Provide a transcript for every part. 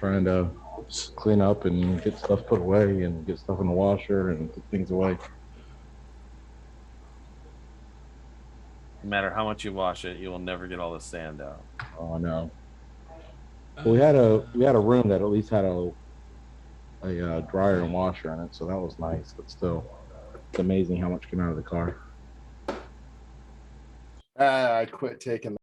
trying to just clean up and get stuff put away and get stuff in the washer and put things away. No matter how much you wash it, you will never get all the sand out. Oh no. But we had a Uh, room that at least had a dryer and washer in it, so that was nice. But still, it's amazing how much came out of the car. I quit taking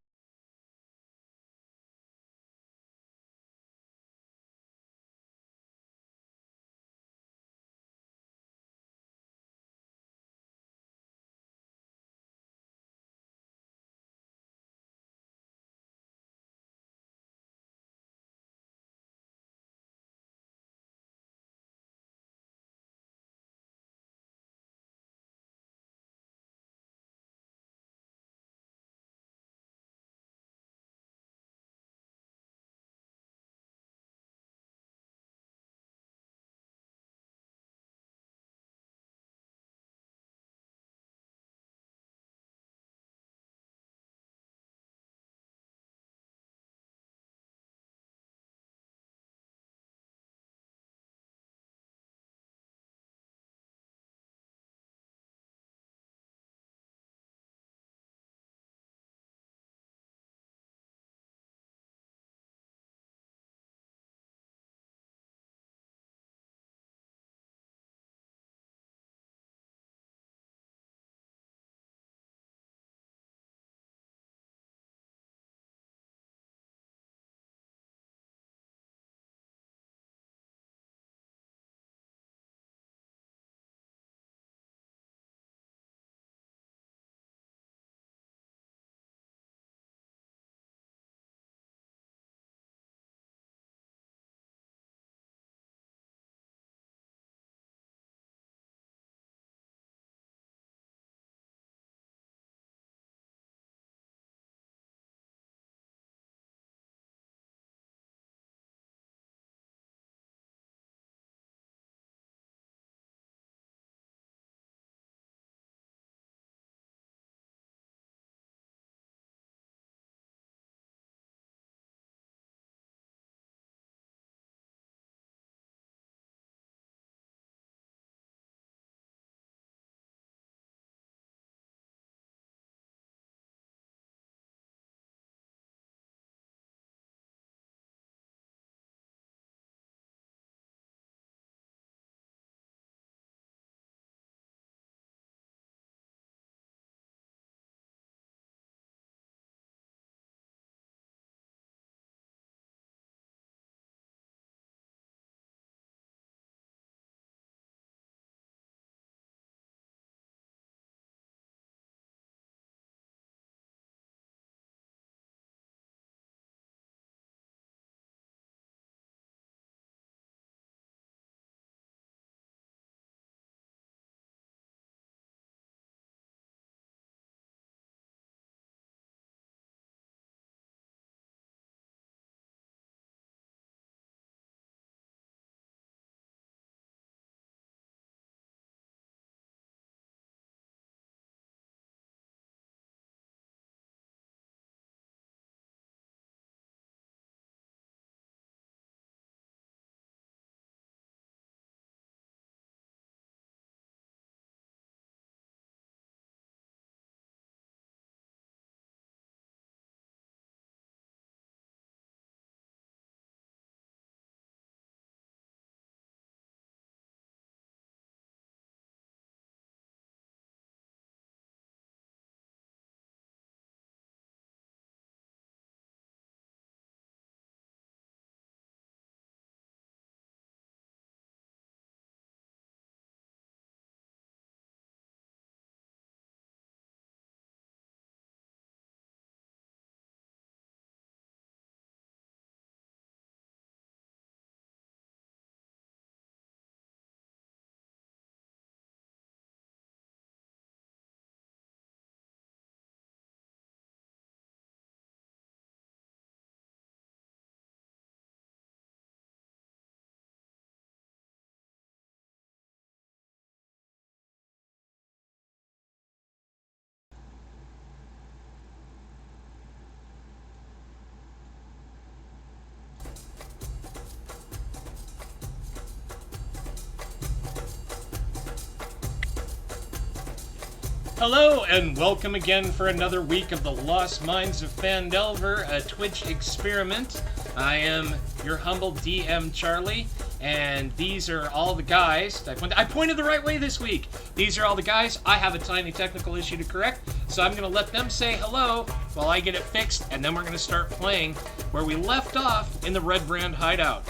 Hello and welcome again for another week of the Lost Minds of Phandelver, a Twitch experiment. I am your humble DM Charlie, and these are all the guys. I pointed the right way this week. These are all the guys. I have a tiny technical issue to correct, so I'm going to let them say hello while I get it fixed, and then we're going to start playing where we left off in the Red Brand hideout.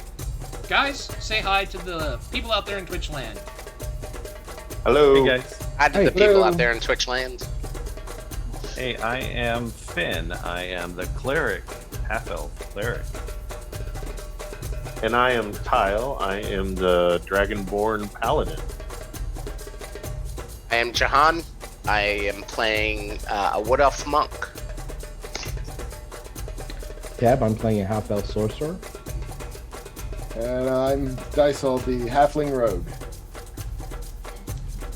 Guys, say hi to the people out there in Twitch land. Hello. Hey guys. Hi to the people out there in Twitch land. Hey, I am Finn. I am the cleric, half-elf cleric. And I am Tile. I am the Dragonborn Paladin. I am Jahan. I am playing a Wood Elf Monk. Tab, I'm playing a half-elf sorcerer. And I'm Dysel, the Halfling Rogue.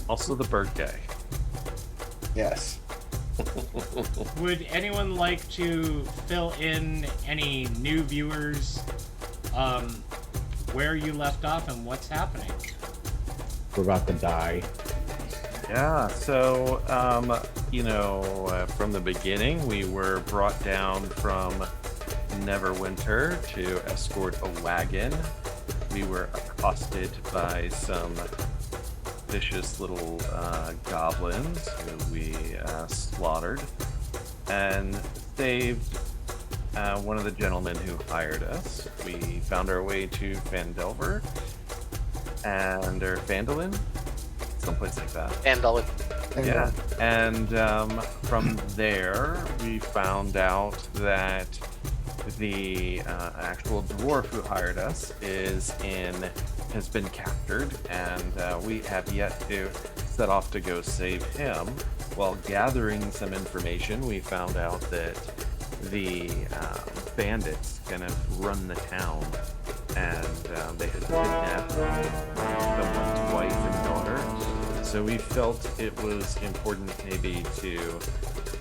Also the bird guy. Yes. Would anyone like to fill in any new viewers where you left off and what's happening? We're about to die. Yeah, so, from the beginning, we were brought down from Neverwinter to escort a wagon. We were accosted by some vicious little goblins who we slaughtered and saved one of the gentlemen who hired us. We found our way to Phandelver or Phandalin, someplace like that. Vandal. Yeah, and from there we found out that the actual dwarf who hired us has been captured, and we have yet to set off to go save him. While gathering some information, we found out that the bandits kind of run the town, and they had kidnapped someone's wife and daughter. So we felt it was important maybe to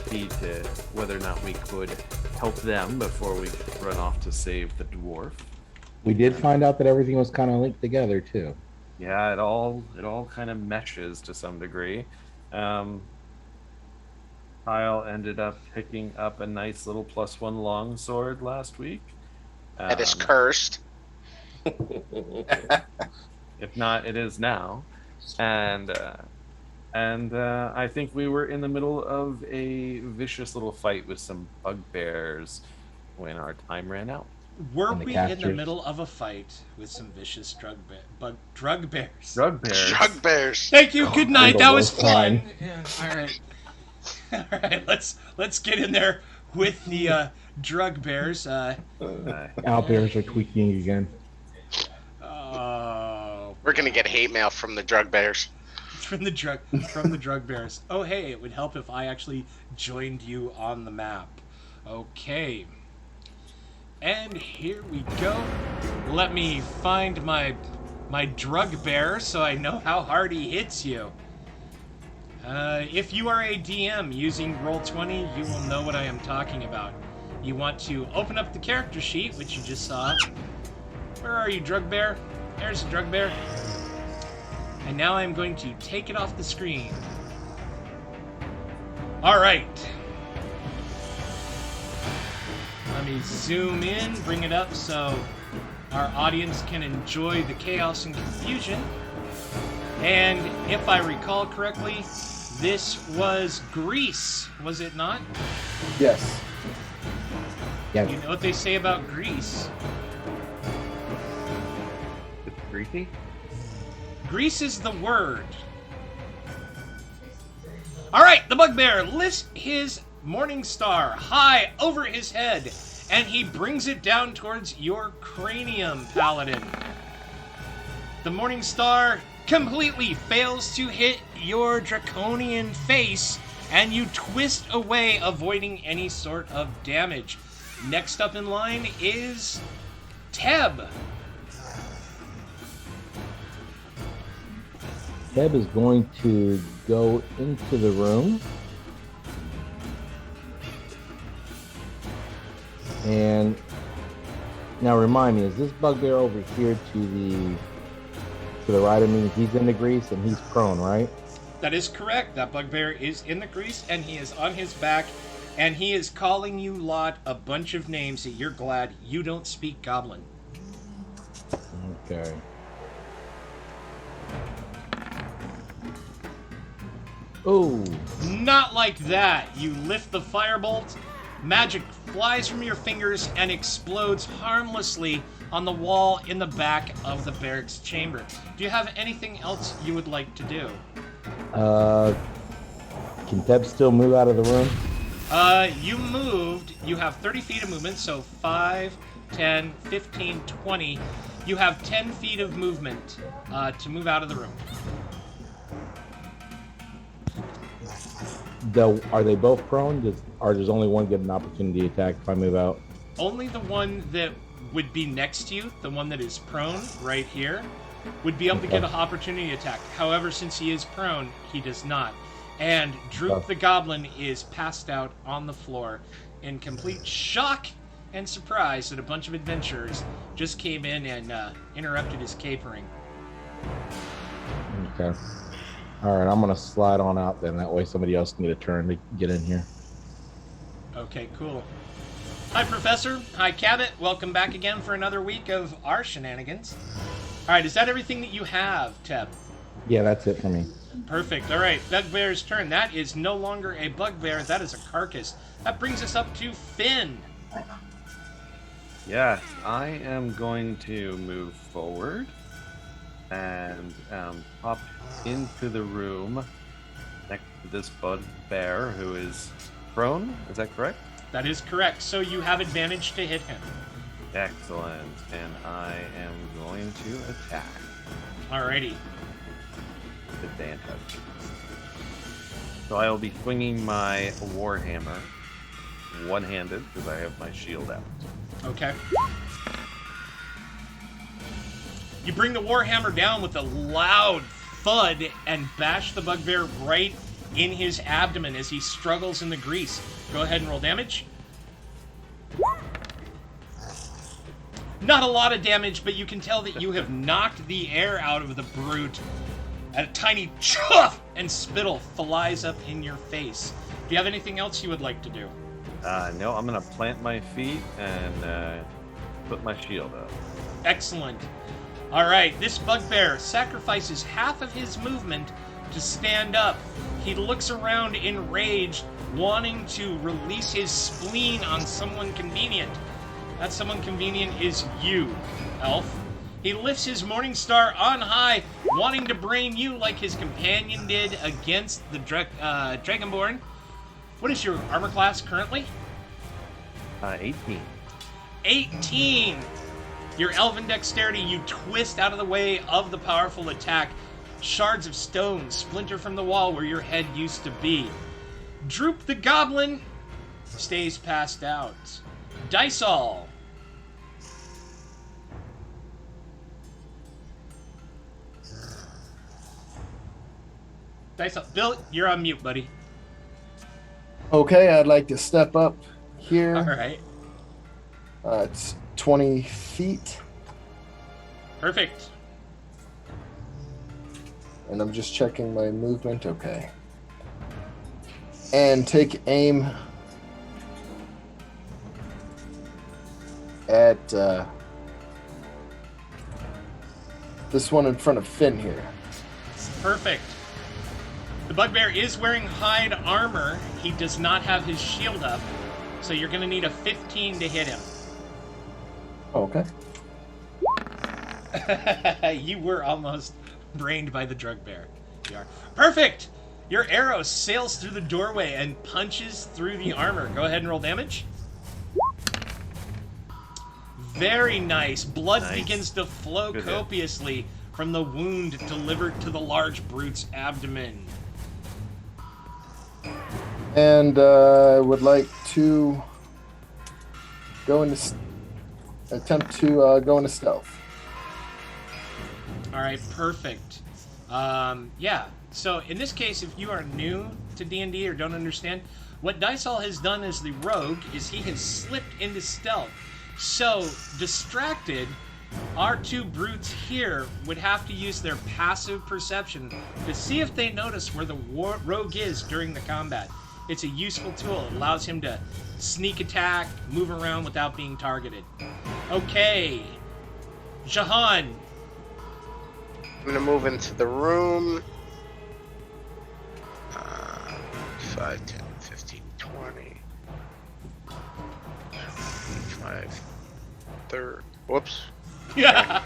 see to whether or not we could help them before we run off to save the dwarf. We did find out that everything was kind of linked together too. Yeah, it all kind of meshes to some degree. Kyle ended up picking up a nice little +1 longsword last week. That is cursed. If not, it is now. And I think we were in the middle of a vicious little fight with some bugbears when our time ran out. Were And the we in the captures. middle of a fight with some vicious drug bears? Drug bears. Drug bears. Thank you. Good night. the That was worst fun. kind. Yeah, all right. All right. Let's get in there with the drug bears. Owlbears are tweaking again. Oh. We're gonna get hate mail from the drug bears. From the drug bears. Oh, hey, it would help if I actually joined you on the map. Okay. And here we go. Let me find my drug bear so I know how hard he hits you. If you are a DM using Roll20, you will know what I am talking about. You want to open up the character sheet, which you just saw. Where are you, drug bear? There's a drug bear. And now I'm going to take it off the screen. All right. Let me zoom in, bring it up so our audience can enjoy the chaos and confusion. And if I recall correctly, this was Greece, was it not? Yes. Yeah. You know what they say about Greece. It's greasy. Grease is the word. All right, the bugbear lifts his morning star high over his head, and he brings it down towards your cranium, paladin. The morning star completely fails to hit your draconian face, and you twist away, avoiding any sort of damage. Next up in line is Teb. Teb is going to go into the room. And now remind me, is this bugbear over here to the right of me? He's in the grease and he's prone, right? That is correct. That bugbear is in the grease, and he is on his back, and he is calling you lot a bunch of names that you're glad you don't speak Goblin. Okay. Oh. Not like that. You lift the firebolt, magic flies from your fingers and explodes harmlessly on the wall in the back of the barracks chamber. Do you have anything else you would like to do? Can Teb still move out of the room? You moved. You have 30 feet of movement, so 5, 10, 15, 20. You have 10 feet of movement to move out of the room. Are they both prone? Or does only one get an opportunity attack if I move out? Only the one that would be next to you, the one that is prone right here, would be able to get an opportunity attack. However, since he is prone, he does not. And Droop the Goblin is passed out on the floor in complete shock and surprise that a bunch of adventurers just came in and interrupted his capering. Okay. All right, I'm going to slide on out then. That way somebody else can get a turn to get in here. Okay, cool. Hi, Professor. Hi, Cabot. Welcome back again for another week of our shenanigans. All right, is that everything that you have, Teb? Yeah, that's it for me. Perfect. All right, Bugbear's turn. That is no longer a bugbear. That is a carcass. That brings us up to Finn. Yes, I am going to move forward and pop into the room next to this bugbear who is prone. Is that correct? That is correct. So you have advantage to hit him. Excellent. And I am going to attack. Alrighty. Advantage. So I will be swinging my warhammer one-handed because I have my shield out. Okay. You bring the warhammer down with a loud thud and bash the bugbear right in his abdomen as he struggles in the grease. Go ahead and roll damage. Not a lot of damage, but you can tell that you have knocked the air out of the brute. A tiny chuff and spittle flies up in your face. Do you have anything else you would like to do? No, I'm going to plant my feet and put my shield up. Excellent. All right, this bugbear sacrifices half of his movement to stand up. He looks around enraged, wanting to release his spleen on someone convenient. That someone convenient is you, Elf. He lifts his Morning Star on high, wanting to brain you like his companion did against the Dragonborn. What is your armor class currently? 18. 18! Your elven dexterity, you twist out of the way of the powerful attack. Shards of stone splinter from the wall where your head used to be. Droop the Goblin stays passed out. Dysol. Dysol. Bill, you're on mute, buddy. Okay, I'd like to step up here. All right. It's 20 feet, Perfect. and I'm just checking my movement. Okay. And take aim at this one in front of Finn here. Perfect. The bugbear is wearing hide armor. He does not have his shield up, so you're going to need a 15 to hit him. Okay. You were almost brained by the drug bear. You are. Perfect! Your arrow sails through the doorway and punches through the armor. Go ahead and roll damage. Very nice. Blood begins to flow copiously from the wound delivered to the large brute's abdomen. And I would like to go into attempt to go into stealth. All right, perfect. Yeah. So in this case, if you are new to D&D or don't understand, what Dysol has done as the rogue is he has slipped into stealth. So distracted, our two brutes here would have to use their passive perception to see if they notice where the rogue is during the combat. It's a useful tool. It allows him to sneak attack, move around without being targeted. Okay. Jahan. I'm gonna move into the room. 5, 10, 15, 20. 5, 30. Whoops. Yeah.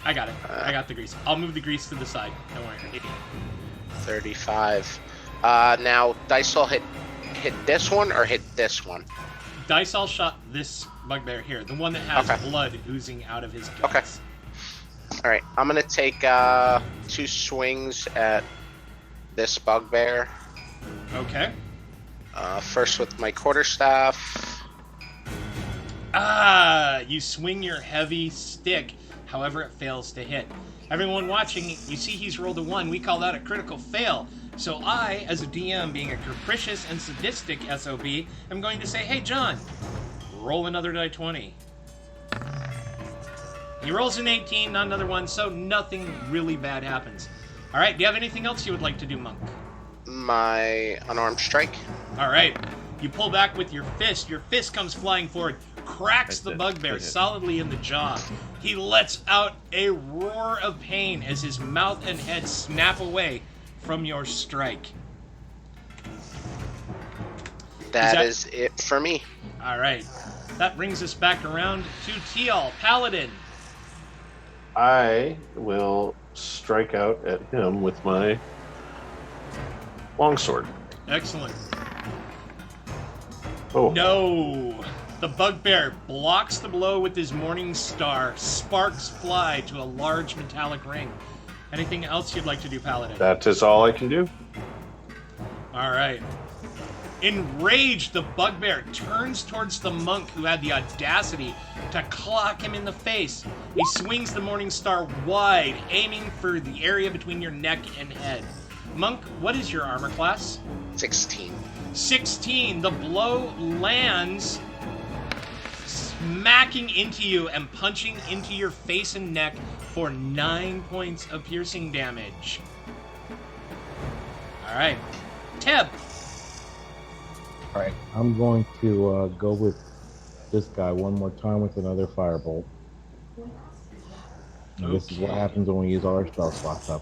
I got it. I got the grease. I'll move the grease to the side. Don't worry. 35. Now, Dicel hit this one or hit this one? Dicel shot this bugbear here, the one that has Okay. blood oozing out of his guts. Okay. All right, I'm gonna take 2 swings at this bugbear. Okay. First with my quarterstaff. You swing your heavy stick, however it fails to hit. Everyone watching, you see he's rolled a 1. We call that a critical fail. So I, as a DM, being a capricious and sadistic SOB, am going to say, hey, John, roll another die 20. He rolls an 18, not another one, so nothing really bad happens. All right, do you have anything else you would like to do, Monk? My unarmed strike. All right, you pull back with your fist. Your fist comes flying forward, cracks the bugbear solidly in the jaw. He lets out a roar of pain as his mouth and head snap away from your strike. That is it for me. All right, that brings us back around to Teal, Paladin. I will strike out at him with my longsword. Excellent. Oh, No! The bugbear blocks the blow with his morning star. Sparks fly to a large metallic ring. Anything else you'd like to do, Paladin? that is all I can do. All right. Enraged, the bugbear turns towards the monk who had the audacity to clock him in the face. He swings the morning star wide, aiming for the area between your neck and head. Monk, what is your armor class? 16. 16. The blow lands, smacking into you and punching into your face and neck for 9 points of piercing damage. All right. Teb. All right, I'm going to go with this guy one more time with another firebolt. And this is what happens when we use all our spell slots up.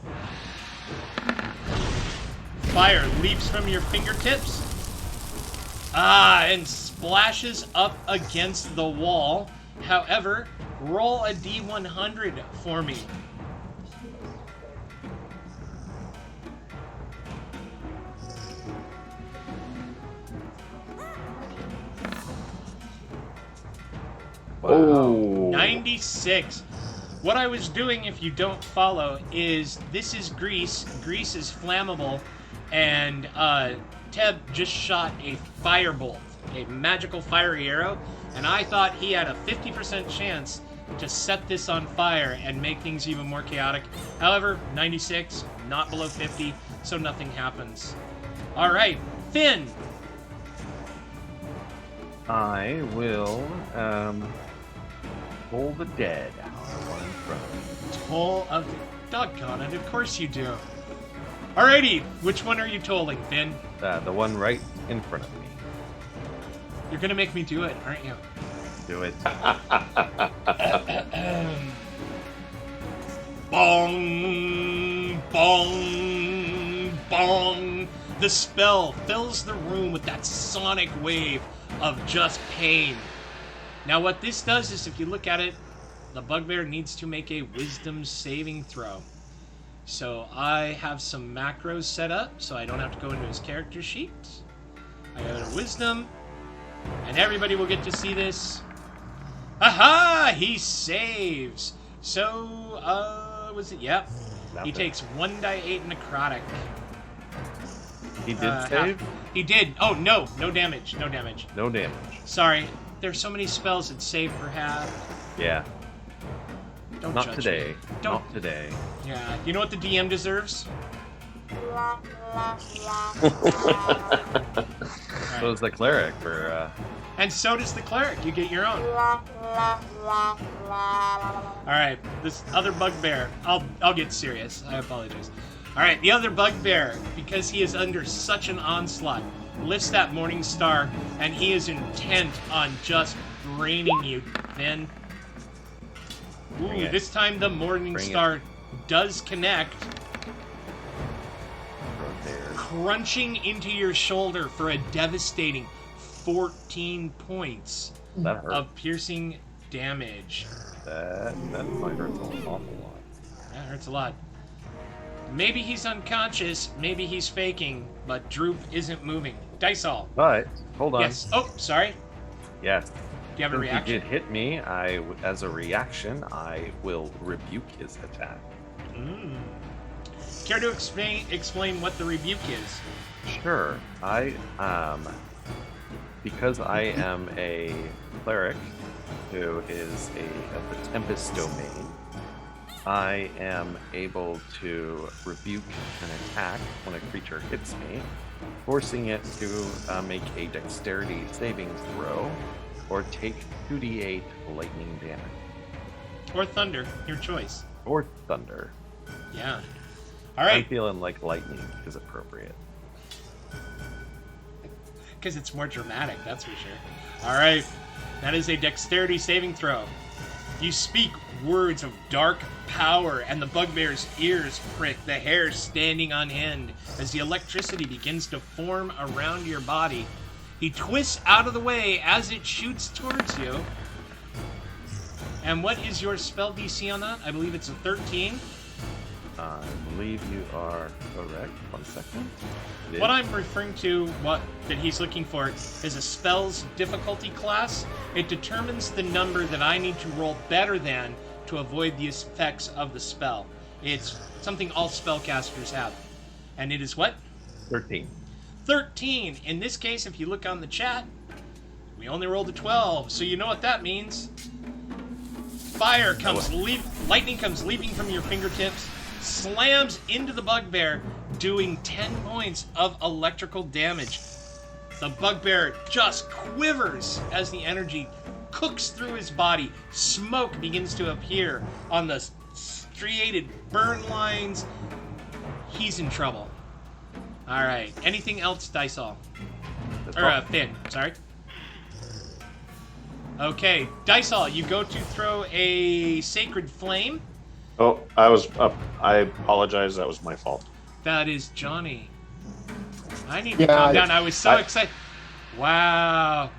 Fire leaps from your fingertips. And splashes up against the wall. However, roll a D100 for me. Oh, 96. What I was doing, if you don't follow, is this is grease. Grease is flammable, and Teb just shot a firebolt, a magical fiery arrow, and I thought he had a 50% chance to set this on fire and make things even more chaotic. However, 96, not below 50, so nothing happens. All right, Finn. I will pull the dead out of one in front of me. Toll of the... Doggone it, of course you do. Alrighty, which one are you tolling, Finn? The one right in front of me. You're gonna make me do it, aren't you? Do it. Bong, bong, bong. The spell fills the room with that sonic wave of just pain. Now what this does is, if you look at it, the bugbear needs to make a wisdom saving throw. So I have some macros set up so I don't have to go into his character sheet. I go to wisdom, and everybody will get to see this. Aha! He saves. So, was it? Yep. He Nothing. takes 1d8 necrotic. He did save? He did. Oh, no. No damage. No damage. No damage. Sorry. There's so many spells that save for half. Yeah. Don't Not judge today. me. Don't. Not today. Yeah. You know what the DM deserves? So is the cleric for And so does the cleric. You get your own. Alright, this other bugbear. I'll get serious. I apologize. Alright, the other bugbear, because he is under such an onslaught, lifts that morning star, and he is intent on just braining you, Finn. Ooh, this time the morning star does connect, crunching into your shoulder for a devastating 14 points of piercing damage. That might hurt an awful lot. That hurts a lot. Maybe he's unconscious, maybe he's faking, but Droop isn't moving. Dysol. But, hold on. Yes. Oh, sorry. Yes. Do you have a reaction? If he did hit me, as a reaction, I will rebuke his attack. Care to explain what the rebuke is? Sure. Because I am a cleric who is of the Tempest domain, I am able to rebuke an attack when a creature hits me, forcing it to make a dexterity saving throw or take 2d8 lightning damage. Or thunder, your choice. Or thunder. Yeah. All right. I'm feeling like lightning is appropriate. Because it's more dramatic, that's for sure. All right. That is a dexterity saving throw. You speak words of dark power, and the bugbear's ears prick, the hair standing on end as the electricity begins to form around your body. He twists out of the way as it shoots towards you. And what is your spell DC on that? I believe it's a 13. I believe you are correct. 1 second. What I'm referring to, that he's looking for, is a spell's difficulty class. It determines the number that I need to roll better than to avoid the effects of the spell. It's something all spellcasters have. And it is what? 13. 13. In this case, if you look on the chat, we only rolled a 12, so you know what that means. Fire comes lightning comes leaping from your fingertips, slams into the bugbear, doing 10 points of electrical damage. The bugbear just quivers as the energy cooks through his body. Smoke begins to appear on the striated burn lines. He's in trouble. All right. Anything else, Dysol? Or Finn, sorry. Okay, Dysol, you go to throw a sacred flame. Oh, I was up. I apologize. That was my fault. That is Johnny. I need to calm down. I was so excited. Wow.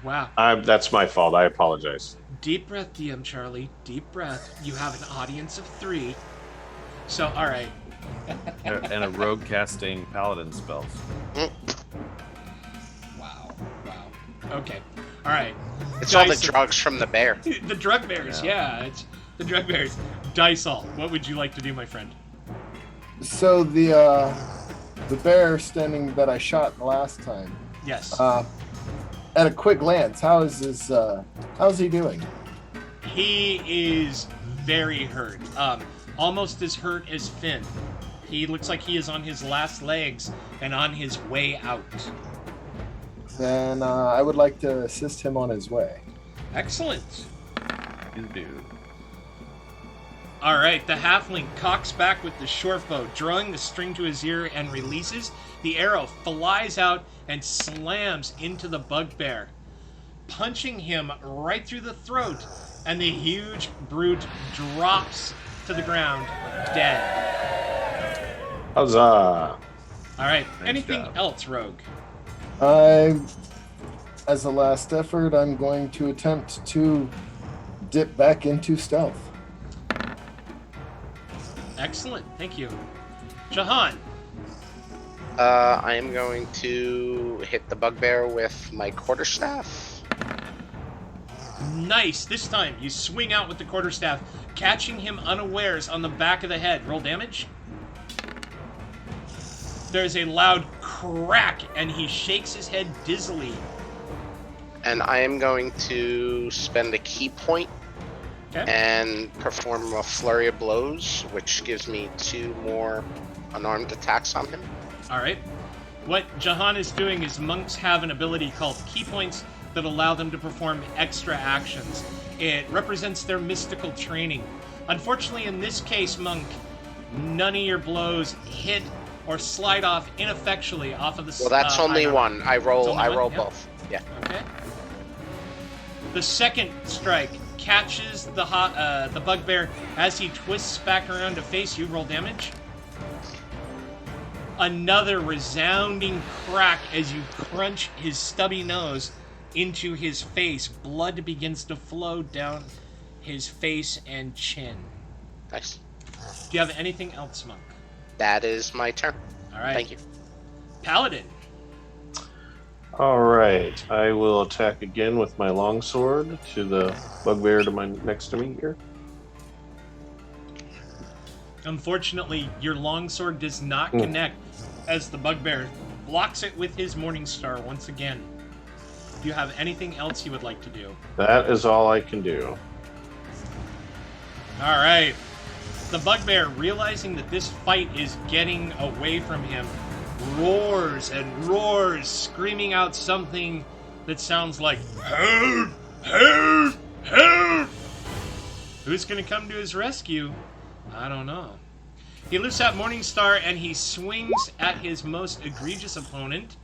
That's my fault. I apologize. Deep breath, DM Charlie. Deep breath. You have an audience of 3. So, all right. And a rogue casting paladin spells. Wow. Okay. All right. It's all the drugs from the bear. The drug bears, yeah. It's the drug bears. Dysol, what would you like to do, my friend? So the bear standing that I shot the last time. Yes. At a quick glance, how's he doing? He is very hurt. Almost as hurt as Finn. He looks like he is on his last legs and on his way out. Then I would like to assist him on his way. Excellent. You do. All right, the halfling cocks back with the short bow, drawing the string to his ear and releases. The arrow flies out and slams into the bugbear, punching him right through the throat, and the huge brute drops to the ground, dead. Huzzah! All right, Nice anything job. else, Rogue? As a last effort, I'm going to attempt to dip back into stealth. Excellent, thank you. Jahan. I am going to hit the bugbear with my quarterstaff. Nice. This time you swing out with the quarterstaff, catching him unawares on the back of the head. Roll damage. There's a loud crack, and he shakes his head dizzily. And I am going to spend a key point and perform a flurry of blows, which gives me 2 more unarmed attacks on him. All right. What Jahan is doing is monks have an ability called key points, that allow them to perform extra actions. It represents their mystical training. Unfortunately, in this case, Monk, none of your blows hit or slide off ineffectually off of the. Well, that's only one. I roll Yep. both. Yeah. Okay. The second strike catches the bugbear as he twists back around to face you. Roll damage. Another resounding crack as you crunch his stubby nose into his face. Blood begins to flow down his face and chin. Nice. Do you have anything else, Monk? That is my turn. All right. Thank you. Paladin. All right, I will attack again with my longsword to the bugbear to my next to me here. Unfortunately, your longsword does not connect as the bugbear blocks it with his Morningstar once again. Do you have anything else you would like to do? That is all I can do. All right. The bugbear, realizing that this fight is getting away from him, roars and roars, screaming out something that sounds like, "Help! Help! Help!" Who's going to come to his rescue? I don't know. He lifts out Morningstar and he swings at his most egregious opponent,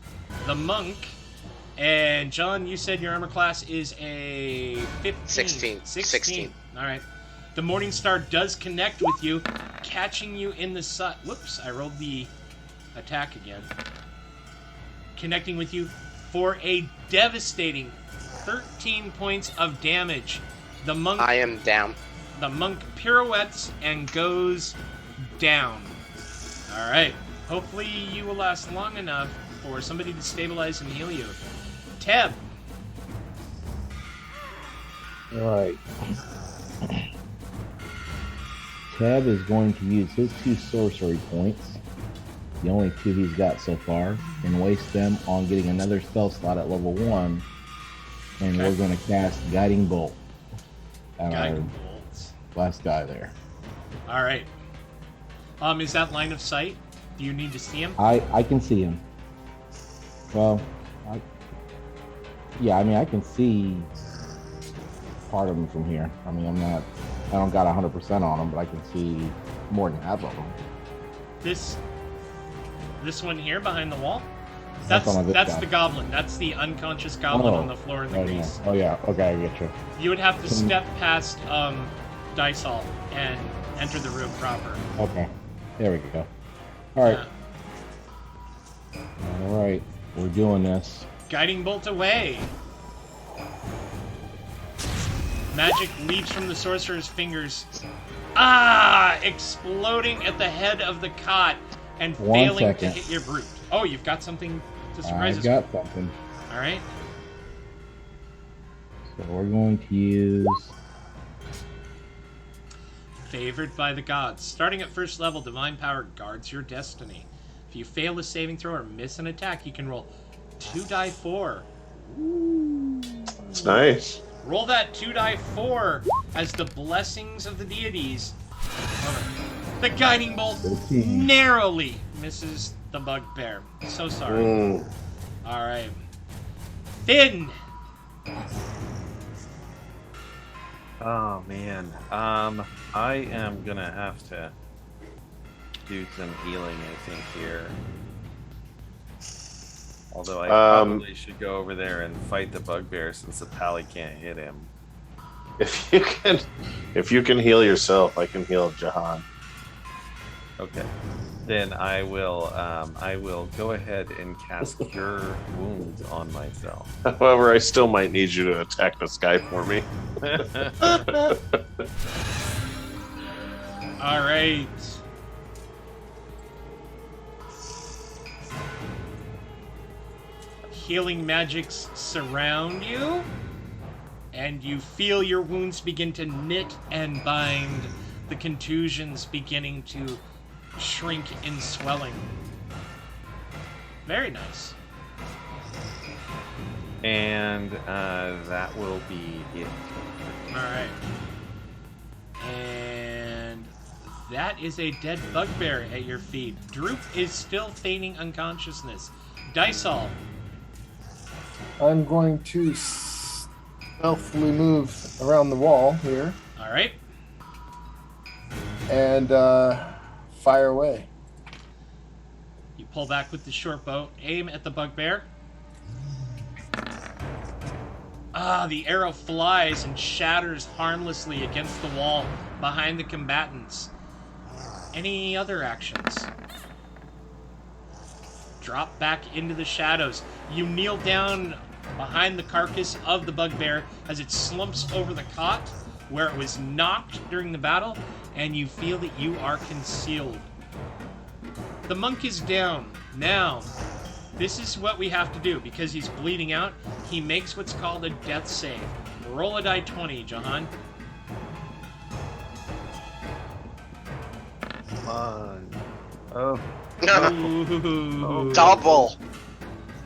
the monk. And John, you said your armor class is a 15. 16. All right. The Morningstar does connect with you, catching you in the side. Whoops, I rolled the attack again. Connecting with you for a devastating 13 points of damage. The monk. I am down. The monk pirouettes and goes down. All right. Hopefully you will last long enough for somebody to stabilize and heal you. Teb. Alright. Tab is going to use his 2 sorcery points, the only 2 he's got so far, and waste them on getting another spell slot at level 1. And we're going to cast Guiding Bolt at our last guy there. All right. Is that line of sight? Do you need to see him? I can see him. Well, I can see part of him from here. I mean, I don't got 100% on him, but I can see more than half of them. This one here behind the wall? That's the goblin. That's the unconscious goblin on the floor in the grease. Oh yeah, okay, I get you. You would have to step past Dysol and enter the room proper. Okay, there we go. Alright. Yeah. Alright, we're doing this. Guiding bolt away. Magic leaps from the sorcerer's fingers. Exploding at the head of the cot and failing to hit your brute. Oh, you've got something to surprise us. I got something. All right. So we're going to use Favored by the gods. Starting at first level, divine power guards your destiny. If you fail a saving throw or miss an attack, you can roll 2 die 4. It's nice. Roll that 2 die 4 as the blessings of the deities. The guiding bolt 13. narrowly misses the bugbear. So sorry. All right. Finn. Oh man. I am gonna have to do some healing, I think, here. Although I probably should go over there and fight the bugbear since the pally can't hit him. If you can heal yourself, I can heal Jahan. Okay. Then I will go ahead and cast Cure Wounds on myself. However, I still might need you to attack this guy for me. All right. Healing magics surround you, and you feel your wounds begin to knit and bind, the contusions beginning to shrink in swelling. Very nice. And that will be it. Alright. And that is a dead bugbear at your feet. Droop is still feigning unconsciousness. Dysol. I'm going to stealthily move around the wall here All right. and fire away. You pull back with the short bow, aim at the bugbear. The arrow flies and shatters harmlessly against the wall behind the combatants. Any other actions? Drop back into the shadows. You kneel down behind the carcass of the bugbear as it slumps over the cot where it was knocked during the battle, and you feel that you are concealed. The monk is down. Now, this is what we have to do. Because he's bleeding out, he makes what's called a death save. Roll a die 20, Jahan. Come on. Oh. Ooh. Double.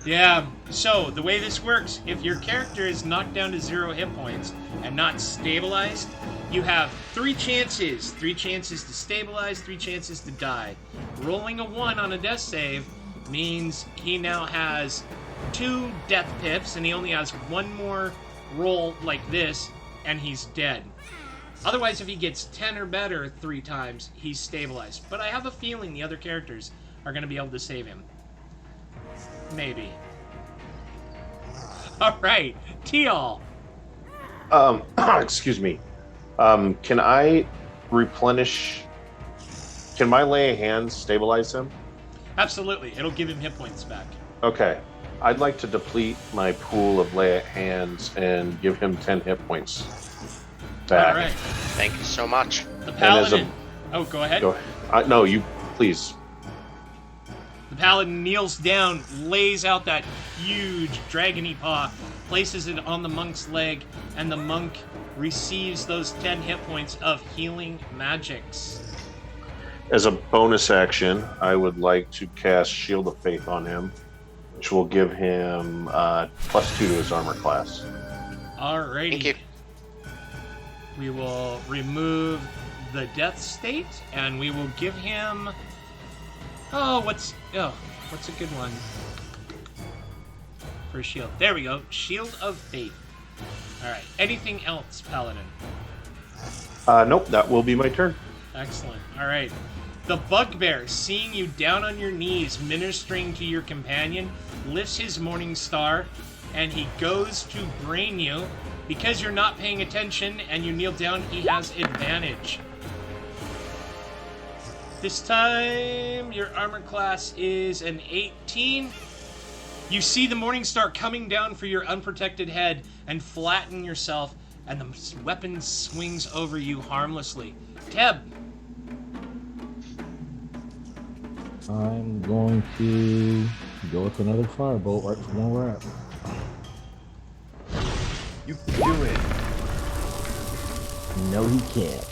Yeah, so the way this works, if your character is knocked down to 0 hit points and not stabilized, you have 3 chances. 3 chances to stabilize, 3 chances to die. Rolling a 1 on a death save means he now has 2 death pips, and he only has 1 more roll like this, and he's dead. Otherwise, if he gets 10 or better 3 times, he's stabilized. But I have a feeling the other characters are going to be able to save him. Maybe. Alright, Teal. Excuse me. Can I replenish... Can my lay of hands stabilize him? Absolutely, it'll give him hit points back. Okay. I'd like to deplete my pool of lay of hands and give him 10 hit points back. Alright. Thank you so much. The paladin... Oh, go ahead. Go ahead. No, you... Please. The paladin kneels down, lays out that huge dragony paw, places it on the monk's leg, and the monk receives those 10 hit points of healing magics. As a bonus action, I would like to cast Shield of Faith on him, which will give him +2 to his armor class. Alrighty. Thank you. We will remove the death state, and we will give him... what's a good one for a shield? There we go. Shield of Faith. Alright. Anything else, Paladin? Nope, that will be my turn. Excellent. Alright. The bugbear, seeing you down on your knees, ministering to your companion, lifts his morning star, and he goes to brain you. Because you're not paying attention and you kneel down, he has advantage. This time, your armor class is an 18. You see the morning star coming down for your unprotected head and flatten yourself, and the weapon swings over you harmlessly. Teb. I'm going to go with another firebolt right from where we're at. You can do it. No, he can't.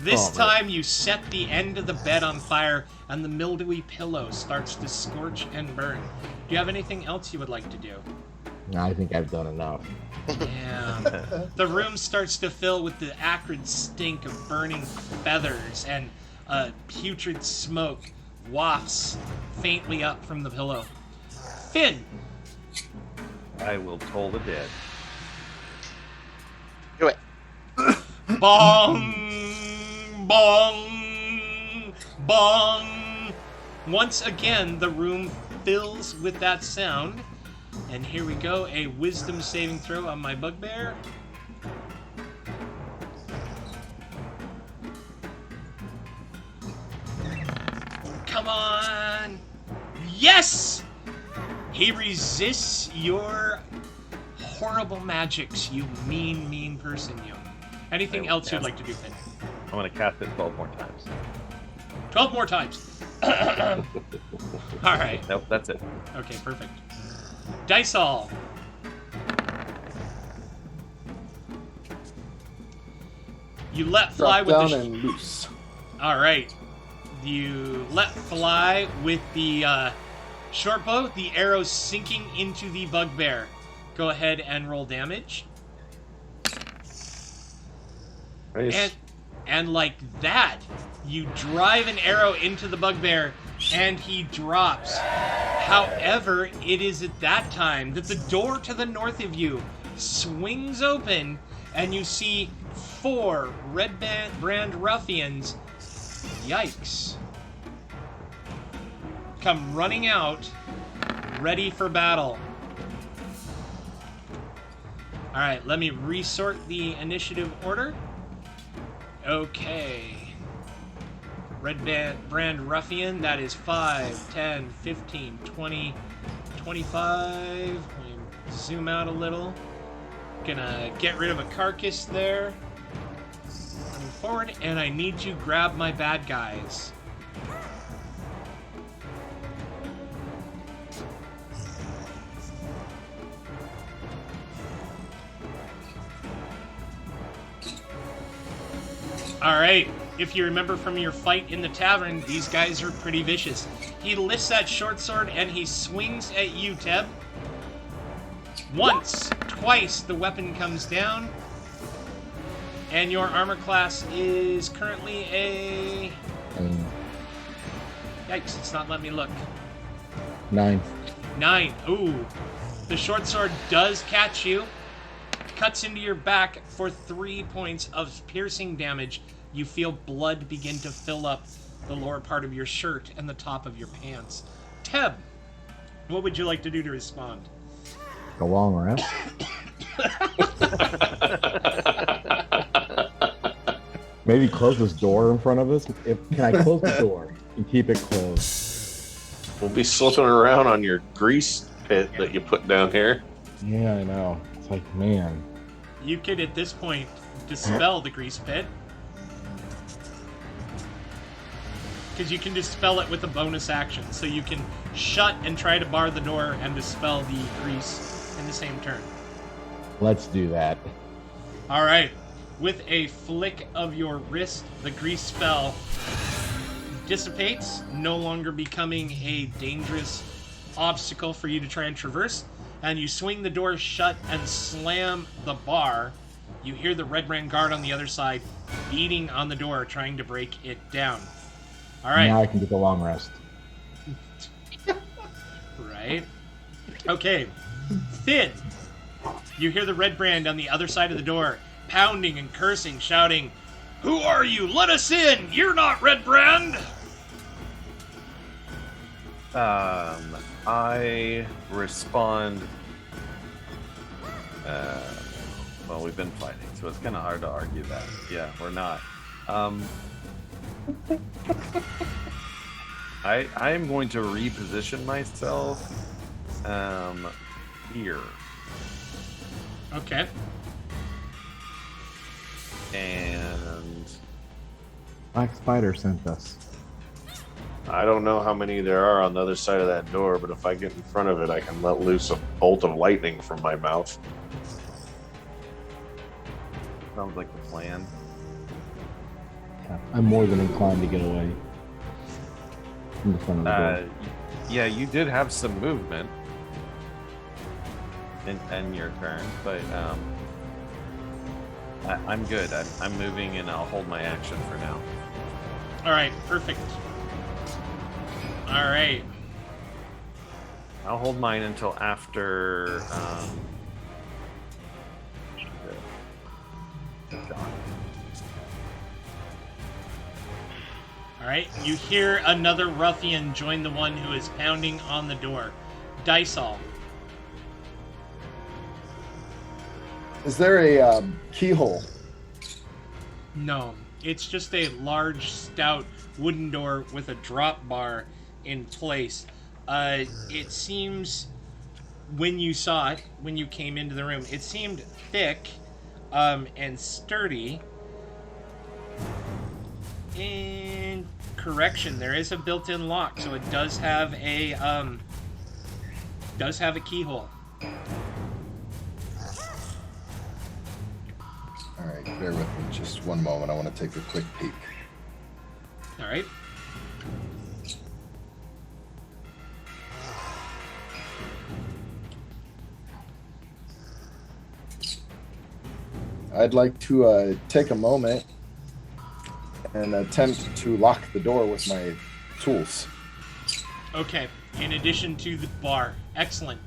This Oh, time you set the end of the bed on fire and the mildewy pillow starts to scorch and burn. Do you have anything else you would like to do? I think I've done enough. Yeah. The room starts to fill with the acrid stink of burning feathers, and putrid smoke wafts faintly up from the pillow. Finn! I will toll the dead. Do it. Bong! Bong! Bong! Once again, the room fills with that sound. And here we go, a wisdom saving throw on my bugbear. Come on! Yes! He resists your horrible magics, you mean, mean person, you. Anything else you'd like to do, Finn? I'm going to cast it 12 more times. 12 more times. Alright. Nope, that's it. Okay, perfect. Diceall. You let fly Drop with down the... and loose. Alright. You let fly with the short bow, the arrow sinking into the bugbear. Go ahead and roll damage. Nice. And like that, you drive an arrow into the bugbear, and he drops, However, it is at that time that the door to the north of you swings open, and you see 4 red brand ruffians, yikes, come running out, ready for battle. Alright, let me resort the initiative order. Okay. Red brand ruffian, that is 5, 10, 15, 20, 25. Let me zoom out a little. Gonna get rid of a carcass there. Running forward, and I need you to grab my bad guys. Alright, if you remember from your fight in the tavern, these guys are pretty vicious. He lifts that short sword and he swings at you, Teb. Once, twice, the weapon comes down. And your armor class is currently a... Yikes, it's not letting me look. 9. 9. Ooh. The short sword does catch you. Cuts into your back for 3 points of piercing damage. You feel blood begin to fill up the lower part of your shirt and the top of your pants. Teb, what would you like to do to respond? Go long rest. Maybe close this door in front of us. Can I close the door and keep it closed? We'll be slipping around on your grease pit that you put down here. Yeah, I know. It's like, man. You could, at this point, dispel the grease pit. Because you can dispel it with a bonus action. So you can shut and try to bar the door and dispel the grease in the same turn. Let's do that. Alright. With a flick of your wrist, the grease spell dissipates, no longer becoming a dangerous obstacle for you to try and traverse. And you swing the door shut and slam the bar. You hear the red brand guard on the other side beating on the door, trying to break it down. All right. Now I can get the long rest. Right. Okay. Finn, you hear the red brand on the other side of the door, pounding and cursing, shouting, "Who are you? Let us in! You're not Red Brand!" I respond. Well, we've been fighting, so it's kind of hard to argue that. Yeah, we're not. I am going to reposition myself here. Okay. And Black Spider sent us. I don't know how many there are on the other side of that door, but if I get in front of it, I can let loose a bolt of lightning from my mouth. sounds like the plan. Yeah, I'm more than inclined to get away from the front of the door. Yeah, you did have some movement in your turn, but I'm good. I'm moving, and I'll hold my action for now. All right, perfect. All right. I'll hold mine until after. All right, you hear another ruffian join the one who is pounding on the door. Dysol. Is there a keyhole? No, it's just a large, stout wooden door with a drop bar in place. It seems, when you saw it, when you came into the room, it seemed thick and sturdy. And correction, there is a built-in lock, so it does have a keyhole. All right, bear with me just one moment. I want to take a quick peek. All right. I'd like to take a moment and attempt to lock the door with my tools. Okay, in addition to the bar. Excellent.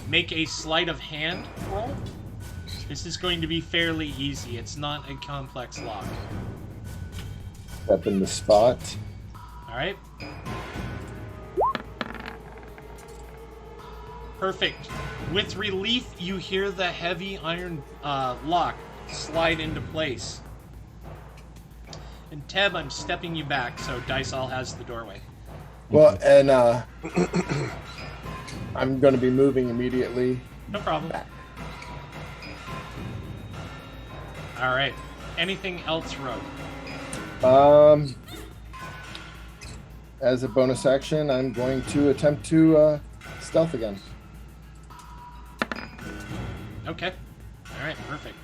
Make a sleight of hand roll. This is going to be fairly easy. It's not a complex lock. Step in the spot. All right. Perfect. With relief, you hear the heavy iron lock slide into place. And Teb, I'm stepping you back, so Dysol has the doorway. Well, and I'm going to be moving immediately. No problem. Back. All right. Anything else, Rogue? As a bonus action, I'm going to attempt to stealth again. Okay. All right. Perfect.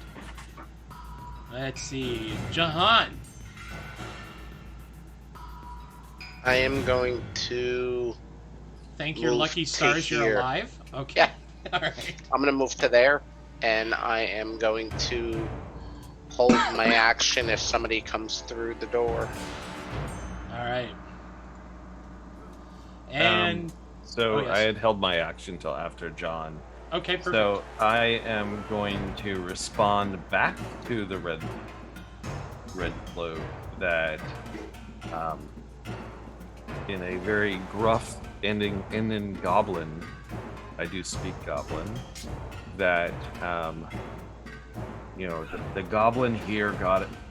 Let's see. Jahan. I am going to. Thank your Move lucky to stars you're here. alive. Okay. Yeah. All right. I'm gonna move to there, and I am going to hold my action if somebody comes through the door. All right. And So Oh, yes. I had held my action till after John. okay, perfect. So I am going to respond back to the red flow that, in a very gruff Indian goblin, I do speak goblin, that the goblin here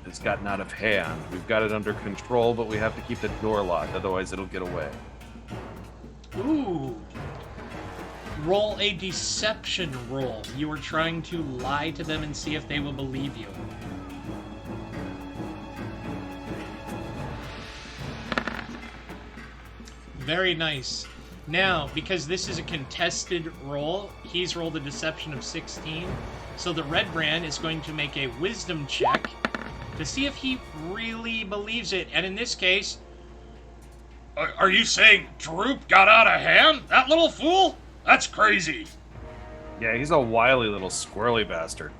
it's gotten out of hand. We've got it under control, but we have to keep the door locked, otherwise it'll get away. Ooh. Roll a deception roll. You are trying to lie to them and see if they will believe you. Very nice. Now, because this is a contested roll, he's rolled a deception of 16. So the red brand is going to make a wisdom check to see if he really believes it. And in this case, are you saying Droop got out of hand? That little fool? That's crazy. Yeah, he's a wily little squirrely bastard.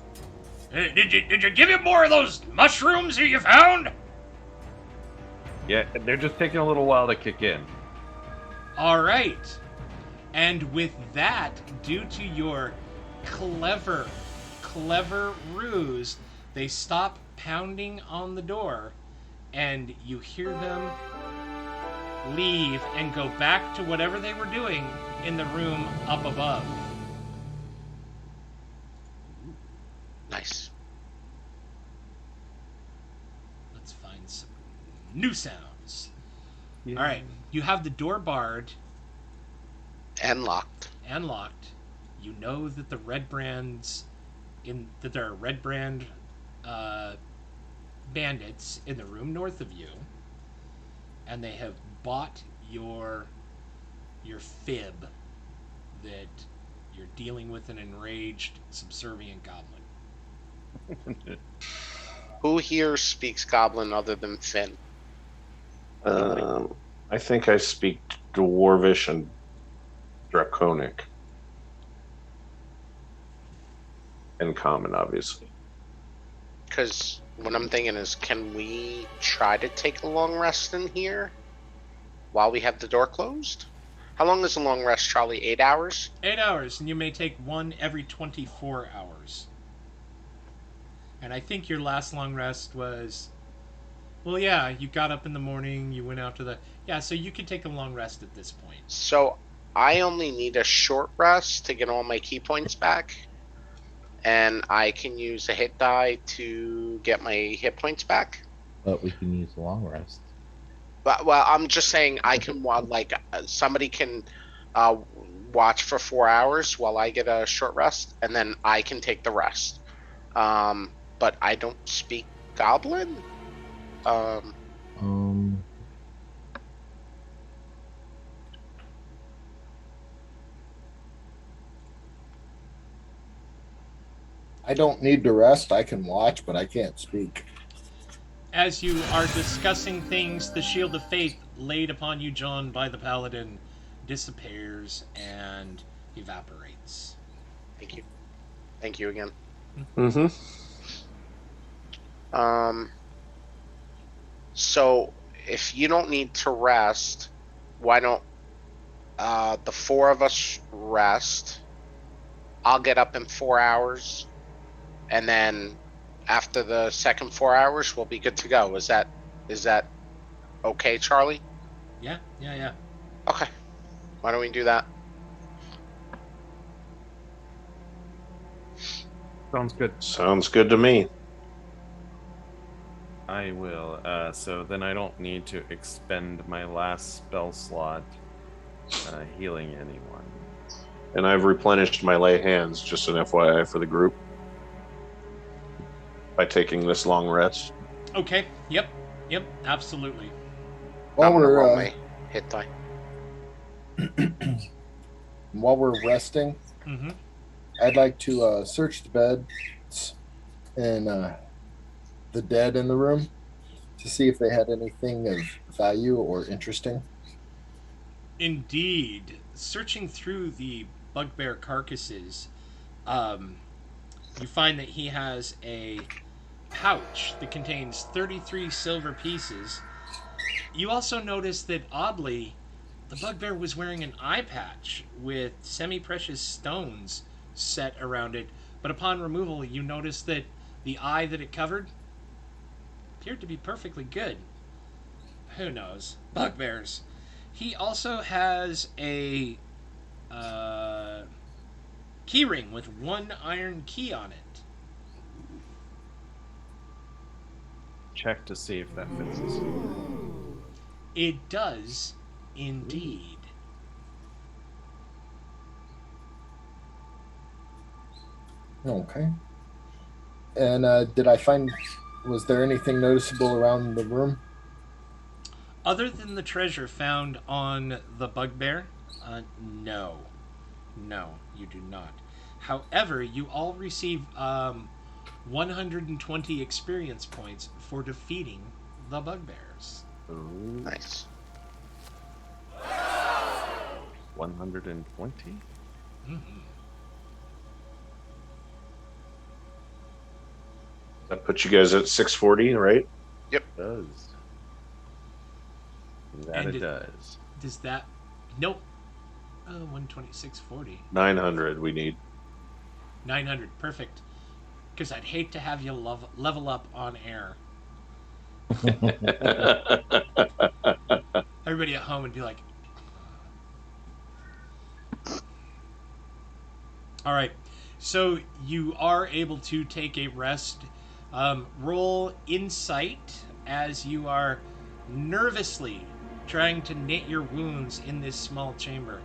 Did you give him more of those mushrooms that you found? Yeah, they're just taking a little while to kick in. All right. And with that, due to your clever ruse, they stop pounding on the door, and you hear them leave and go back to whatever they were doing in the room up above. Nice. Let's find some new sounds. Yeah. All right. You have the door barred And locked. and locked. You know that the red brands that there are red brand bandits in the room north of you, and they have bought your fib that you're dealing with an enraged, subservient goblin. Who here speaks Goblin other than Finn? I think I speak Dwarvish and Draconic. And Common, obviously. Because what I'm thinking is, can we try to take a long rest in here while we have the door closed? How long is a long rest, Charlie? 8 hours? 8 hours, and you may take one every 24 hours. And I think your last long rest was... Well, yeah, you got up in the morning, you went out to the... Yeah, so you could take a long rest at this point. So I only need a short rest to get all my key points back. And I can use a hit die to get my hit points back. But we can use a long rest. But, well, I'm just saying I can, somebody can watch for 4 hours while I get a short rest, and then I can take the rest. But I don't speak Goblin? I don't need to rest. I can watch, but I can't speak. As you are discussing things, the Shield of Faith laid upon you, John, by the Paladin, disappears and evaporates. Thank you. Thank you again. Mm-hmm. So if you don't need to rest, why don't the 4 of us rest. I'll get up in 4 hours, and then after the second 4 hours, we'll be good to go. Is that okay, Charlie? Yeah. Okay. Why don't we do that? Sounds good. Sounds good to me. I will. So then I don't need to expend my last spell slot healing anyone. And I've replenished my lay hands, just an FYI for the group, by taking this long rest. Okay. Yep. Absolutely. While I'm gonna roll we're my hit die. while we're resting, Mm-hmm. I'd like to search the beds and the dead in the room to see if they had anything of value or interesting. Indeed. Searching through the bugbear carcasses, you find that he has a pouch that contains 33 silver pieces. You also notice that, oddly, the bugbear was wearing an eye patch with semi-precious stones set around it, but upon removal, you notice that the eye that it covered appeared to be perfectly good. Who knows? Bugbears. He also has a key ring with 1 iron key on it. Check to see if that fits us. It does, indeed. Okay. And was there anything noticeable around the room? Other than the treasure found on the bugbear, no. No, you do not. However, you all receive 120 experience points for defeating the bugbears. Ooh, Nice. 120? That puts you guys at 640, right? It does. That And it it- does. Does that... Nope. 126.40. 900 we need. 900. Perfect. Because I'd hate to have you level up on air. Everybody at home would be like... All right. So you are able to take a rest. Roll insight as you are nervously trying to knit your wounds in this small chamber.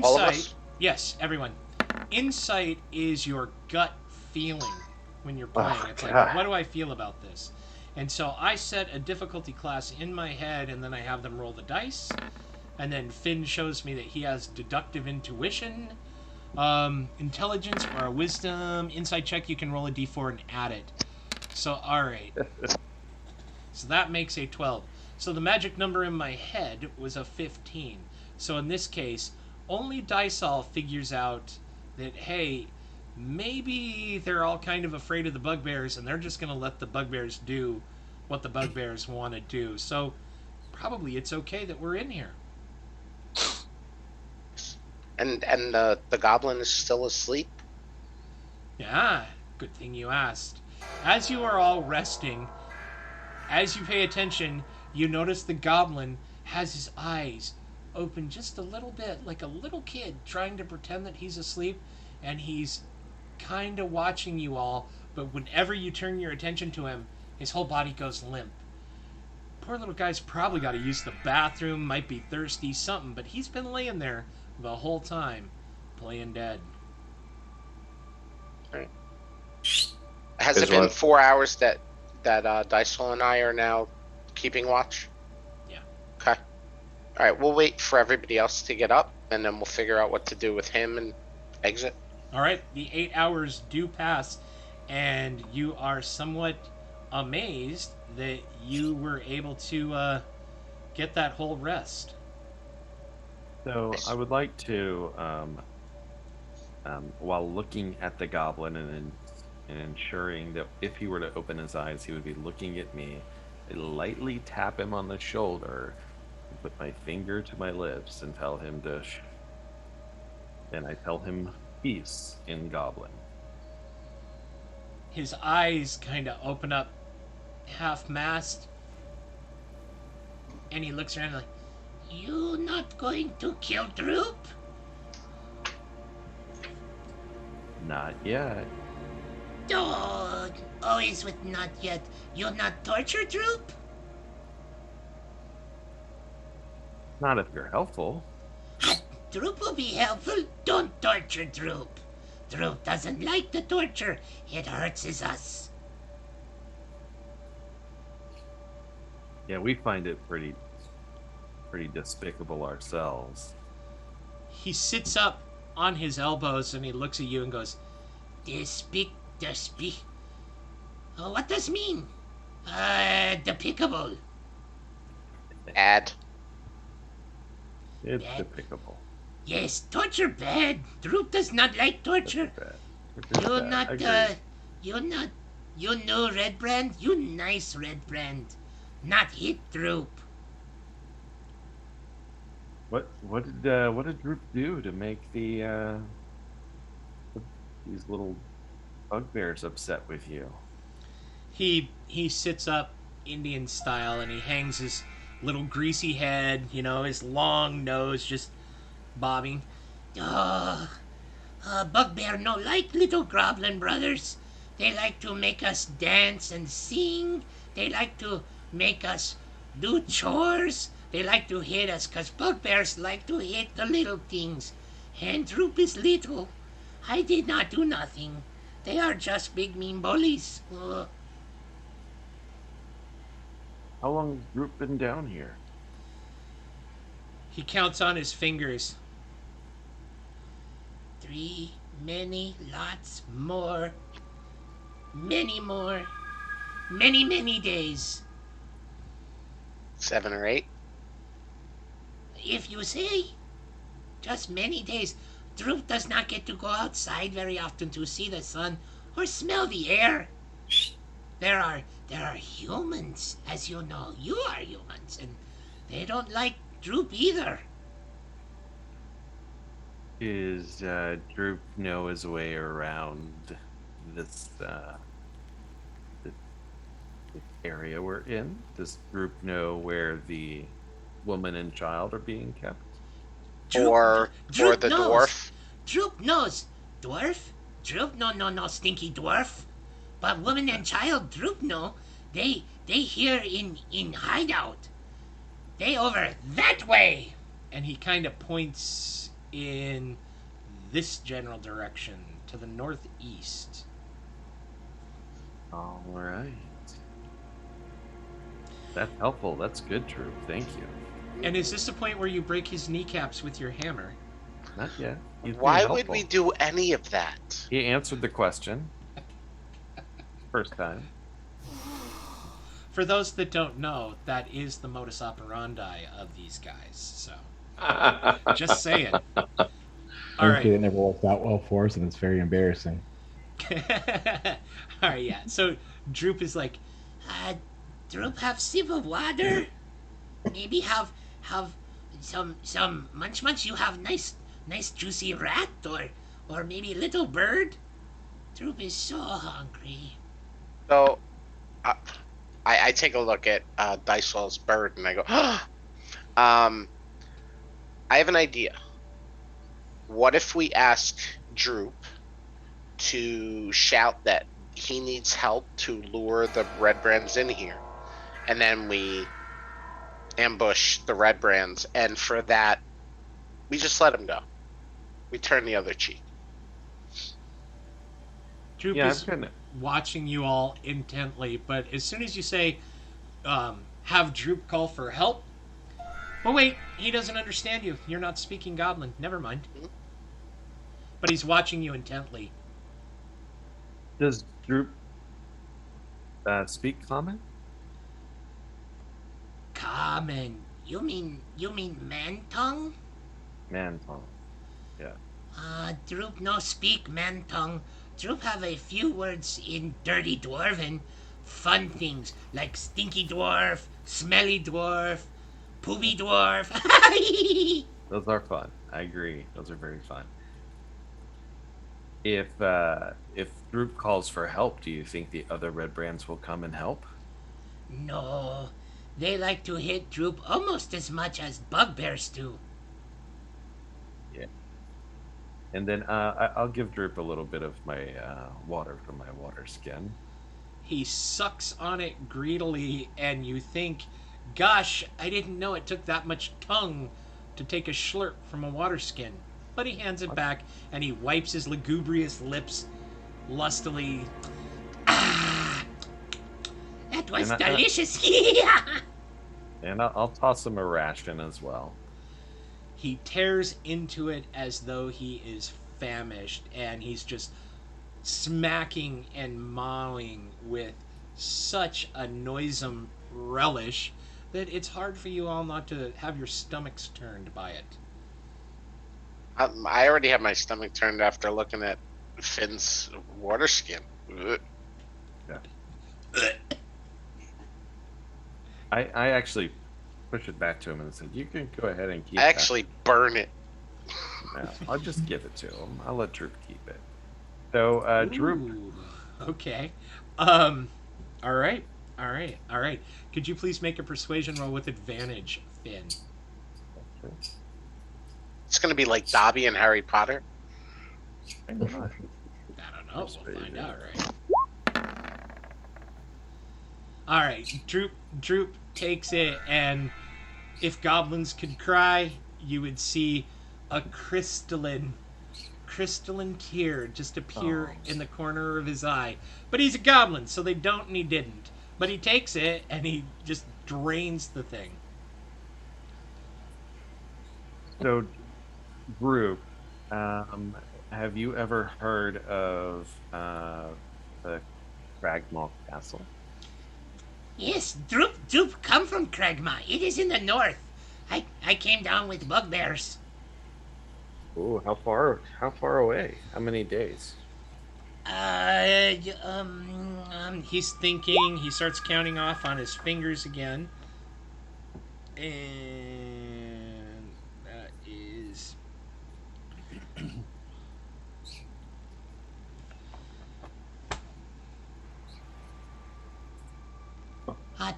All of Insight, us? yes, everyone. Insight is your gut feeling when you're playing. Oh, It's like, God. what do I feel about this? And so I set a difficulty class in my head, and then I have them roll the dice. And then Finn shows me that he has deductive intuition, intelligence, or a wisdom insight check. You can roll a d4 and add it. So, all right. So that makes a 12. So the magic number in my head was a 15. So in this case, only Dysol figures out that, hey, maybe they're all kind of afraid of the bugbears, and they're just going to let the bugbears do what the bugbears want to do. So probably it's okay that we're in here. And the goblin is still asleep? Yeah, good thing you asked. As you are all resting, as you pay attention, you notice the goblin has his eyes open just a little bit, like a little kid trying to pretend that he's asleep, and he's kind of watching you all, but whenever you turn your attention to him, his whole body goes limp. Poor little guy's probably got to use the bathroom, might be thirsty, something, but he's been laying there the whole time, playing dead. Has Is it been what? 4 hours that Dysol and I are now keeping watch? Yeah. Okay. All right, we'll wait for everybody else to get up, and then we'll figure out what to do with him and exit. All right, the 8 hours do pass, and you are somewhat amazed that you were able to get that whole rest. So I would like to, while looking at the goblin and ensuring that if he were to open his eyes, he would be looking at me, lightly tap him on the shoulder, put my finger to my lips and tell him to and I tell him peace in Goblin. His eyes kind of open up half-mast, and he looks around like, "You not going to kill Droop?" Not yet. Oh, always with not yet. You'll not torture Droop? Not if you're helpful. Droop will be helpful. Don't torture Droop. Droop doesn't like the torture. It hurts us. Yeah, we find it pretty despicable ourselves. He sits up on his elbows and he looks at you and goes, Despic. Oh, what does mean? Despicable. Add. It's Bad. despicable. Yes, torture bad. Droop does not like torture. Bad. You're not, Agreed. you know Red Brand? You nice Red Brand. Not hit Droop. What did Droop do to make these little bugbears upset with you? He sits up Indian style and he hangs his little greasy head, his long nose just bobbing. Bugbear no like little Goblin brothers. They like to make us dance and sing. They like to make us do chores. They like to hit us, 'cause bugbears like to hit the little things. And Droop is little. I did not do nothing. They are just big mean bullies. How long has Droop been down here? He counts on his fingers. 3, many, lots more. Many more. Many, many days. 7 or 8. If you say. Just many days. Droop does not get to go outside very often to see the sun or smell the air. There are humans, as you know. You are humans, and they don't like Droop either. Is Droop know his way around this area we're in? Does Droop know where the woman and child are being kept? Or Droop the knows. dwarf. Droop knows. Dwarf? Droop no, stinky dwarf. But woman and child, Droop know. They here in hideout. They over that way. And he kind of points in this general direction to the northeast. All right. That's helpful. That's good, Droop. Thank you. And is this the point where you break his kneecaps with your hammer? Not yet. He's being Why would helpful. we do any of that? He answered the question. First time. For those that don't know, that is the modus operandi of these guys. So, just saying. All Honestly, right. it never worked out well for us, and it's very embarrassing. All right, yeah. So Droop is like, Droop have sip of water. Maybe have some munch. You have nice juicy rat or maybe little bird. Droop is so hungry. So, I take a look at Dicewell's bird and I go, I have an idea. What if we ask Droop to shout that he needs help to lure the Red Brands in here, and then we ambush the Red Brands, and for that, we just let him go. We turn the other cheek. Droop Yeah, is I'm gonna. watching you all intently, but as soon as you say, have Droop call for help, well, wait, he doesn't understand you. You're not speaking Goblin. Never mind. But he's watching you intently. Does Droop speak common? Common. You mean man tongue? Man tongue. Yeah. Droop no speak man tongue. Droop have a few words in dirty dwarven. Fun things like stinky dwarf, smelly dwarf, Poopy dwarf. Those are fun. I agree. Those are very fun. If Droop calls for help, do you think the other red brands will come and help? No, they like to hit Droop almost as much as bugbears do. Yeah. And then I'll give Droop a little bit of my water from my water skin. He sucks on it greedily, and you think, gosh, I didn't know it took that much tongue to take a slurp from a water skin. But he hands it back, and he wipes his lugubrious lips lustily. Ah, that was And delicious. And I'll toss him a ration as well. He tears into it as though he is famished, and he's just smacking and mawing with such a noisome relish that it's hard for you all not to have your stomachs turned by it. I already have my stomach turned after looking at Finn's water skin. Ugh. I actually pushed it back to him and said, "You can go ahead and keep." I actually burn it. No, I'll just give it to him. I'll let Droop keep it. So, Droop. Ooh, okay. All right. Could you please make a persuasion roll with advantage, Finn? It's gonna be like Dobby and Harry Potter. I don't know. We'll find out, right? All right. Droop takes it, and if goblins could cry, you would see a crystalline tear just appear in the corner of his eye. But he's a goblin, so they don't and he didn't. But he takes it, and he just drains the thing. So, Droop, have you ever heard of the Cragmaw Castle? Yes, Droop come from Cragma. It is in the north. I came down with bugbears. Ooh, how far away? How many days? He's thinking. He starts counting off on his fingers again. And that is...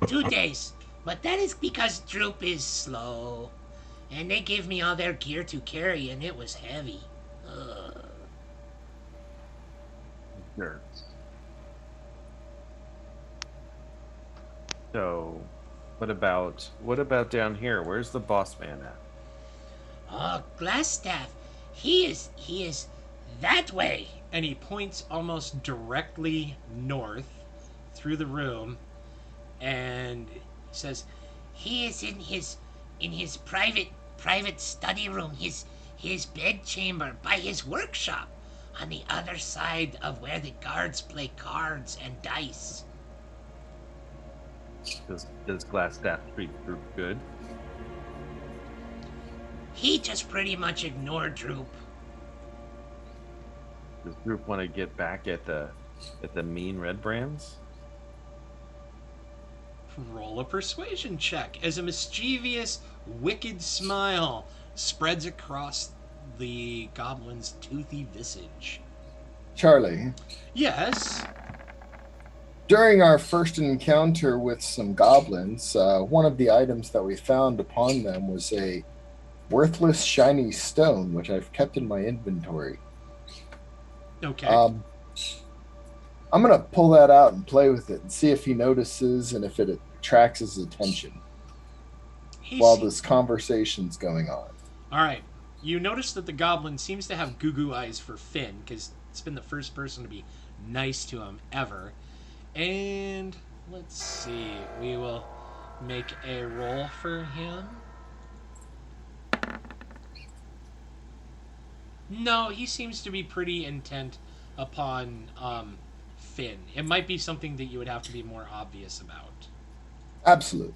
2 days. But that is because Droop is slow. And they gave me all their gear to carry, and it was heavy. Sure. So, what about down here? Where's the boss man at? Glassstaff. He is that way. And he points almost directly north through the room, and he says, He is in his private study room, his bed chamber by his workshop, on the other side of where the guards play cards and dice. Does Glassstaff treat Droop good? He just pretty much ignored Droop. Does Droop want to get back at the mean red brands? roll a persuasion check as a mischievous, wicked smile spreads across the goblin's toothy visage. Charlie, Yes. during our first encounter with some goblins, one of the items that we found upon them was a worthless shiny stone, which I've kept in my inventory. Okay. I'm going to pull that out and play with it and see if he notices and if it attracts his attention while this conversation's going on. All right. You notice that the goblin seems to have goo-goo eyes for Finn, because it's been the first person to be nice to him ever. And let's see. We will make a roll for him. No, he seems to be pretty intent upon Finn. It might be something that you would have to be more obvious about. Absolutely.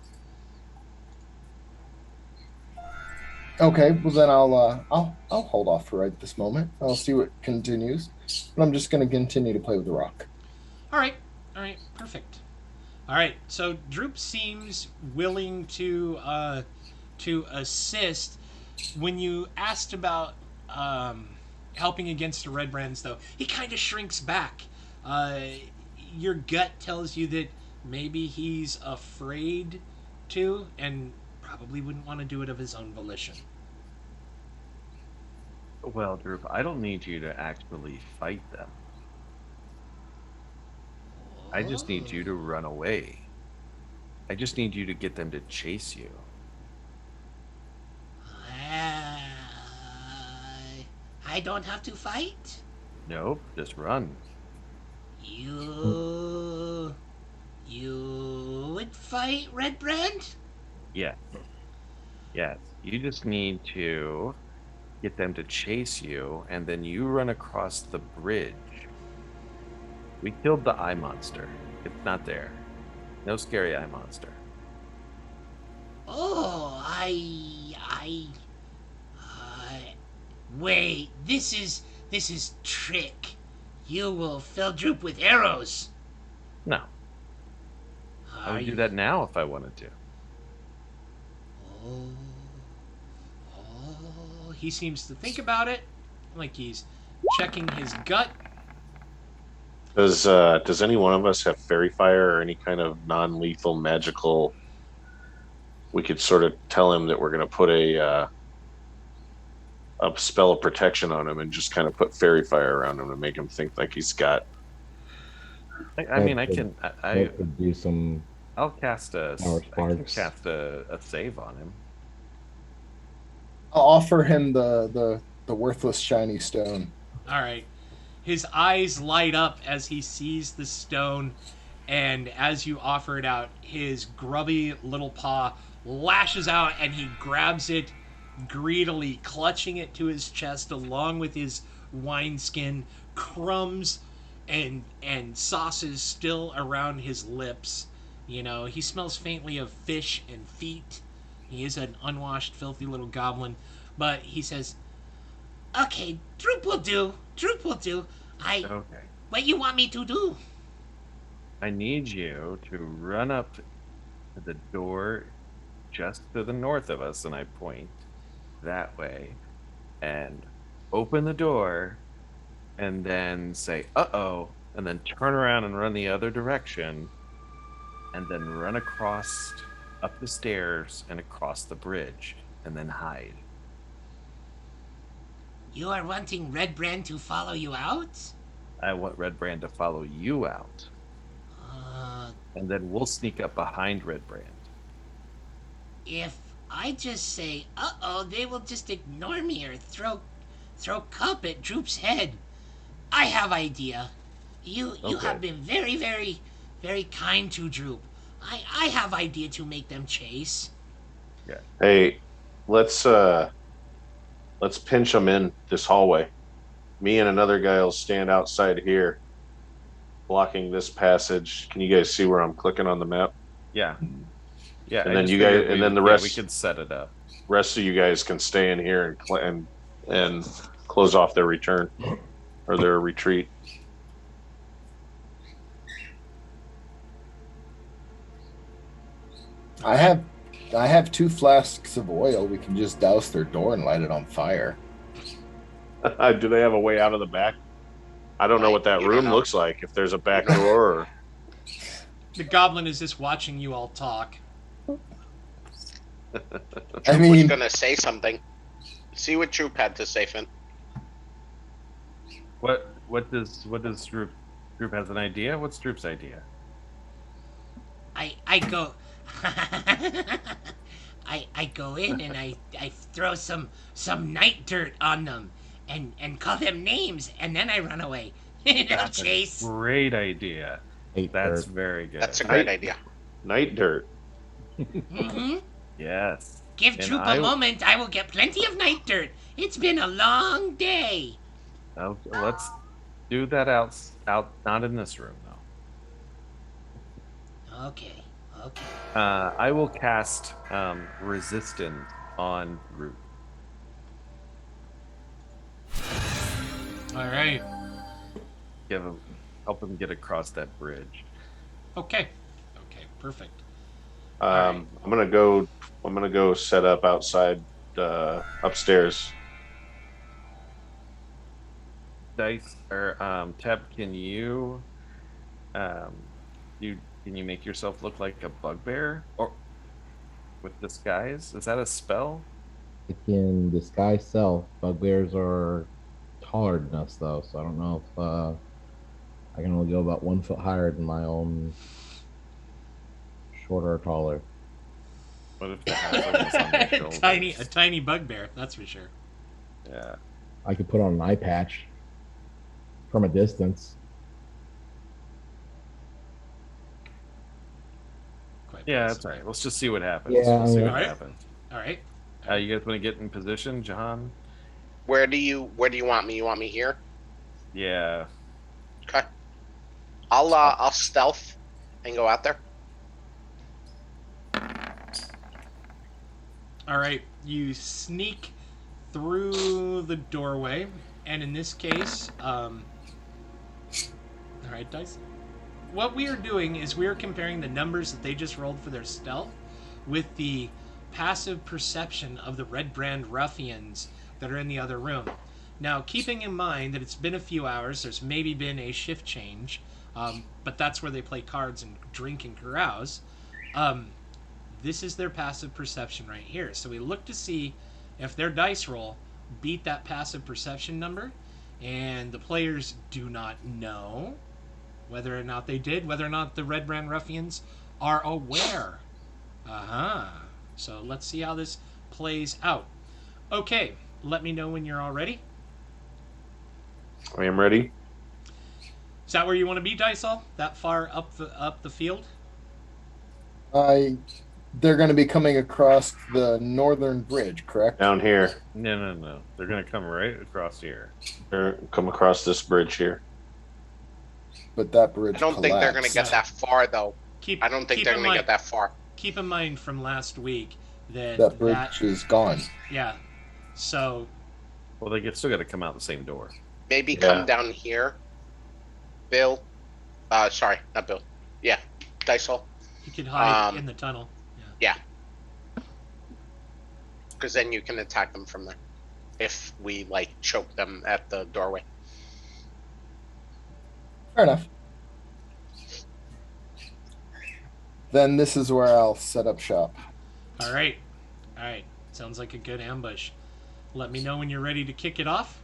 Okay, well then I'll hold off for right this moment. I'll see what continues, but I'm just going to continue to play with the rock. All right, perfect. All right, so Droop seems willing to to assist. When you asked about helping against the red brands, though, he kind of shrinks back. Your gut tells you that maybe he's afraid to, and probably wouldn't want to do it of his own volition. Well, Droop, I don't need you to actually fight them. I just need you to run away. I just need you to get them to chase you. I don't have to fight? Nope, just run. You would fight Red Brand? Yeah. Yes. You just need to get them to chase you, and then you run across the bridge. We killed the eye monster. It's not there. No scary eye monster. Oh, wait, this is trick. You will fill Droop with arrows. No. I would do that now if I wanted to. Oh, he seems to think about it, like he's checking his gut. Does any one of us have fairy fire or any kind of non-lethal magical? We could sort of tell him that we're going to put a spell of protection on him and just kind of put fairy fire around him to make him think like he's got. I mean, I can do some. I'll cast a. Power I can sparks. cast a save on him. I'll offer him the worthless shiny stone. All right. His eyes light up as he sees the stone, and as you offer it out, his grubby little paw lashes out and he grabs it greedily, clutching it to his chest along with his wineskin, crumbs and sauces still around his lips. You know, he smells faintly of fish and feet. He is an unwashed, filthy little goblin, but he says, Okay, Droop will do. Droop will do. Okay. What you want me to do? I need you to run up to the door just to the north of us, and I point that way, and open the door, and then say, uh-oh, and then turn around and run the other direction, and then run across up the stairs and across the bridge, and then hide. You are wanting Red Brand to follow you out? I want Red Brand to follow you out, and then we'll sneak up behind Red Brand. If I just say, uh-oh, they will just ignore me or throw cup at Droop's head. I have idea. You Okay. have been very, very, very kind to Droop. I have idea to make them chase. Yeah. Hey, let's pinch them in this hallway. Me and another guy will stand outside here, blocking this passage. Can you guys see where I'm clicking on the map? Yeah. Yeah. And I then just you guys- figured and we- then the yeah, rest- we could set it up. Rest of you guys can stay in here and close off their return or their retreat. I have 2 flasks of oil. We can just douse their door and light it on fire. Do they have a way out of the back? I don't know what that You don't room know. looks like. If there's a back door, or the goblin is just watching you all talk. I Was mean, gonna say something. See what Droop had to say, Finn. What does Droop has an idea? What's Droop's idea? I go I go in and I throw some night dirt on them and call them names and then I run away. They'll That's chase. a great idea. Hate That's dirt. very good. That's a great idea. night dirt. Mm-hmm. Yes. Give And Droop I- a moment, I will get plenty of night dirt. It's been a long day. Okay, let's do that out, not in this room though. Okay. I will cast resistance on Root. All right. Help him get across that bridge. Okay, perfect. I'm gonna go I'm gonna go set up outside, upstairs. Dice or Teb, can you can you make yourself look like a bugbear or with disguise? Is that a spell? I can disguise self. Bugbears are taller than us, though, so I don't know if I can only go about 1 foot higher than my own shorter or taller. What if the halfling was on their shoulders? A tiny bugbear, that's for sure. Yeah. I could put on an eye patch from a distance. Yeah, that's all right. Let's just see what happens. Yeah, we'll see what Alright. happens. All right. You guys want to get in position, Jahan? Where do you want me? You want me here? Yeah. Okay. I'll stealth and go out there. All right. You sneak through the doorway, and in this case, all right, dice. What we are doing is we are comparing the numbers that they just rolled for their stealth with the passive perception of the Red Brand ruffians that are in the other room. Now, keeping in mind that it's been a few hours, there's maybe been a shift change, but that's where they play cards and drink and carouse. This is their passive perception right here. So we look to see if their dice roll beat that passive perception number, and the players do not know whether or not they did, whether or not the Red Brand ruffians are aware. So let's see how this plays out. Okay, let me know when you're all ready. I am ready. Is that where you want to be, Dysol? That far up the field? They're going to be coming across the northern bridge, correct? Down here. No. They're going to come right across here. Or come across this bridge here. But that bridge I don't think they're going to get that far, though. I don't think they're going to get that far. Keep in mind from last week that bridge is gone. Yeah. So. Well, they still got to come out the same door. Maybe come down here. Bill. Sorry, not Bill. Yeah, Dysol. You could hide in the tunnel. Yeah. Because then you can attack them from there. If we, choke them at the doorway. Fair enough. Then this is where I'll set up shop. All right. Sounds like a good ambush. Let me know when you're ready to kick it off.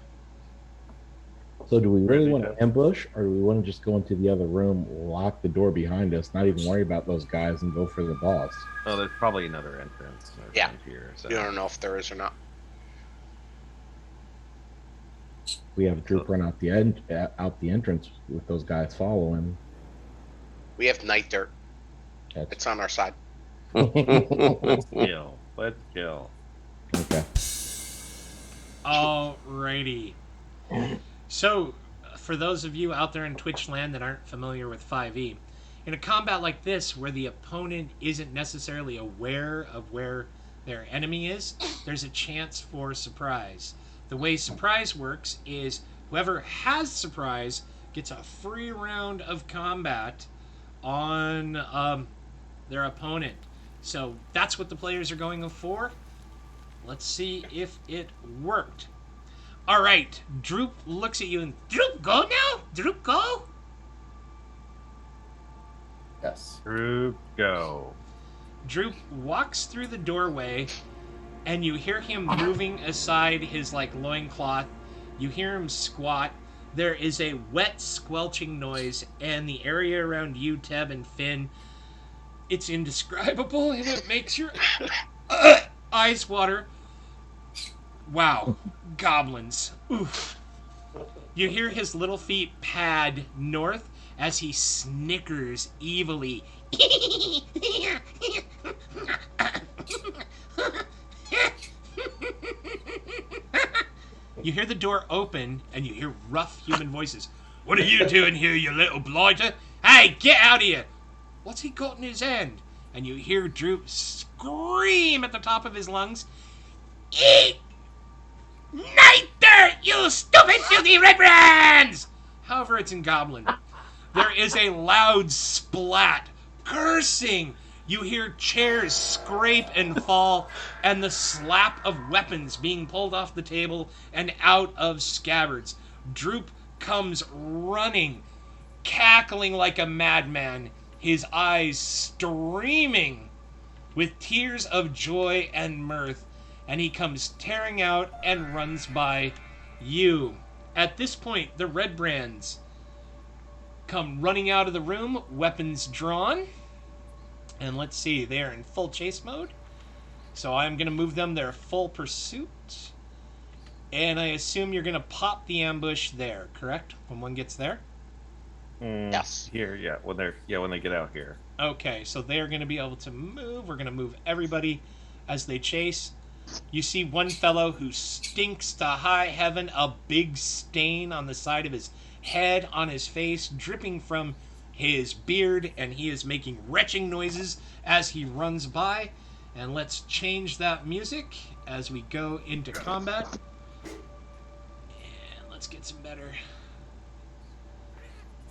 So do we really want to ambush, or do we want to just go into the other room, lock the door behind us, not even worry about those guys, and go for the boss? Oh, there's probably another entrance. Yeah. Here, so. You don't know if there is or not. We have Droop run out the entrance with those guys following. We have night dirt. It's on our side. Let's kill. Okay. Alrighty. So, for those of you out there in Twitch land that aren't familiar with 5e, in a combat like this, where the opponent isn't necessarily aware of where their enemy is, there's a chance for surprise. The way surprise works is whoever has surprise gets a free round of combat on their opponent. So that's what the players are going for. Let's see if it worked. All right, Droop looks at you and, Droop, go now? Droop, go? Yes. Droop, go. Droop walks through the doorway, and you hear him moving aside his, loincloth. You hear him squat. There is a wet, squelching noise, and the area around you, Teb and Finn, it's indescribable, and it makes your eyes water. Wow. Goblins. Oof. You hear his little feet pad north as he snickers evilly. You hear the door open, and you hear rough human voices. What are you doing here, you little blighter? Hey, get out of here! What's he got in his hand? And you hear Droop scream at the top of his lungs. Eat! Night dirt, you stupid filthy red brands! However, it's in Goblin. There is a loud splat, cursing, You hear chairs scrape and fall, and the slap of weapons being pulled off the table and out of scabbards. Droop comes running, cackling like a madman, his eyes streaming with tears of joy and mirth, and he comes tearing out and runs by you. At this point, the Red Brands come running out of the room, weapons drawn. And let's see, they are in full chase mode. So I'm going to move them their full pursuit. And I assume you're going to pop the ambush there, correct? When one gets there? Yes. Here, yeah, when they get out here. Okay, so they're going to be able to move. We're going to move everybody as they chase. You see one fellow who stinks to high heaven, a big stain on the side of his head, on his face, dripping from his beard, and he is making retching noises as he runs by. And let's change that music as we go into combat. And let's get some better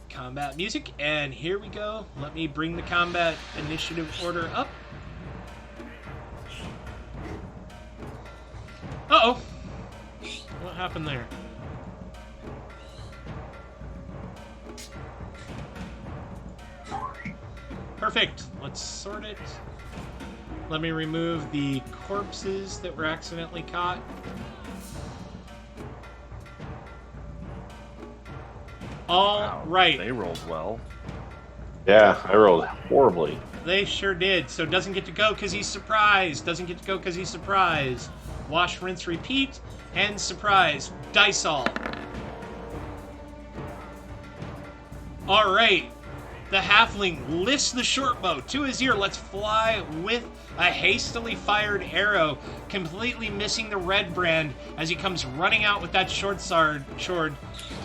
combat music. And here we go. Let me bring the combat initiative order up. Uh-oh. What happened there? Perfect. Let's sort it. Let me remove the corpses that were accidentally caught. All right. They rolled well. Yeah, I rolled horribly. They sure did. So doesn't get to go because he's surprised. Doesn't get to go because he's surprised. Wash, rinse, repeat, and surprise. Dice all. All right. The halfling lifts the short bow to his ear. Let's fly with a hastily fired arrow, completely missing the Red Brand as he comes running out with that short sword,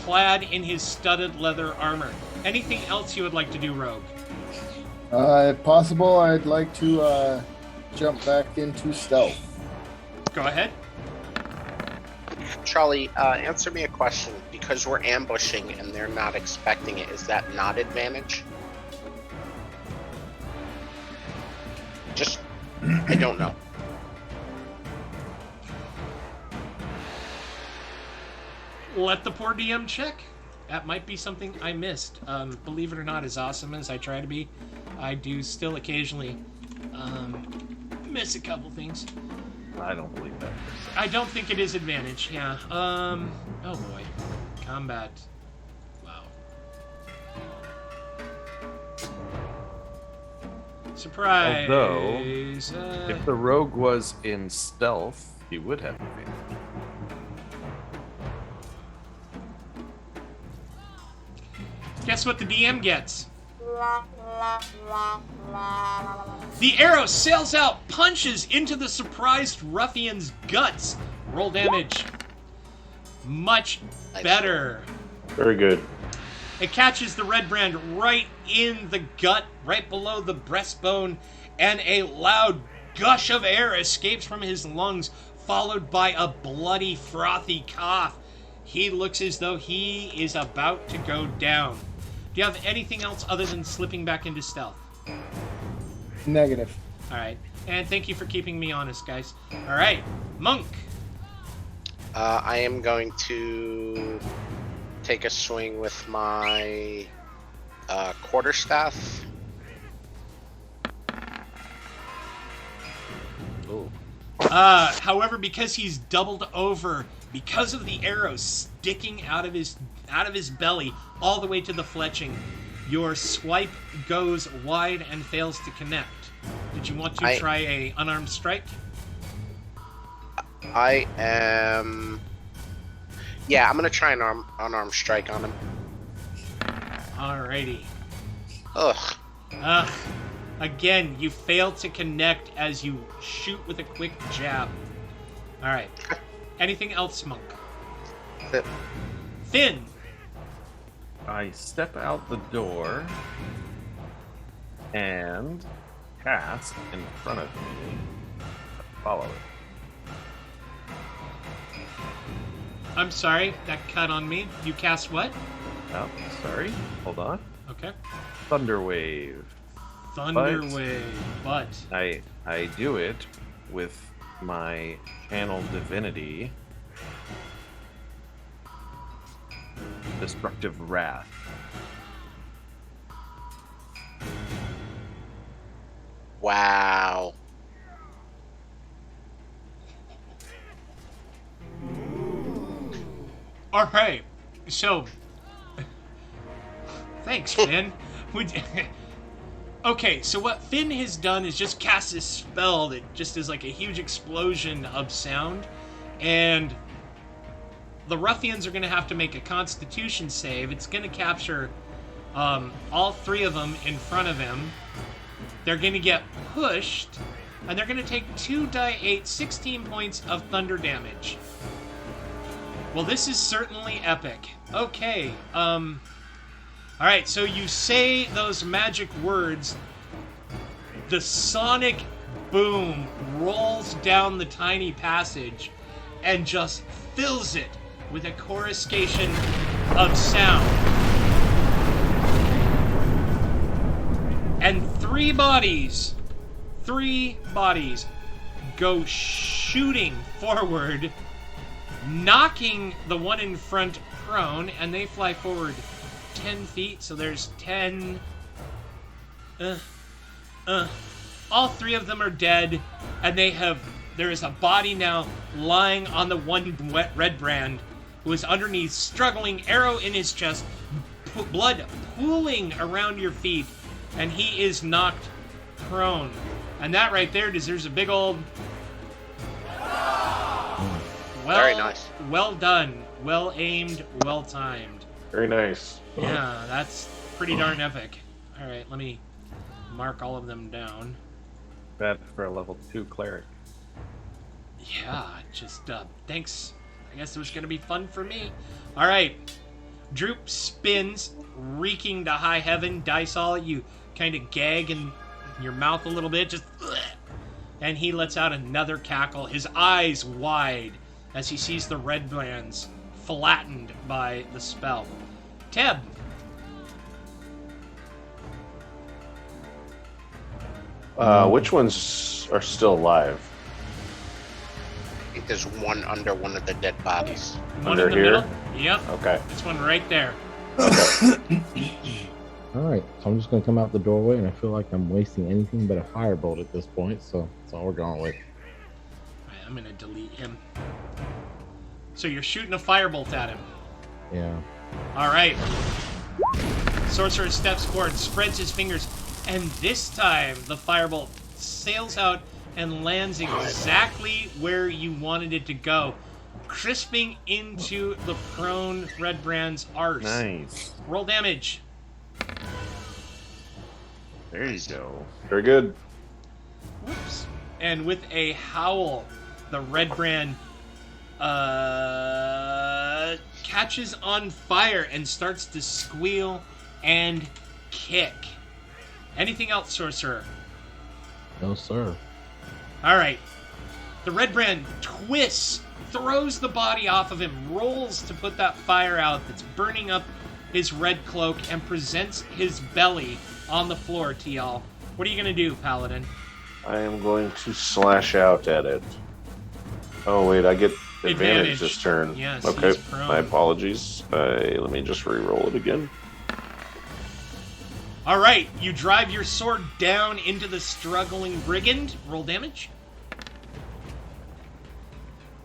clad in his studded leather armor. Anything else you would like to do, Rogue? If possible, I'd like to jump back into stealth. Go ahead. Charlie, answer me a question. Because we're ambushing and they're not expecting it, is that not advantage? Just, I don't know. Let the poor DM check. That might be something I missed. Believe it or not, as awesome as I try to be, I do still occasionally miss a couple things. I don't believe that. I don't think it is advantage, yeah. Oh boy. Combat. Wow. Surprise! Although, if the rogue was in stealth, he would have advantage. Guess what the DM gets? The arrow sails out, punches into the surprised ruffian's guts. Roll damage. Much better. Very good. It catches the Red Brand right in the gut, right below the breastbone, and a loud gush of air escapes from his lungs, followed by a bloody, frothy cough. He looks as though he is about to go down. Do you have anything else other than slipping back into stealth? Negative. All right. And thank you for keeping me honest, guys. All right. Monk. I am going to take a swing with my quarterstaff. Oh. However, because he's doubled over, because of the arrow sticking out of his belly all the way to the fletching, your swipe goes wide and fails to connect. Did you want to try a unarmed strike? I am... Yeah, I'm going to try an unarmed strike on him. Alrighty. Ugh. Again, you fail to connect as you shoot with a quick jab. Alright. Anything else, Monk? Finn. I step out the door and cast in front of me. Follow it. I'm sorry, that cut on me. You cast what? Oh, sorry. Hold on. Okay. Thunder Wave. Thunder Wave, but I do it with my channel divinity, Destructive Wrath. Wow. all right. So, thanks, Finn. Okay, so what Finn has done is just cast this spell that just is like a huge explosion of sound, and the ruffians are going to have to make a Constitution save. It's going to capture all three of them in front of him. They're going to get pushed, and they're going to take 2d8, 16 points of thunder damage. Well, this is certainly epic. Okay, alright, so you say those magic words. The sonic boom rolls down the tiny passage and just fills it with a coruscation of sound. And three bodies go shooting forward, knocking the one in front prone, and they fly forward 10 feet, so there's 10. All three of them are dead, and there is a body now lying on the one wet red brand, who is underneath, struggling, arrow in his chest, blood pooling around your feet, and he is knocked prone. And that right there deserves a big old... Very nice. Well done. Well aimed, well timed. Very nice. Yeah, that's pretty darn epic. Alright, let me mark all of them down. Bad for a level 2 cleric. Yeah, just, thanks. I guess it was gonna be fun for me. Alright. Droop spins, reeking to high heaven. Dice all, you kind of gag in your mouth a little bit, just... And he lets out another cackle, his eyes wide, as he sees the red brands flattened by the spell. Teb. Which ones are still alive? I think there's one under one of the dead bodies. One Under in the here? middle? Yep. Okay. This one right there. Alright, so I'm just going to come out the doorway, and I feel like I'm wasting anything but a firebolt at this point, so that's all we're going with. Alright, I'm gonna delete him. So you're shooting a firebolt at him. Yeah. Alright. Sorcerer steps forward, spreads his fingers, and this time the firebolt sails out and lands exactly where you wanted it to go, crisping into the prone red brand's arse. Nice. Roll damage. There you go. Very good. Whoops. And with a howl, the red brand catches on fire and starts to squeal and kick. Anything else, sorcerer? No, sir. Alright. The red brand twists, throws the body off of him, rolls to put that fire out that's burning up his red cloak, and presents his belly on the floor to y'all. What are you going to do, Paladin? I am going to slash out at it. Oh, wait, I get advantage this turn. Yes, okay, he's prone. my apologies. Let me just re-roll it again. Alright, you drive your sword down into the struggling brigand. Roll damage.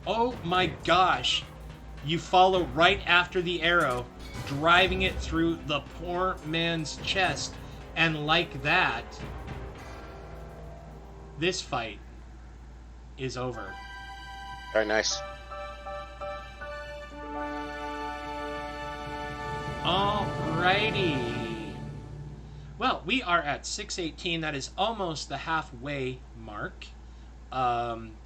Oh my gosh. You follow right after the arrow, driving it through the poor man's chest. And like that, this fight is over. Very nice. Alrighty. Well, we are at 6:18. That is almost the halfway mark.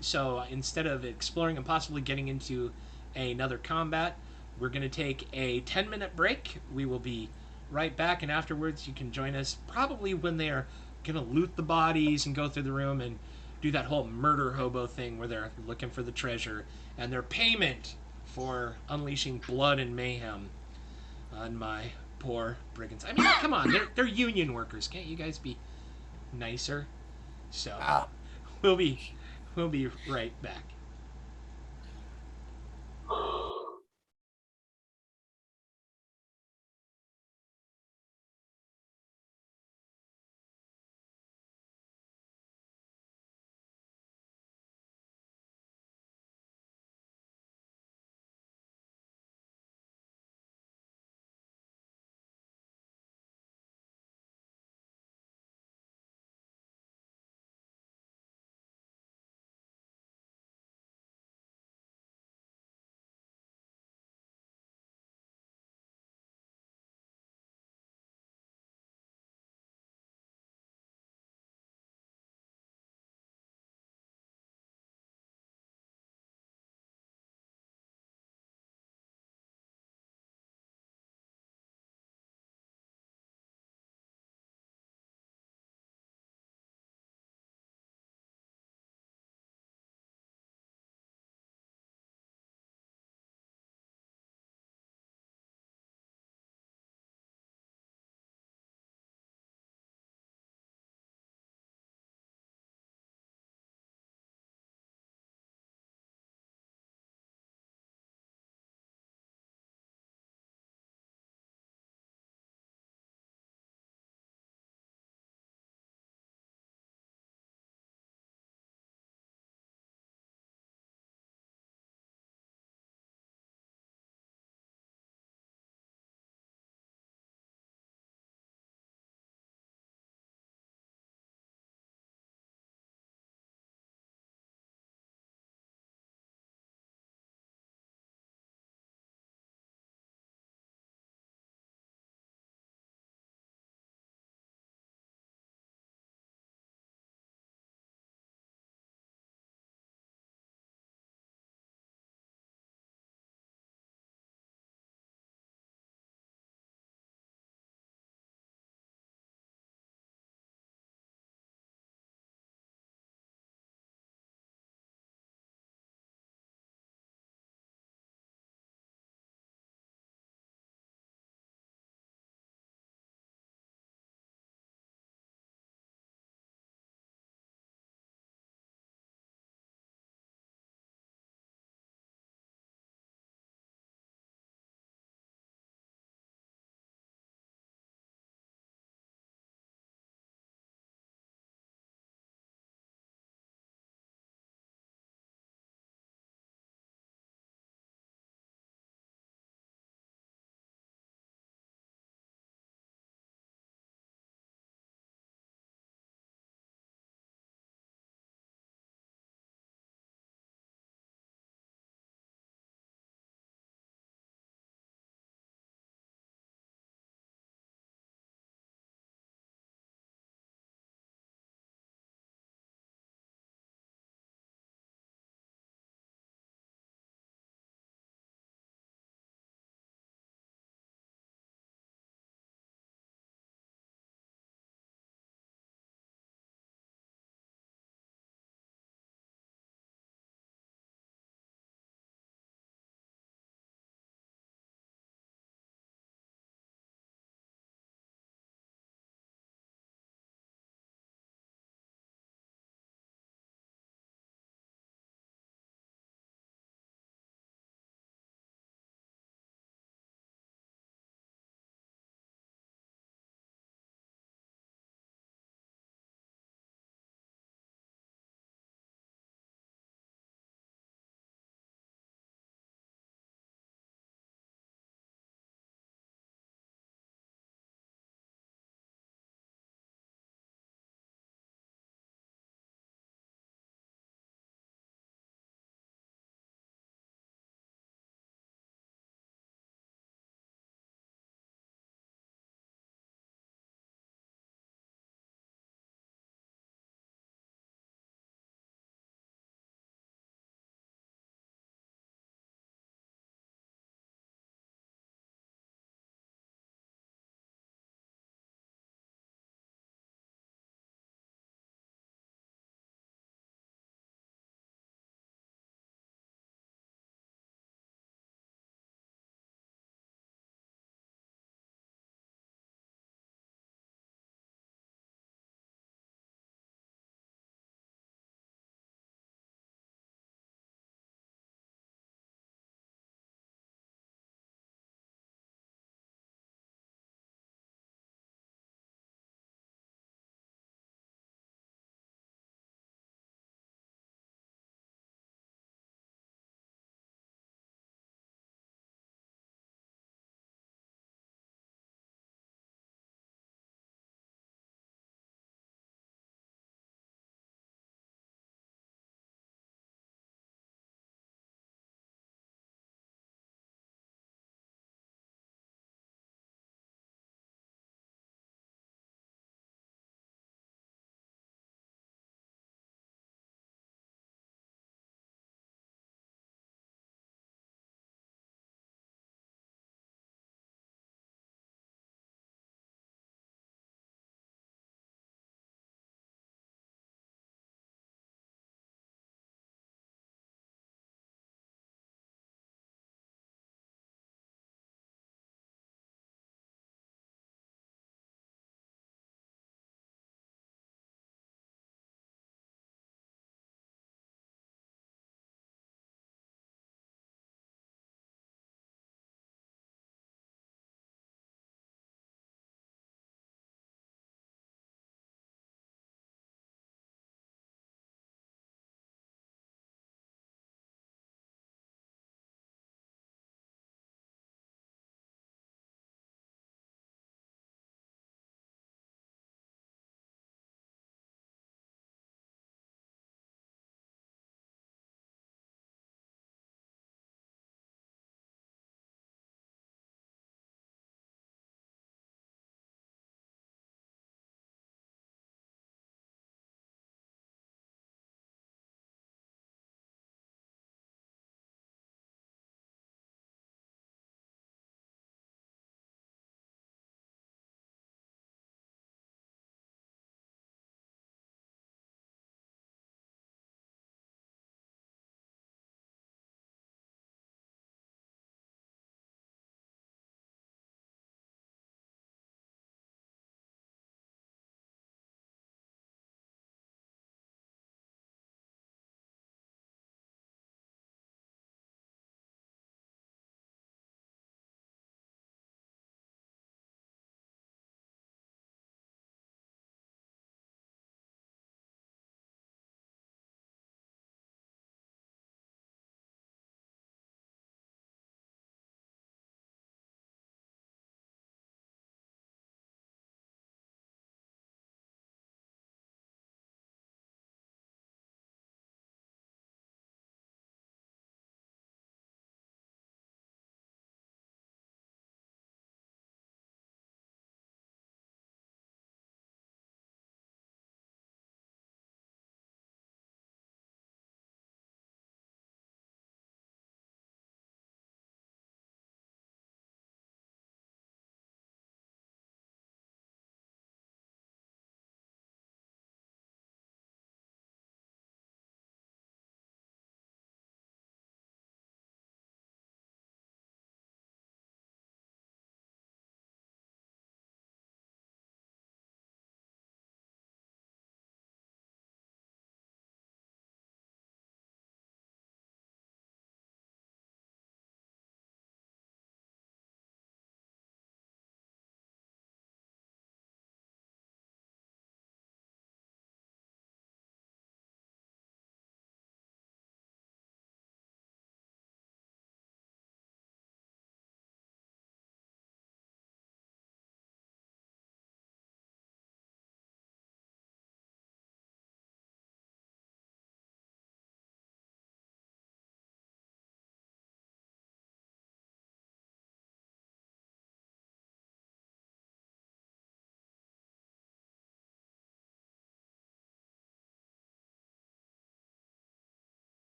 So instead of exploring and possibly getting into another combat, we're going to take a 10-minute break. We will be right back, and afterwards you can join us probably when they are going to loot the bodies and go through the room and do that whole murder hobo thing where they're looking for the treasure and their payment for unleashing blood and mayhem on my poor brigands. I mean, come on, they're union workers. Can't you guys be nicer. So Ah. we'll be right back.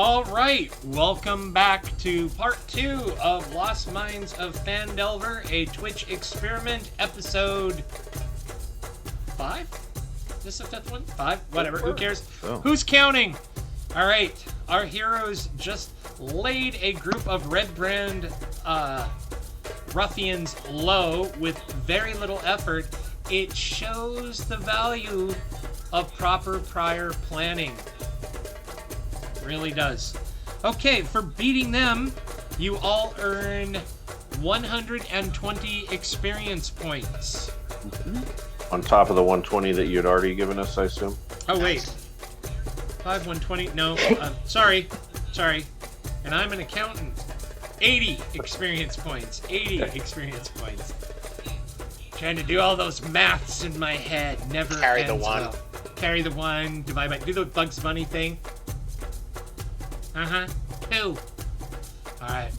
All right, welcome back to part 2 of Lost Mines of Phandelver, a Twitch experiment, episode 5? Is this the 5th one? 5? Whatever, who cares? Oh. Who's counting? All right, our heroes just laid a group of Red Brand ruffians low with very little effort. It shows the value of proper prior planning. Really does. Okay, for beating them, you all earn 120 experience points. On top of the 120 that you'd already given us, I assume? Oh, wait. 5, 120? No. Sorry. And I'm an accountant. 80 experience points. 80 experience points. Trying to do all those maths in my head. Never Carry ends the one. well. Carry the 1. Divide by... Do the Bugs Bunny thing. 2. Alright.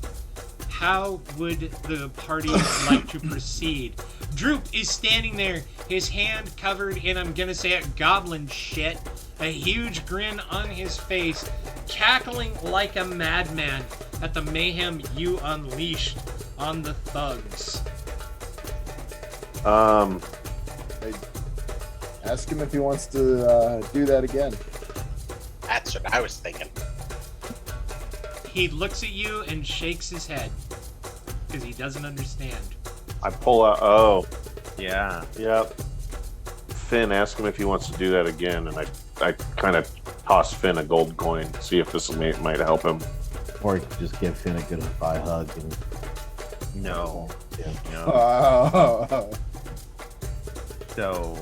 How would the party like to proceed? Droop is standing there, his hand covered in, I'm gonna say it, goblin shit. A huge grin on his face, cackling like a madman at the mayhem you unleashed on the thugs. Ask him if he wants to do that again. That's what I was thinking. He looks at you and shakes his head because he doesn't understand. I pull out. Oh, Yeah. yep. Finn, ask him if he wants to do that again, and I kind of toss Finn a gold coin, see if this might help him. Or you could just give Finn a goodbye hug and No. yeah. No. So,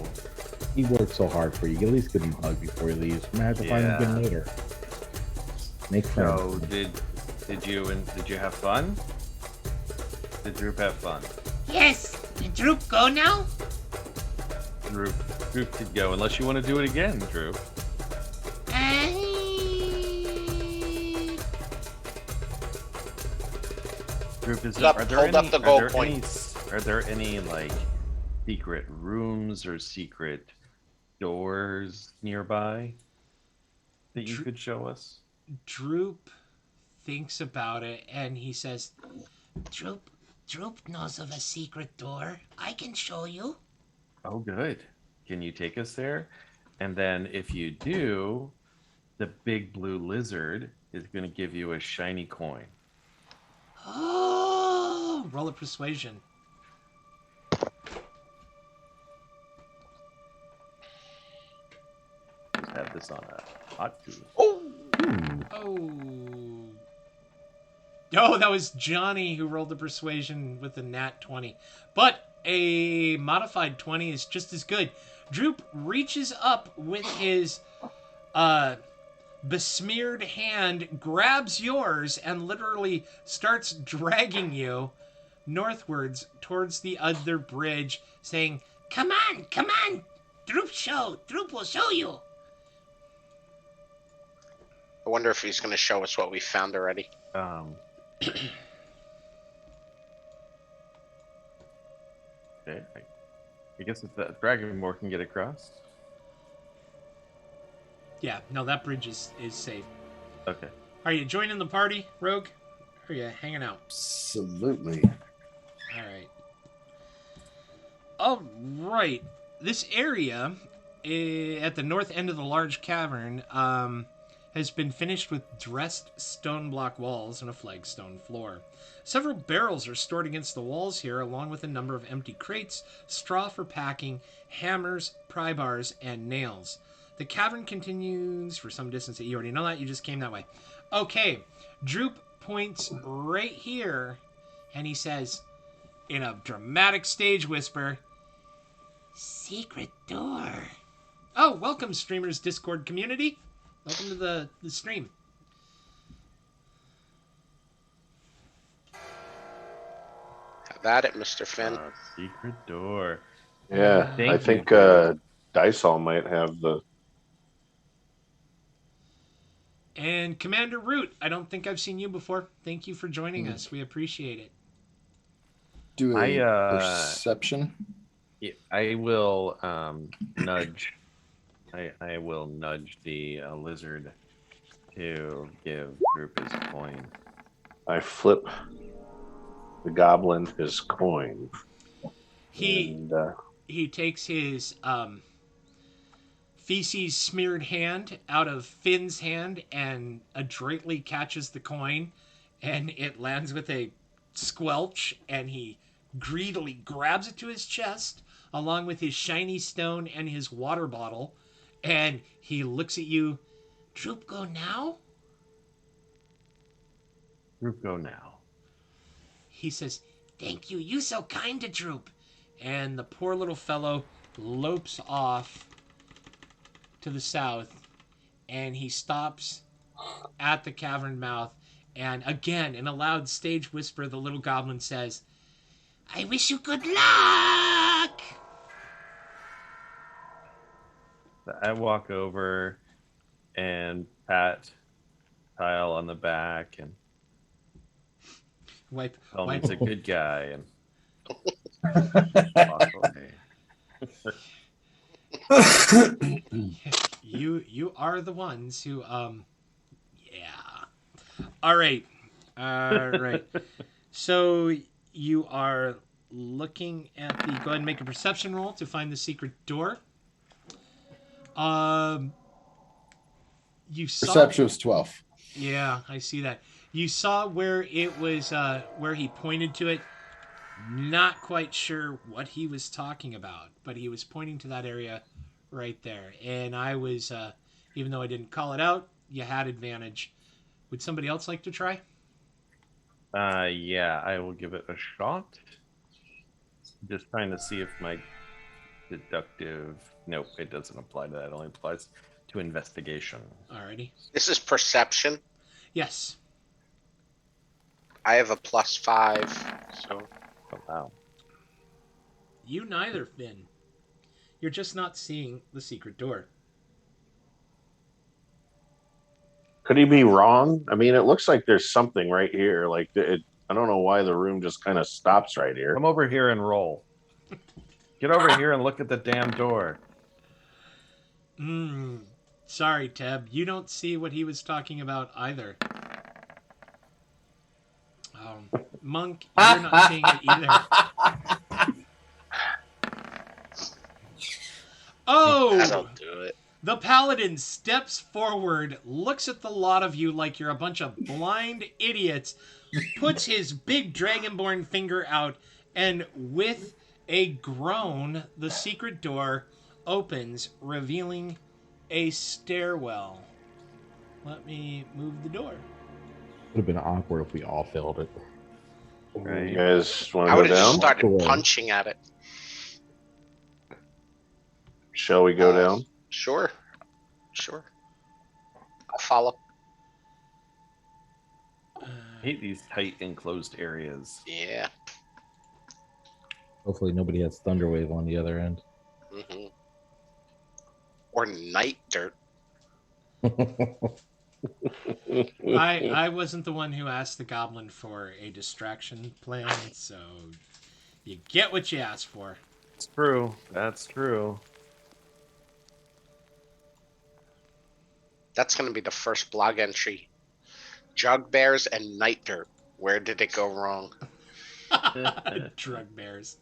He worked so hard for you. At least give him a hug before he leaves. Imagine if I Yeah. again later. Make friends. so did you have fun? Did Droop have fun? Yes. Did Droop go now? Droop could go unless you want to do it again, Droop. Droop is Hold up the gold are points. there any like secret rooms or secret doors nearby that you could show us? Droop thinks about it and he says, Droop knows of a secret door. I can show you. Oh, good. Can you take us there? And then if you do, the big blue lizard is going to give you a shiny coin. oh, roll a persuasion. Let's have this on a hot tube. Oh, that was Johnny who rolled the persuasion with a nat 20. But a modified 20 is just as good. Droop reaches up with his besmeared hand, grabs yours, and literally starts dragging you northwards towards the other bridge, saying, Come on. Droop will show you. I wonder if he's going to show us what we found already. Okay, I guess if that Dragonmore can get across. yeah, no, that bridge is safe. Okay. Are you joining the party, Rogue? Or are you hanging out? Absolutely. All right. This area at the north end of the large cavern has been finished with dressed stone block walls and a flagstone floor. Several barrels are stored against the walls here, along with a number of empty crates, straw for packing, hammers, pry bars, and nails. The cavern continues for some distance. You already know that. You just came that way. Okay. Droop points right here, and he says, in a dramatic stage whisper, Secret door. "Oh, welcome, Streamers Discord community. Welcome to the stream." Have at it, Mr. Finn. Secret door. Yeah, Thank I you. think Dicehall might have the. And Commander Root, I don't think I've seen you before. Thank you for joining us. We appreciate it. Do a I, perception. Yeah, I will nudge. I will nudge the lizard to give Droop his coin. I flip the goblin his coin. He And, he takes his feces smeared hand out of Finn's hand and adroitly catches the coin, and it lands with a squelch, and he greedily grabs it to his chest along with his shiny stone and his water bottle, and he looks at you. Troop go now? Droop, go now. He says, Thank you. You so kind to Troop. and the poor little fellow lopes off to the south, and he stops at the cavern mouth, and again, in a loud stage whisper, the little goblin says, I wish you good luck. I walk over and pat Kyle on the back and wipe, tell him wipe. he's a good guy and walk away. You are the ones who yeah. All right. So you are looking at the, go ahead and make a perception roll to find the secret door. You saw, Perception was 12. yeah, I see that. You saw where it was, where he pointed to it. Not quite sure what he was talking about, but he was pointing to that area right there. And I was, even though I didn't call it out, you had advantage. Would somebody else like to try? Yeah, I will give it a shot. Just trying to see if my deductive... Nope, it doesn't apply to that. It only applies to investigation. Alrighty. This is perception. Yes. I have a +5, so Oh, wow. You neither, Finn. You're just not seeing the secret door. could he be wrong? I mean, it looks like there's something right here. Like, I don't know why the room just kind of stops right here. Come over here and roll. Get over here and look at the damn door. Sorry, Teb. You don't see what he was talking about either. Monk, you're not seeing it either. Oh! that'll do it. The paladin steps forward, looks at the lot of you like you're a bunch of blind idiots, puts his big dragonborn finger out, and with a groan, the secret door opens, revealing a stairwell. Let me move the door. Would have been awkward if we all failed it. Right. You guys want I to would go have just down? started Cool. punching at it. Shall we go down? Sure. I'll follow. I hate these tight enclosed areas. Yeah. Hopefully nobody has Thunderwave on the other end. hmm Or night dirt. I wasn't the one who asked the goblin for a distraction plan, so you get what you asked for. It's true. That's true. That's going to be the first blog entry. Jug bears and night dirt. Where did it go wrong? Drug bears.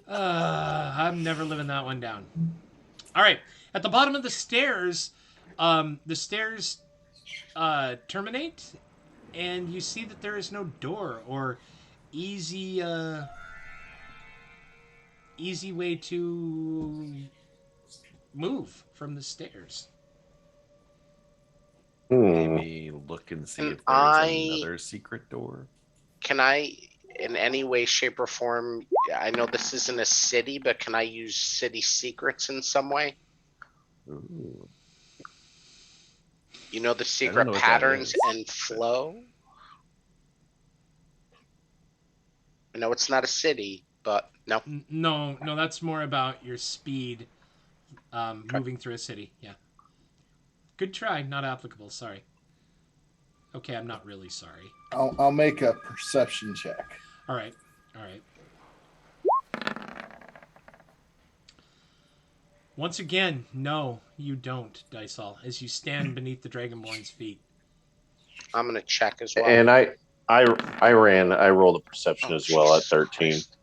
I'm never living that one down. All right. At the bottom of the stairs terminate, and you see that there is no door or easy way to move from the stairs. Maybe look and see And if there's another secret door. Can I, in any way, shape, or form, I know this isn't a city, but can I use city secrets in some way? Ooh. You know, the know secret what that patterns is. and flow? I know it's not a city, but no. No, that's more about your speed moving through a city. Yeah. Good try, not applicable. Sorry. Okay, I'm not really sorry. I'll make a perception check. All right. Once again, no, you don't, Dysol, as you stand beneath the Dragonborn's feet. I'm gonna check as well. And I rolled a perception as well at Jesus 13. Christ.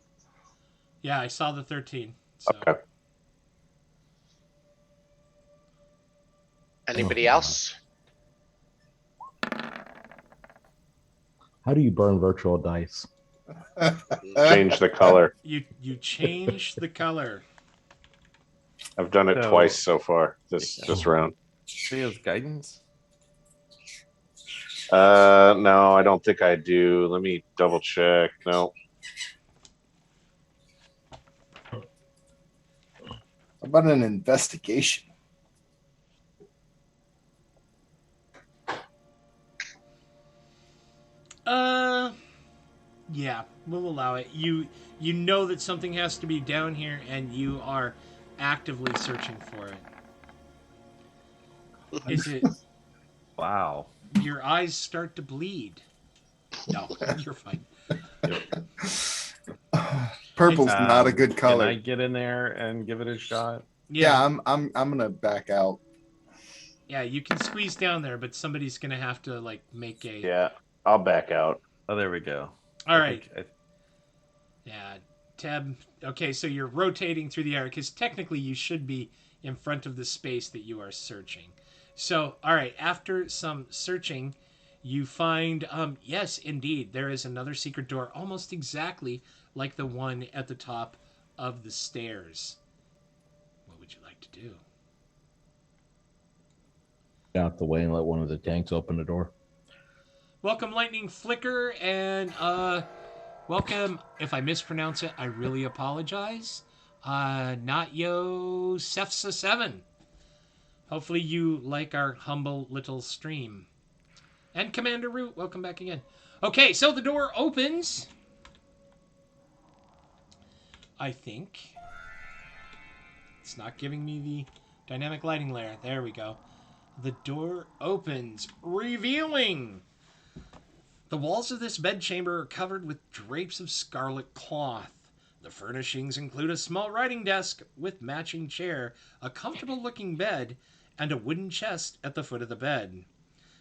Yeah, I saw the 13. So. Okay. Anybody else? How do you burn virtual dice? Change the color. You change the color. I've done it So- twice so far this round. He has guidance. No, I don't think I do. Let me double check. No. How about an investigation? Yeah, we'll allow it. You know that something has to be down here, and you are actively searching for it. Is it? Wow. Your eyes start to bleed. No, you're fine. Purple's not a good Can color. I get in there and give it a shot? Yeah, I'm gonna back out. Yeah, you can squeeze down there, but somebody's gonna have to like make a. Yeah, I'll back out. Oh, there we go. All right. I Yeah, Tab. Okay, so you're rotating through the area because technically you should be in front of the space that you are searching. So, all right, after some searching, you find, yes, indeed, there is another secret door almost exactly like the one at the top of the stairs. What would you like to do? Get out the way and let one of the tanks open the door. Welcome, Lightning Flicker, and welcome, if I mispronounce it, I really apologize. Not Yo Sefsa 7. Hopefully you like our humble little stream. And Commander Root, welcome back again. Okay, so the door opens. I think. It's not giving me the dynamic lighting layer. There we go. The door opens, revealing... The walls of this bedchamber are covered with drapes of scarlet cloth. The furnishings include a small writing desk with matching chair, a comfortable-looking bed, and a wooden chest at the foot of the bed.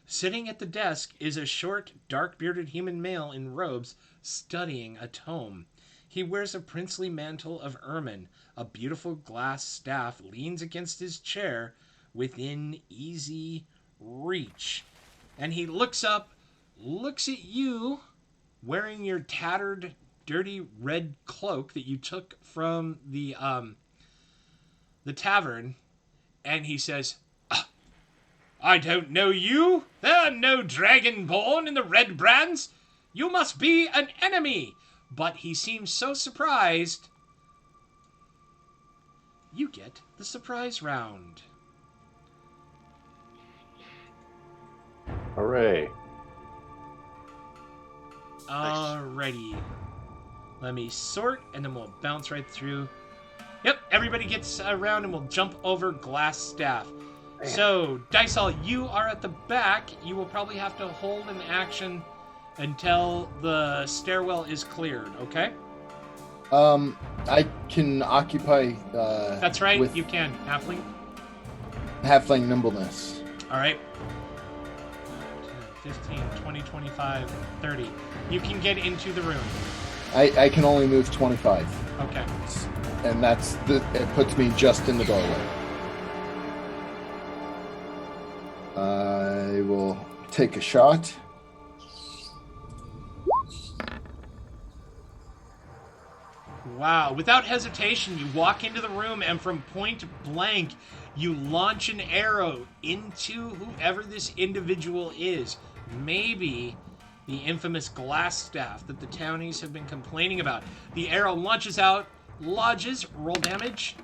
Sitting at the desk is a short, dark-bearded human male in robes studying a tome. He wears a princely mantle of ermine. A beautiful glass staff leans against his chair within easy reach. And he looks up, looks at you, wearing your tattered, dirty red cloak that you took from the tavern, and he says, I don't know you. There are no dragonborn in the Red Brands. You must be an enemy. But he seems so surprised. You get the surprise round. Hooray. Alrighty. Let me sort, and then we'll bounce right through. Yep, everybody gets a round, and we'll jump over glass staff. So, Dysol, you are at the back. You will probably have to hold an action until the stairwell is cleared, okay? I can occupy. That's right, with you can. Halfling. halfling nimbleness. Alright. 15, 20, 25, 30. You can get into the room. I can only move 25, Okay. and it puts me just in the doorway. I will take a shot. Wow. Without hesitation, you walk into the room, and from point blank, you launch an arrow into whoever this individual is. Maybe the infamous glass staff that the townies have been complaining about. The arrow launches out, lodges, roll damage,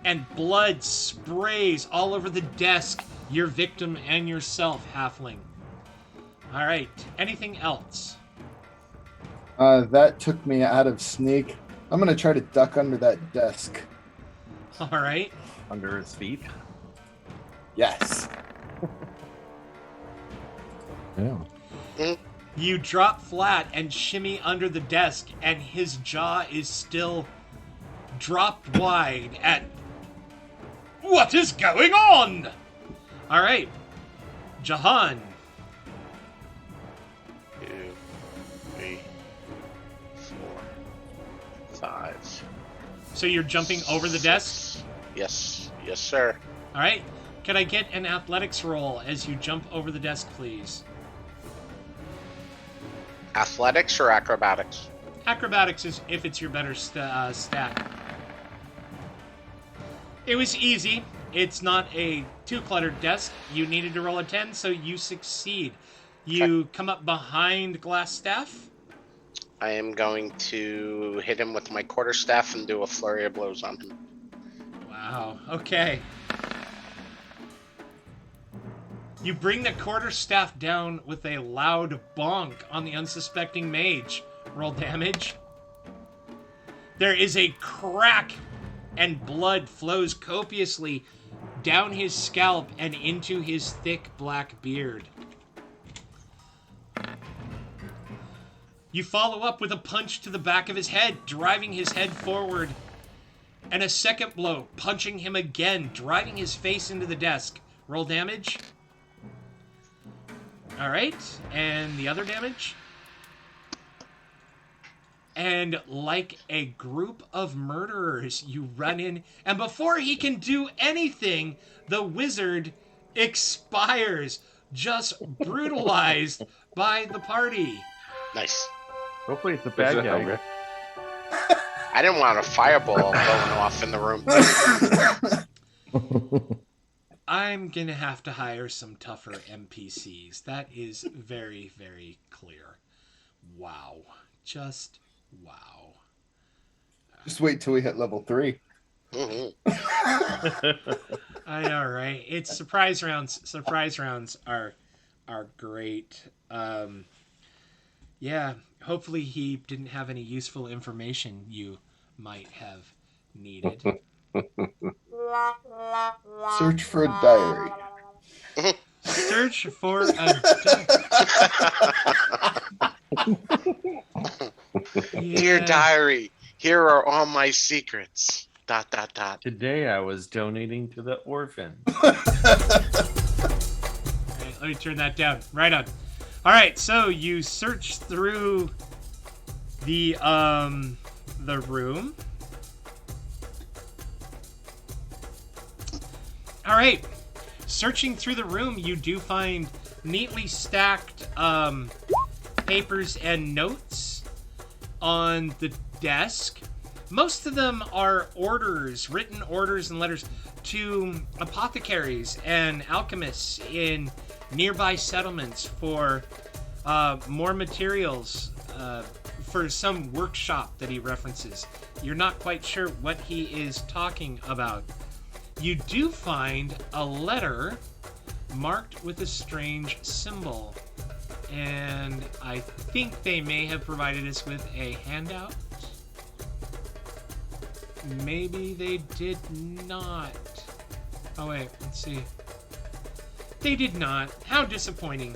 and blood sprays all over the desk, your victim and yourself, halfling. All right. Anything else? That took me out of sneak. I'm gonna try to duck under that desk. All right. Under his feet. Yes. Yeah. You drop flat and shimmy under the desk, and his jaw is still dropped wide at... What is going on? All right. Jahan. 2, 3, 4, 5. So you're jumping over the desk? Yes. Yes, sir. All right. Can I get an athletics roll as you jump over the desk, please? Athletics or acrobatics? Acrobatics is if it's your better stat. It was easy. It's not a too cluttered desk. You needed to roll a 10, so you succeed. You come up behind Glassstaff. I am going to hit him with my quarterstaff and do a flurry of blows on him. Wow. Okay. You bring the quarterstaff down with a loud bonk on the unsuspecting mage. Roll damage. There is a crack, and blood flows copiously down his scalp and into his thick black beard. You follow up with a punch to the back of his head, driving his head forward. And a second blow, punching him again, driving his face into the desk. Roll damage. All right, and the other damage. And like a group of murderers, you run in, and before he can do anything, the wizard expires, just brutalized by the party. Nice. Hopefully it's a bad guy. I didn't want a fireball going off in the room. I'm gonna have to hire some tougher NPCs. That is very, very clear. Wow. Just wow. Just wait till we hit level 3. Mm-hmm. I know, right? It's surprise rounds. Surprise rounds are great. Yeah, hopefully he didn't have any useful information you might have needed. Search for a diary. Search for a Dear diary, here are all my secrets. ... Today I was donating to the orphan. Alright, let me turn that down. Right on. Alright, so you search through the room. Alright. Searching through the room, you do find neatly stacked papers and notes on the desk. Most of them are orders, written orders and letters to apothecaries and alchemists in nearby settlements for more materials for some workshop that he references. You're not quite sure what he is talking about. You do find a letter marked with a strange symbol, and I think they may have provided us with a handout. Maybe they did not. Oh wait, let's see. They did not. How disappointing.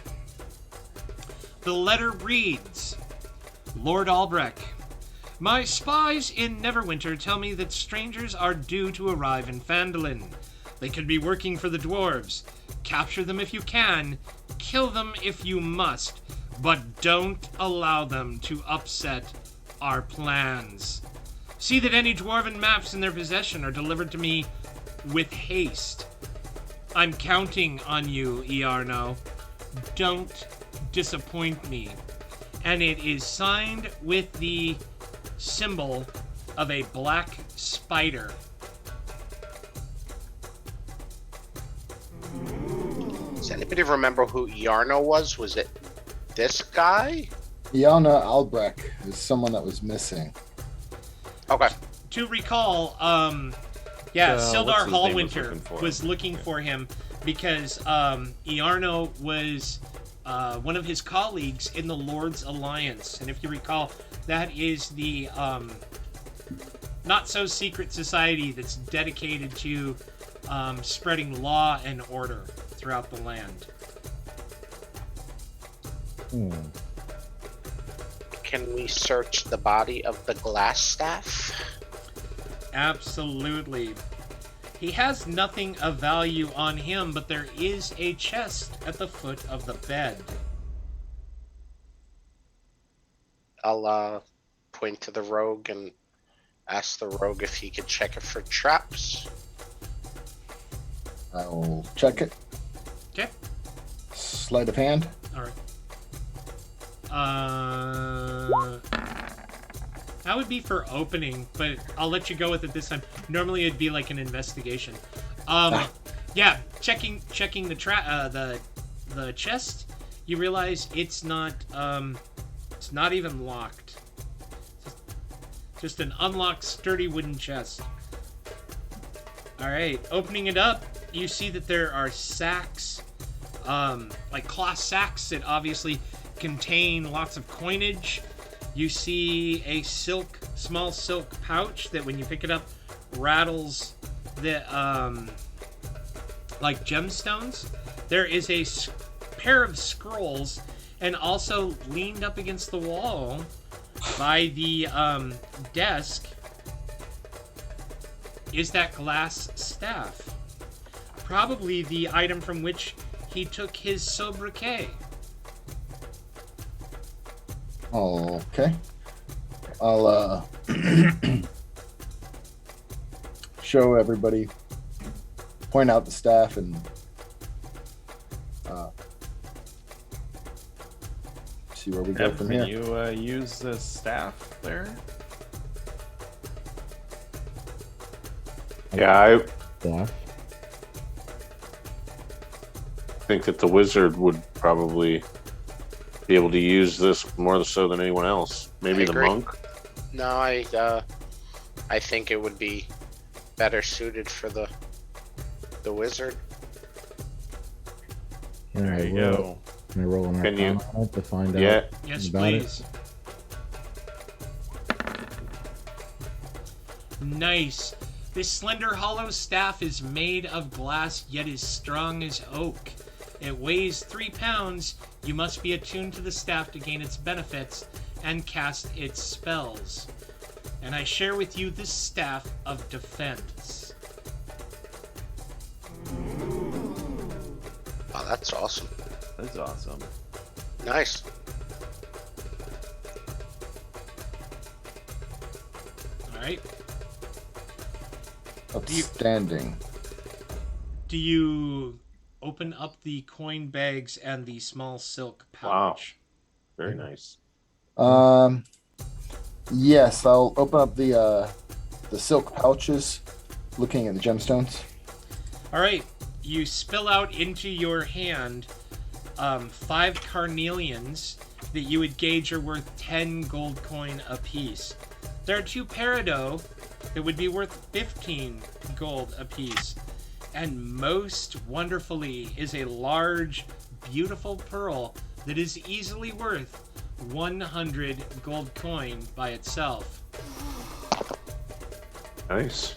The letter reads, Lord Albrecht, my spies in Neverwinter tell me that strangers are due to arrive in Phandelver. They could be working for the dwarves. Capture them if you can, kill them if you must, but don't allow them to upset our plans. See that any dwarven maps in their possession are delivered to me with haste. I'm counting on you, Iarno. Don't disappoint me. And it is signed with the symbol of a black spider. Does anybody remember who Iarno was? Was it this guy? Iana Albrecht is someone that was missing. Okay. To recall, what's Sildar his name Hallwinter was looking for him because Iarno was one of his colleagues in the Lord's Alliance. And if you recall, that is the not-so-secret society that's dedicated to spreading law and order throughout the land. Can we search the body of the glass staff? Absolutely. He has nothing of value on him, but there is a chest at the foot of the bed. I'll point to the rogue and ask the rogue if he could check it for traps. I'll check it. Okay. Sleight of hand. All right. That would be for opening, but I'll let you go with it this time. Normally it'd be like an investigation. Yeah, checking the chest. You realize it's not even locked. Just an unlocked, sturdy wooden chest. All right, opening it up, you see that there are sacks, like cloth sacks that obviously contain lots of coinage. You see a small silk pouch that when you pick it up rattles the like gemstones. There is a pair of scrolls, and also leaned up against the wall by the desk is that glass staff, probably the item from which he took his sobriquet. Okay. I'll show everybody, point out the staff, and see where we go from Can here. you use the staff there? Yeah, I Yeah. think that the wizard would probably be able to use this more so than anyone else. Maybe I the agree. monk. No, I think it would be better suited for the wizard. Can There I you roll, go. Can I roll an Can you- arcana on it to find Yeah. out? Yes, About it? please. Nice. This slender hollow staff is made of glass, yet is strong as oak. It weighs 3 pounds. You must be attuned to the staff to gain its benefits and cast its spells. And I share with you the staff of defense. Wow, that's awesome. That's awesome. Nice. All right. Outstanding. Do you open up the coin bags and the small silk Wow. pouch? Very nice. Yes, I'll open up the silk pouches, looking at the gemstones. All right, you spill out into your hand 5 carnelians that you would gauge are worth 10 gold coin apiece. There are 2 peridot that would be worth 15 gold apiece. And most wonderfully is a large, beautiful pearl that is easily worth 100 gold coin by itself. Nice.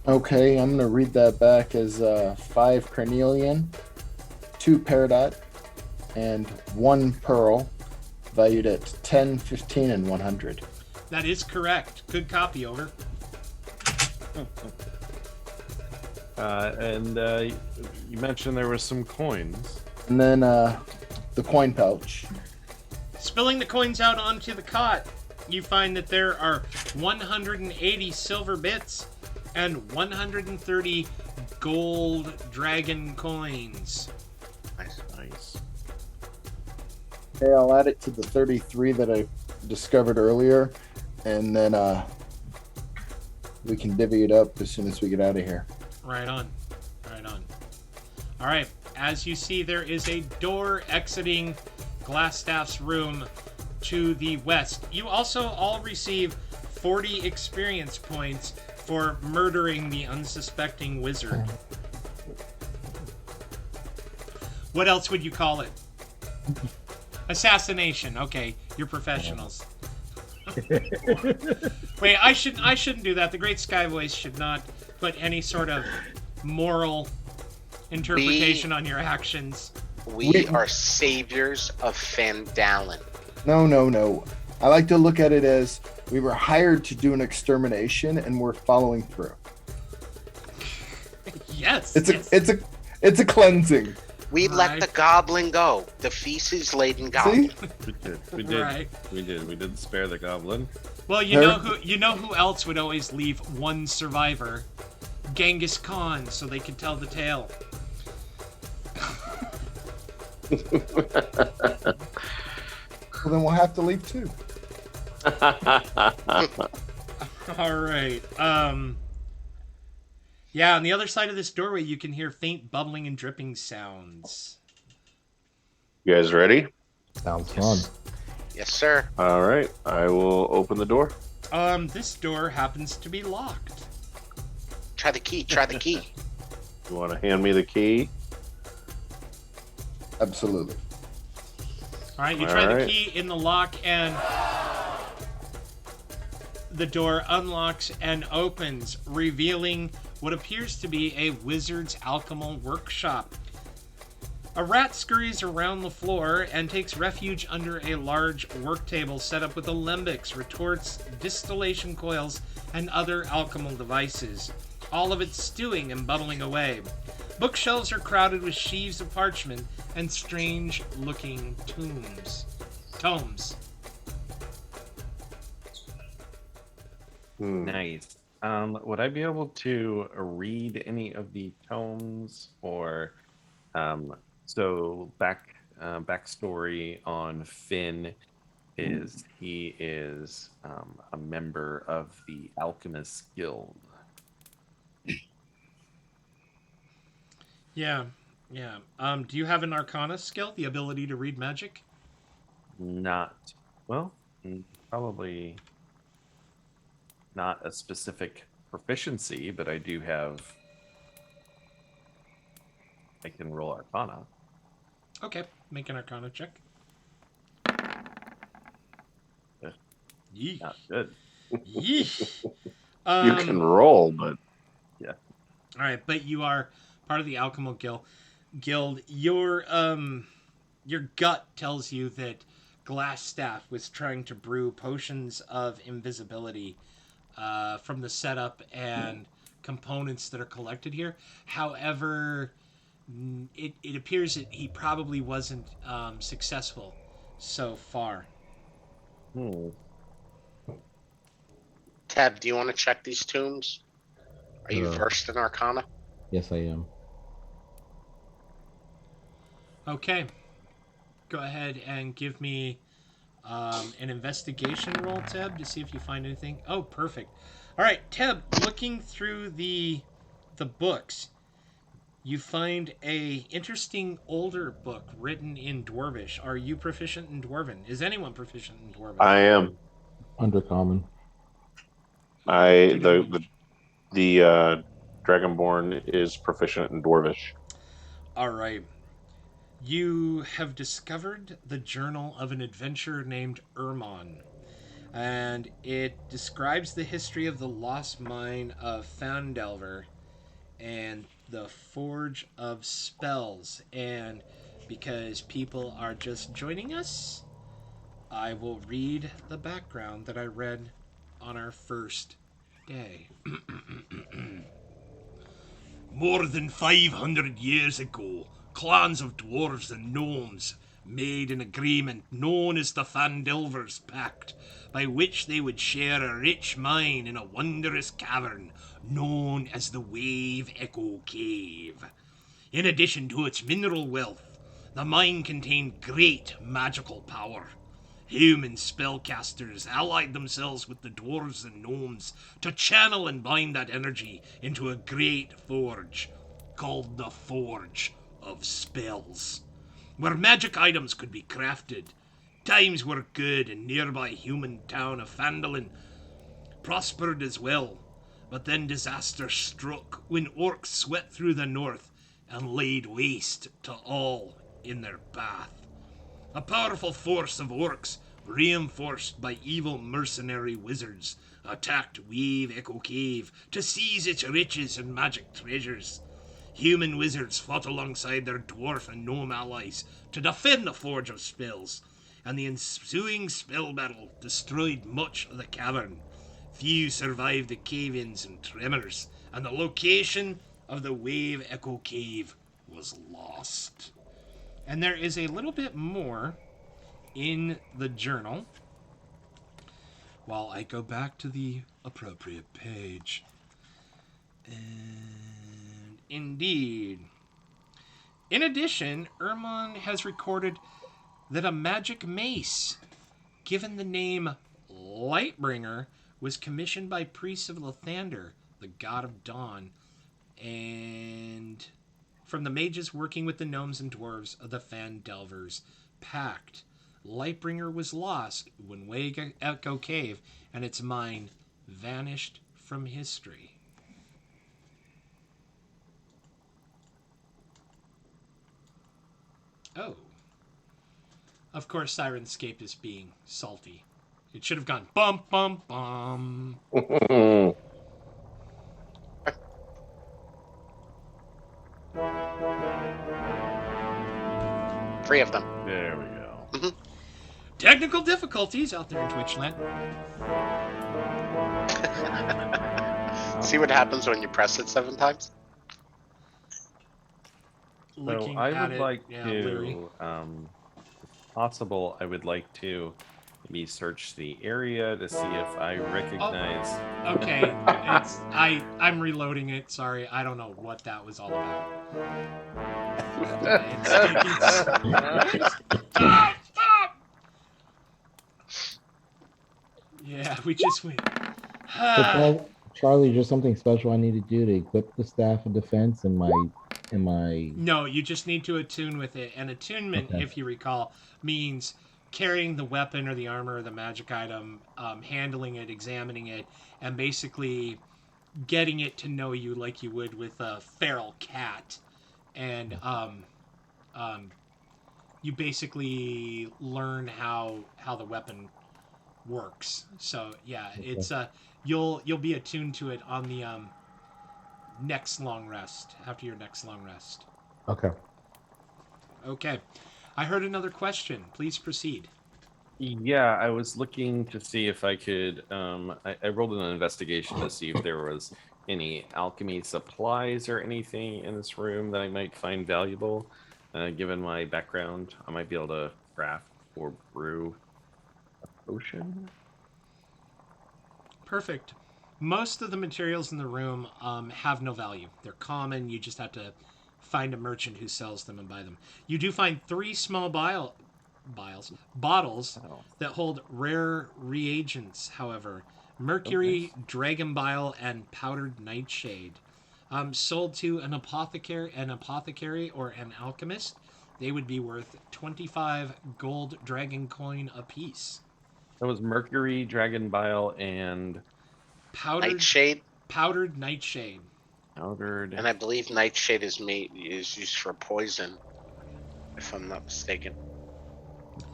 Okay, I'm gonna read that back as 5 carnelian, 2 peridot, and 1 pearl, valued at 10, 15, and 100. That is correct. Good copy, over. And you mentioned there were some coins. And then the coin pouch. Spilling the coins out onto the cot, you find that there are 180 silver bits and 130 gold dragon coins. Nice. Okay, I'll add it to the 33 that I discovered earlier, and then we can divvy it up as soon as we get out of here. Right on. Right on. All right. As you see, there is a door exiting Glassstaff's room to the west. You also all receive 40 experience points for murdering the unsuspecting wizard. What else would you call it? Assassination. Okay, you're professionals. Wait, I shouldn't do that. The Great Sky Voice should not put any sort of moral interpretation on your actions. We are saviors of Phandalin. No. I like to look at it as we were hired to do an extermination, and we're following through. Yes. It's a cleansing. We let the goblin go. The feces laden goblin. See? We did. Right. We did spare the goblin. Well, you know who else would always leave one survivor? Genghis Khan, so they could tell the tale. Well, then we'll have to leave too. All right. Yeah, on the other side of this doorway, you can hear faint bubbling and dripping sounds. You guys ready? Sounds fun. Yes, sir. All right. I will open the door. This door happens to be locked. Try the key. Try the key. You want to hand me the key? Absolutely. All right, you try the Alright. key in the lock, and the door unlocks and opens, revealing what appears to be a wizard's alchemical workshop. A rat scurries around the floor and takes refuge under a large work table set up with alembics, retorts, distillation coils, and other alchemical devices, all of it stewing and bubbling away. Bookshelves are crowded with sheaves of parchment and strange-looking tomes. Nice. Would I be able to read any of the tomes, or backstory on Finn is he is a member of the Alchemist Guild. Yeah. Do you have an Arcana skill, the ability to read magic? Probably not a specific proficiency, but I do have. I can roll Arcana. Okay, make an Arcana check. Yeesh. Not good. Yeesh. You can roll, but All right, but you are part of the Alchemical Guild. Your gut tells you that Glassstaff was trying to brew potions of invisibility from the setup and components that are collected here. However, it appears that he probably wasn't successful so far. Tab, do you want to check these tombs? Are you versed in Arcana? Yes, I am. Okay. Go ahead and give me an investigation roll, Teb, to see if you find anything. Oh, perfect. All right, Teb, looking through the books, you find a interesting older book written in Dwarvish. Are you proficient in Dwarven? Is anyone proficient in Dwarven? I am. Undercommon. The Dragonborn is proficient in Dwarvish. All right. You have discovered the journal of an adventurer named Ermon, and it describes the history of the lost mine of Phandelver and the Forge of Spells. And because people are just joining us, I will read the background that I read on our first day. More than 500 years ago, clans of dwarves and gnomes made an agreement known as the Phandelver's Pact, by which they would share a rich mine in a wondrous cavern known as the Wave Echo Cave. In addition to its mineral wealth, the mine contained great magical power. Human spellcasters allied themselves with the dwarves and gnomes to channel and bind that energy into a great forge called the Forge of Spells, where magic items could be crafted. Times were good, and nearby human town of Phandalin prospered as well. But then disaster struck when orcs swept through the north and laid waste to all in their path. A powerful force of orcs, reinforced by evil mercenary wizards, attacked Wave Echo Cave to seize its riches and magic treasures. Human wizards fought alongside their dwarf and gnome allies to defend the Forge of Spells, and the ensuing spell battle destroyed much of the cavern. Few survived the cave-ins and tremors, and the location of the Wave Echo Cave was lost. And there is a little bit more in the journal. While I go back to the appropriate page. And indeed. In addition, Ermon has recorded that a magic mace, given the name Lightbringer, was commissioned by priests of Lathander, the god of dawn, and from the mages working with the gnomes and dwarves of the Phandelver's pact. Lightbringer was lost when Wave Echo Cave and its mine vanished from history. Oh. Of course, Sirenscape is being salty. It should have gone bum, bum, bum. 3 of them. There we go. Technical difficulties out there in Twitchland. See what happens when you press it 7 times? Looking So I at would it, like Larry. to, if possible, I would like to maybe search the area to see if I recognize. Okay, I'm reloading it. Sorry, I don't know what that was all about. Stop! Yeah, we just went. So, Charlie, is there something special I need to do to equip the staff of defense in my? No, you just need to attune with it. And attunement, Okay. if you recall, means carrying the weapon or the armor or the magic item, handling it, examining it, and basically getting it to know you like you would with a feral cat. And you basically learn how the weapon works. So yeah, Okay. it's you'll be attuned to it on the next long rest, after your next long rest. Okay. Okay. I heard another question. Please proceed. Yeah, I was looking to see if I could. I rolled an investigation to see if there was any alchemy supplies or anything in this room that I might find valuable. Given my background, I might be able to craft or brew a potion. Perfect. Most of the materials in the room have no value. They're common. You just have to find a merchant who sells them and buy them. You do find 3 small bottles that hold rare reagents, however. Mercury, dragon bile, and powdered nightshade. Sold to an apothecary or an alchemist, they would be worth 25 gold dragon coin apiece. That was mercury, dragon bile, and Powdered Nightshade, nightshade. powdered. and I believe nightshade is used for poison, if I'm not mistaken.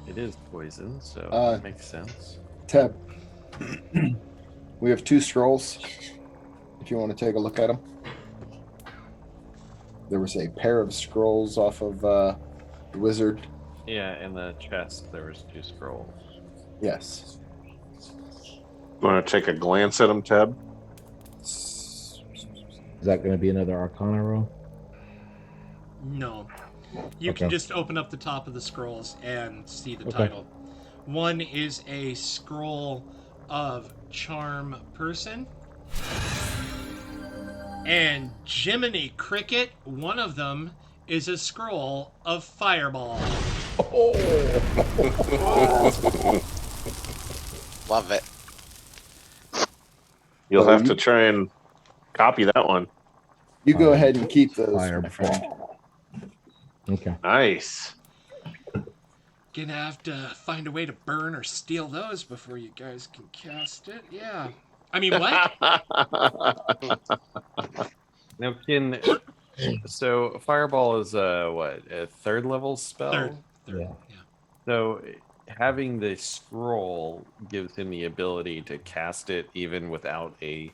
It is poison, so that makes sense. Teb, we have 2 scrolls. If you want to take a look at them, there was a pair of scrolls off of the wizard. Yeah, in the chest there was 2 scrolls. Yes. You want to take a glance at them, Teb? Is that going to be another Arcana roll? No. You can just open up the top of the scrolls and see the title. One is a scroll of Charm Person. And Jiminy Cricket, one of them is a scroll of Fireball. Love it. You'll have to try and copy that one. You go ahead and keep those. Fireball. Okay. Nice. Gonna have to find a way to burn or steal those before you guys can cast it. Yeah. I mean, what? Now, so fireball is a 3rd level spell? Third. Yeah. So having the scroll gives him the ability to cast it even without a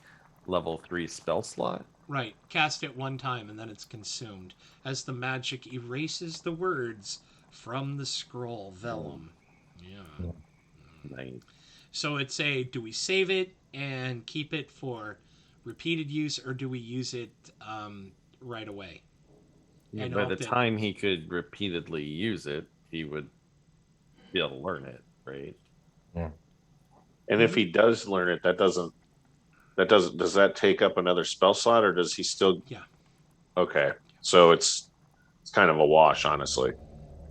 level 3 spell slot? Right. Cast it one time and then it's consumed as the magic erases the words from the scroll vellum. Yeah. Nice. So it's do we save it and keep it for repeated use, or do we use it right away? Yeah, And by the hope that- time he could repeatedly use it, he would be able to learn it, right? And if he does learn it, does that take up another spell slot, or does he still? Yeah. Okay, so it's kind of a wash, honestly.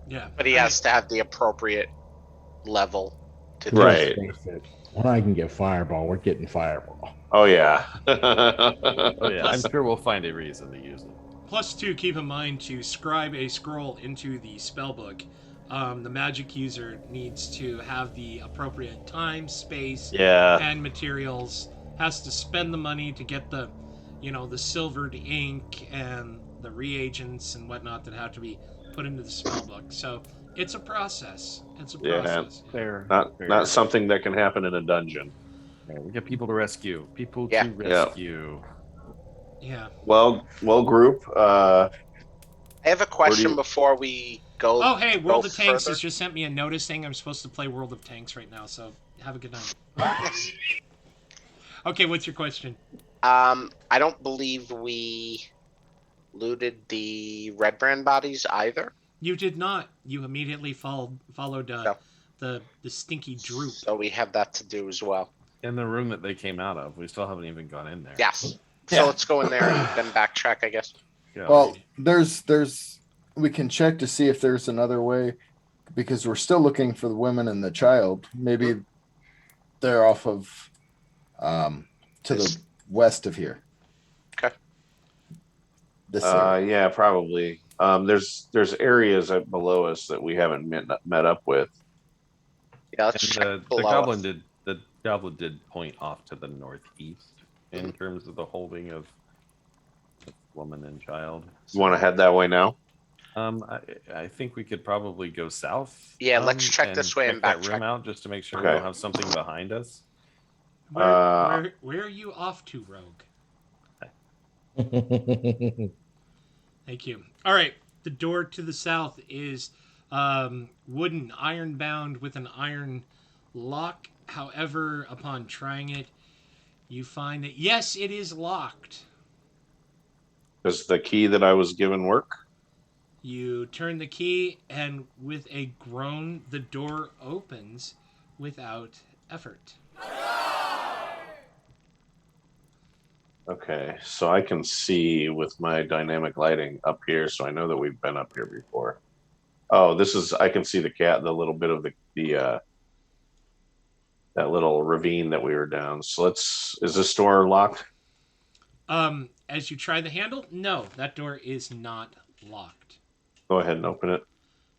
Yeah. But he has to have the appropriate level to do Right. it. Let's face it. When I can get Fireball, we're getting Fireball. Oh yeah. Oh yeah, Plus- I'm sure we'll find a reason to use it. Plus, two, keep in mind to scribe a scroll into the spellbook. The magic user needs to have the appropriate time, space, Yeah. and materials. Has to spend the money to get the, the silvered ink and the reagents and whatnot that have to be put into the spellbook. So it's a process. It's a Yeah. process. Fair. Not something that can happen in a dungeon. Yeah, we get people to rescue. People Yeah. to rescue. Yeah. Well, group. I have a question you- before we go. Oh, hey, World go of Tanks further. has just sent me a notice saying I'm supposed to play World of Tanks right now. So have a good night. Okay, what's your question? I don't believe we looted the red brand bodies either. You did not. You immediately followed No. the stinky droop. So we have that to do as well. In the room that they came out of, we still haven't even gone in there. Yes. Yeah. So let's go in there and then backtrack, I guess. Yeah. Well, there's we can check to see if there's another way, because we're still looking for the women and the child. Maybe they're off of to the west of here. Okay. This area. Yeah, probably. There's areas below us that we haven't met up with. Yeah, let's And check the below goblin us. did point off to the northeast in terms of the holding of woman and child. You want to head that way now? I think we could probably go south. Yeah, let's check this way check and that backtrack. room out just to make sure we Okay. don't have something behind us. Where are you off to, Rogue? Thank you. All right, the door to the south is wooden, iron bound with an iron lock. However, upon trying it, you find that yes, it is locked. Does the key that I was given work? You turn the key, and with a groan, the door opens without effort. Okay, so I can see with my dynamic lighting up here, so I know that we've been up here before. Oh, I can see the little bit of the that little ravine that we were down. So is this door locked? As you try the handle, no, that door is not locked. Go ahead and open it.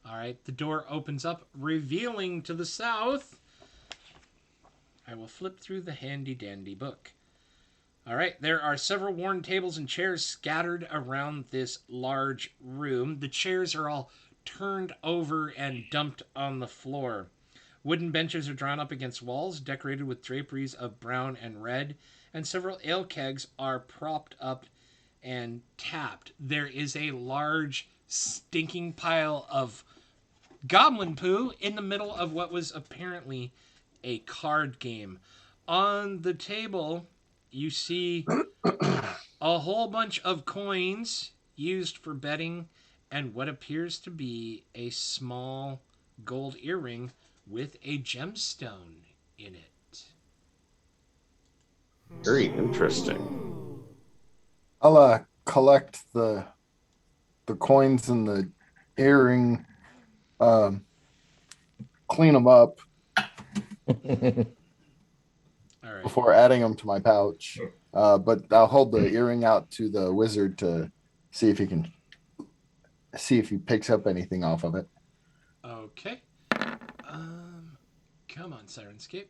All right, the door opens up, revealing to the south. I will flip through the handy-dandy book. All right, there are several worn tables and chairs scattered around this large room. The chairs are all turned over and dumped on the floor. Wooden benches are drawn up against walls, decorated with draperies of brown and red, and several ale kegs are propped up and tapped. There is a large, stinking pile of goblin poo in the middle of what was apparently a card game. On the table, you see a whole bunch of coins used for betting and what appears to be a small gold earring with a gemstone in it. Very interesting. I'll collect the coins and the earring, clean them up All right. before adding them to my pouch. But I'll hold the earring out to the wizard to see if he picks up anything off of it. Okay. Come on, Sirenscape.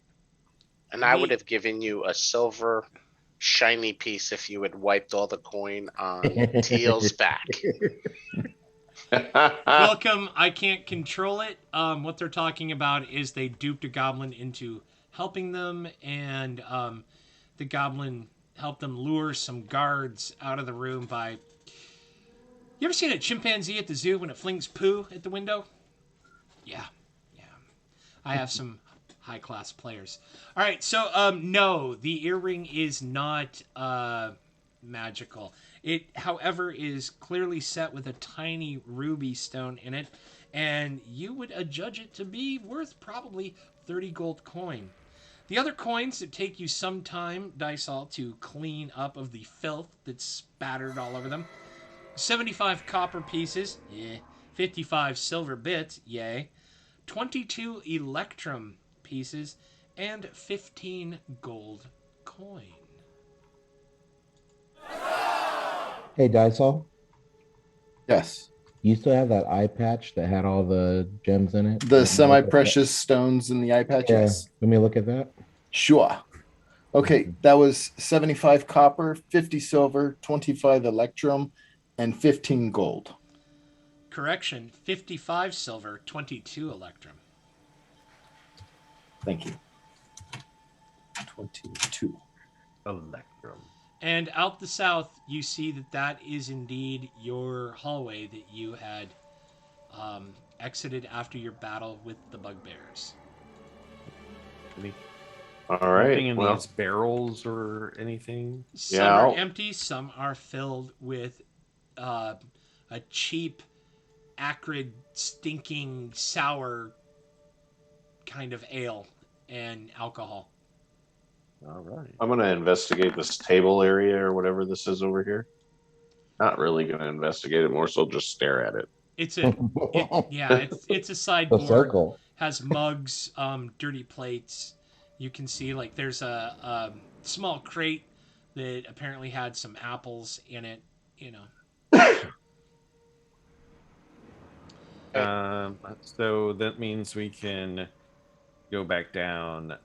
And I would have given you a silver shiny piece if you had wiped all the coin on Teal's back. Welcome. I can't control it. What they're talking about is they duped a goblin into helping them, and the goblin helped them lure some guards out of the room by... You ever seen a chimpanzee at the zoo when it flings poo at the window? Yeah. I have some high-class players. All right, so no, the earring is not magical. It, however, is clearly set with a tiny ruby stone in it, and you would adjudge it to be worth probably 30 gold coin. The other coins that take you some time, Dysol, to clean up of the filth that's spattered all over them. 75 copper pieces, yeah. 55 silver bits, yay. 22 electrum pieces, and 15 gold coin. Hey, Dysol, Yes. you still have that eye patch that had all the gems in it? The Let me look at semi-precious stones in the eye patch. that. Yeah, Yes. let me look at that. Sure. Okay, that was 75 copper, 50 silver, 25 electrum, and 15 gold. Correction, 55 silver, 22 electrum. Thank you. 22. Electrum. And out the south, you see that that is indeed your hallway that you had exited after your battle with the bugbears. All Anything right. in Well, these barrels or anything? Some Yeah, are I'll- empty, some are filled with a cheap, acrid, stinking, sour kind of ale and alcohol. All right. I'm gonna investigate this table area or whatever this is over here. Not really gonna investigate it, more so just stare at it. It's a it's a The sideboard. circle. Has mugs, dirty plates. You can see like there's a small crate that apparently had some apples in it. You know. So that means we can go back down,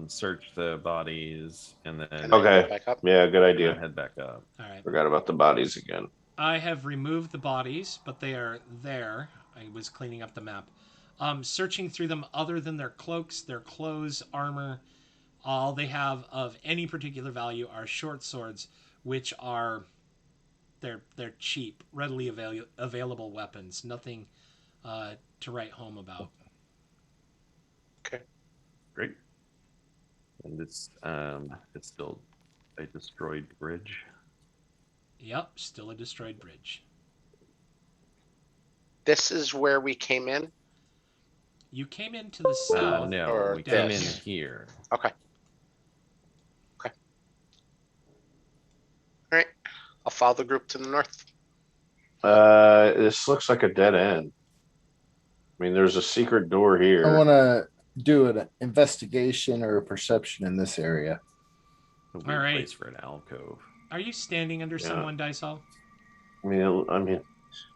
search the bodies, and then And then Okay. go back up. Yeah, good idea. head back up. All right. Forgot about the bodies again. I have removed the bodies, but they are there. I was cleaning up the map. Searching through them, other than their cloaks, their clothes, armor, all they have of any particular value are short swords, which are they're cheap, readily available weapons. Nothing to write home about. Okay. Great. And it's still a destroyed bridge. Yep, still a destroyed bridge. This is where we came in. You came into the Oh south. no, or we came in this. here. Okay. Okay. All right. I'll follow the group to the north. This looks like a dead end. I mean, there's a secret door here. I want to do an investigation or a perception in this area. A weird All right. place for an alcove. Are you standing under Yeah. someone, Dysol? I mean,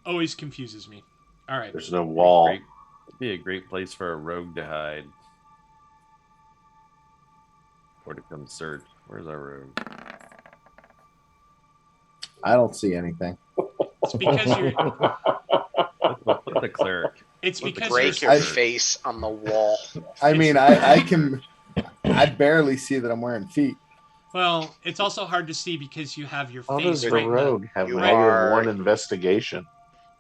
Always confuses me. All right. there's no wall. It'd be a great place for a rogue to hide. Or to come search. Where's our rogue? I don't see anything. It's because you're. What's the cleric? It's because Break you're. your face on the wall. I mean, I barely see that I'm wearing feet. Well, it's also hard to see because you have your How does face the right in the. rogue have You -1 are- investigation?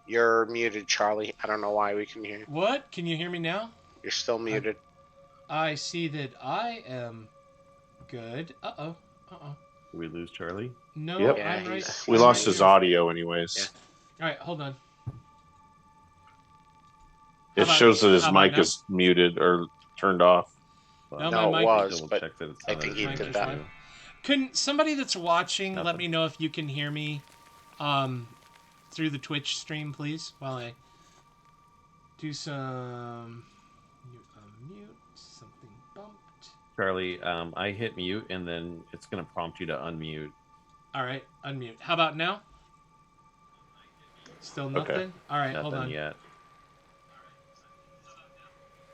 You're muted, Charlie. I don't know why we can hear you. What? Can you hear me now? You're still muted. I see that I am good. Uh oh. Did we lose Charlie? No, Yep. Yeah, I'm right. he's- We I'm lost right his here. audio, anyways. Yeah. All right, hold on. It about- shows that his how about mic now? is muted or turned off. No, No, my it mic- was, Double but check that it's I on think his he Mic did is that. fine. Can somebody that's watching let Nothing. me know if you can hear me through the Twitch stream, please, while I do some mute, something bumped. Charlie, I hit mute and then it's gonna prompt you to unmute. All right, unmute. How about now? Still nothing? Okay. All right, hold Nothing on. yet.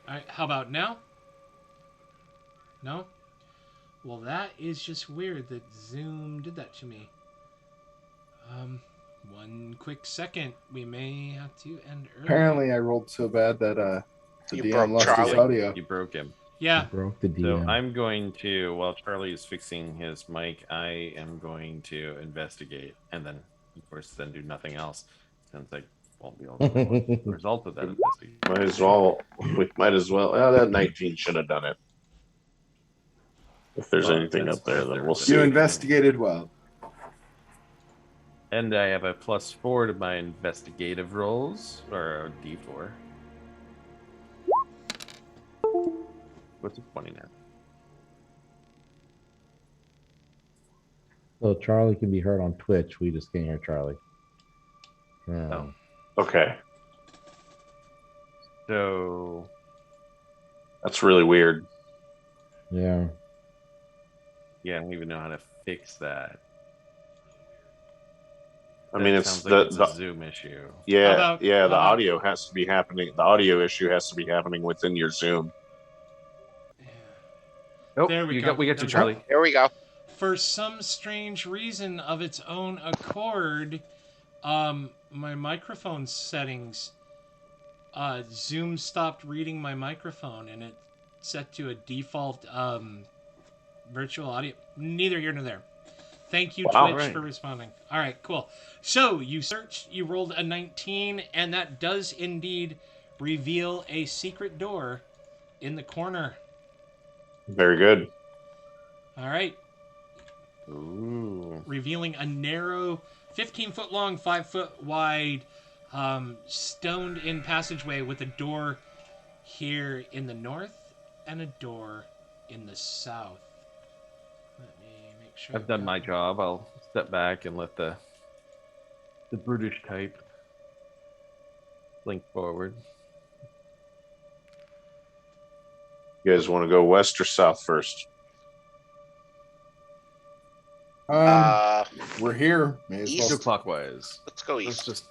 All right, how about now? No? Well, that is just weird that Zoom did that to me. One quick second. We may have to end early. Apparently, I rolled so bad that the You DM broke lost his Charlie. audio. You broke him. Yeah. Broke the So DM. I'm going to, while Charlie is fixing his mic, I am going to investigate and then, of course, then do nothing else. Since I won't be able to know what the result of that investigation. Might as well. We might as well. Oh, that 19 should have done it. If there's Well, anything that's up there, if then there we'll is see. You anything. investigated well. And I have a +4 to my investigative rolls, or a D4. What's a 20 now? So Charlie can be heard on Twitch. We just can't hear Charlie. Oh. Okay, So that's really weird. Yeah. yeah, I don't even know how to fix that. I mean, That it's sounds like it's the a Zoom issue. How yeah, about- yeah. how The about- audio has to be happening. The audio issue has to be happening within your Zoom. Oh, There we we go. got you, There we go. Charlie. Here we go. For some strange reason of its own accord, my microphone settings, Zoom stopped reading my microphone and it set to a default virtual audio. Neither here nor there. Thank you, Wow. Twitch, Right. for responding. All right, cool. So you searched, you rolled a 19, and that does indeed reveal a secret door in the corner. Very good. All right. Ooh. Revealing a narrow 15-foot long, 5-foot wide, stoned in passageway with a door here in the north and a door in the south. Let me make sure I've done my job. I'll step back and let the brutish type blink forward. You guys want to go west or south first? We're here. May as East. Go well. clockwise. Let's go Let's east. just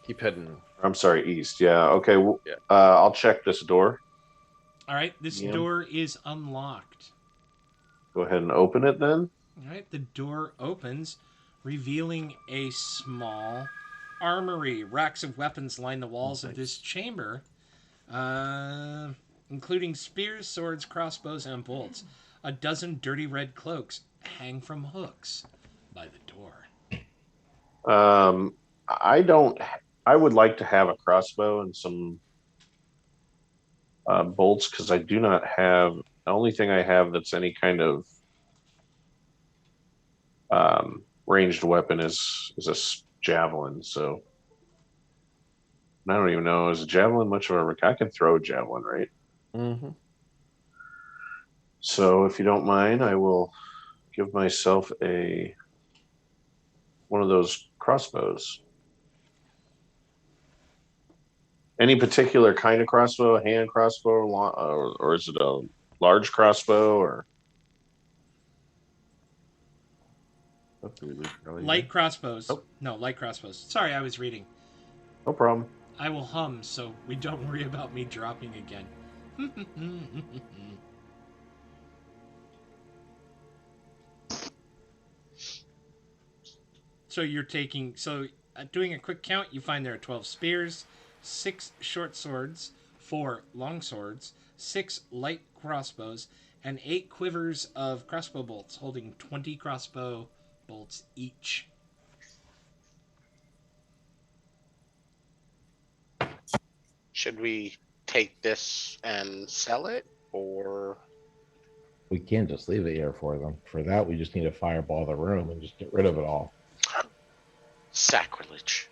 keep heading. I'm sorry, east. Yeah. Okay. Yeah. I'll check this door. All right, this Yeah. door is unlocked. Go ahead and open it then. All right, the door opens, revealing a small armory. Racks of weapons line the walls of this chamber, including spears, swords, crossbows, and bolts. A dozen dirty red cloaks hang from hooks by the door. I don't. I would like to have a crossbow and some bolts because I do not have. The only thing I have that's any kind of ranged weapon is a javelin. So I don't even know. Is a javelin much of a? I can throw a javelin, right? Mm-hmm. So if you don't mind, I will give myself one of those crossbows. Any particular kind of crossbow? A hand crossbow, or is it a large crossbow? Or Light crossbows. Oh. No, light crossbows. Sorry, I was reading. no problem. I will hum so we don't worry about me dropping again. So you're taking, doing a quick count, you find there are 12 spears, 6 short swords, 4 long swords, 6 light crossbows, and 8 quivers of crossbow bolts, holding 20 crossbow bolts each. Should we take this and sell it, or We can't just leave it here for them. For that, we just need to fireball the room and just get rid of it all. sacrilege?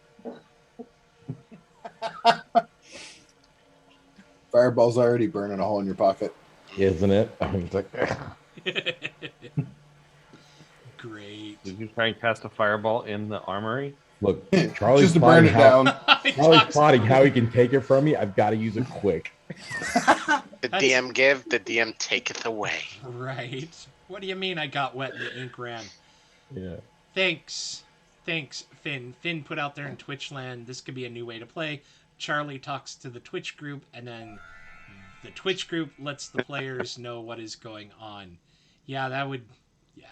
Fireball's already burning a hole in your pocket. Isn't it? I mean, it's like, Great. Did you try and cast a fireball in the armory? look, Charlie's Just to burn plotting it how, down. Charlie's plotting how he can take it from me. I've got to use it quick. The DM give, the DM taketh away. Right. What do you mean I got wet and the ink ran? Yeah. Thanks, Finn. Finn put out there in Twitch land, this could be a new way to play. Charlie talks to the Twitch group, and then the Twitch group lets the players know what is going on. Yeah, that would... Yeah.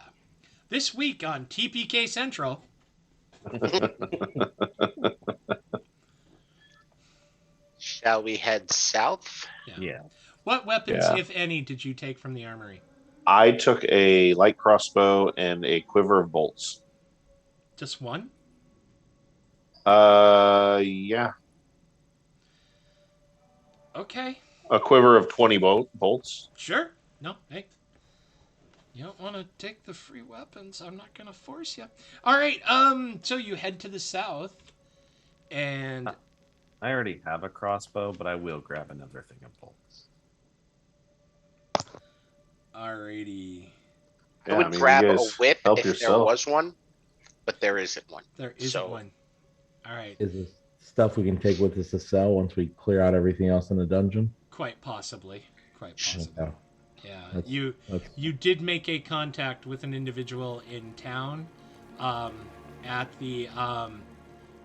This week on TPK Central... Shall we head south? Yeah. What weapons, Yeah. if any, did you take from the armory? I took a light crossbow and a quiver of bolts. Just one? Yeah. Okay. A quiver of 20 bolts. Sure. No, hey. You don't want to take the free weapons. I'm not going to force you. All right. So you head to the south, and I already have a crossbow, but I will grab another thing of bolts. alrighty. I would grab a whip if there was one, but there isn't one. There isn't one. All right. Is this stuff we can take with us to sell once we clear out everything else in the dungeon? Quite possibly. Quite possibly. Okay. Yeah. You did make a contact with an individual in town, at the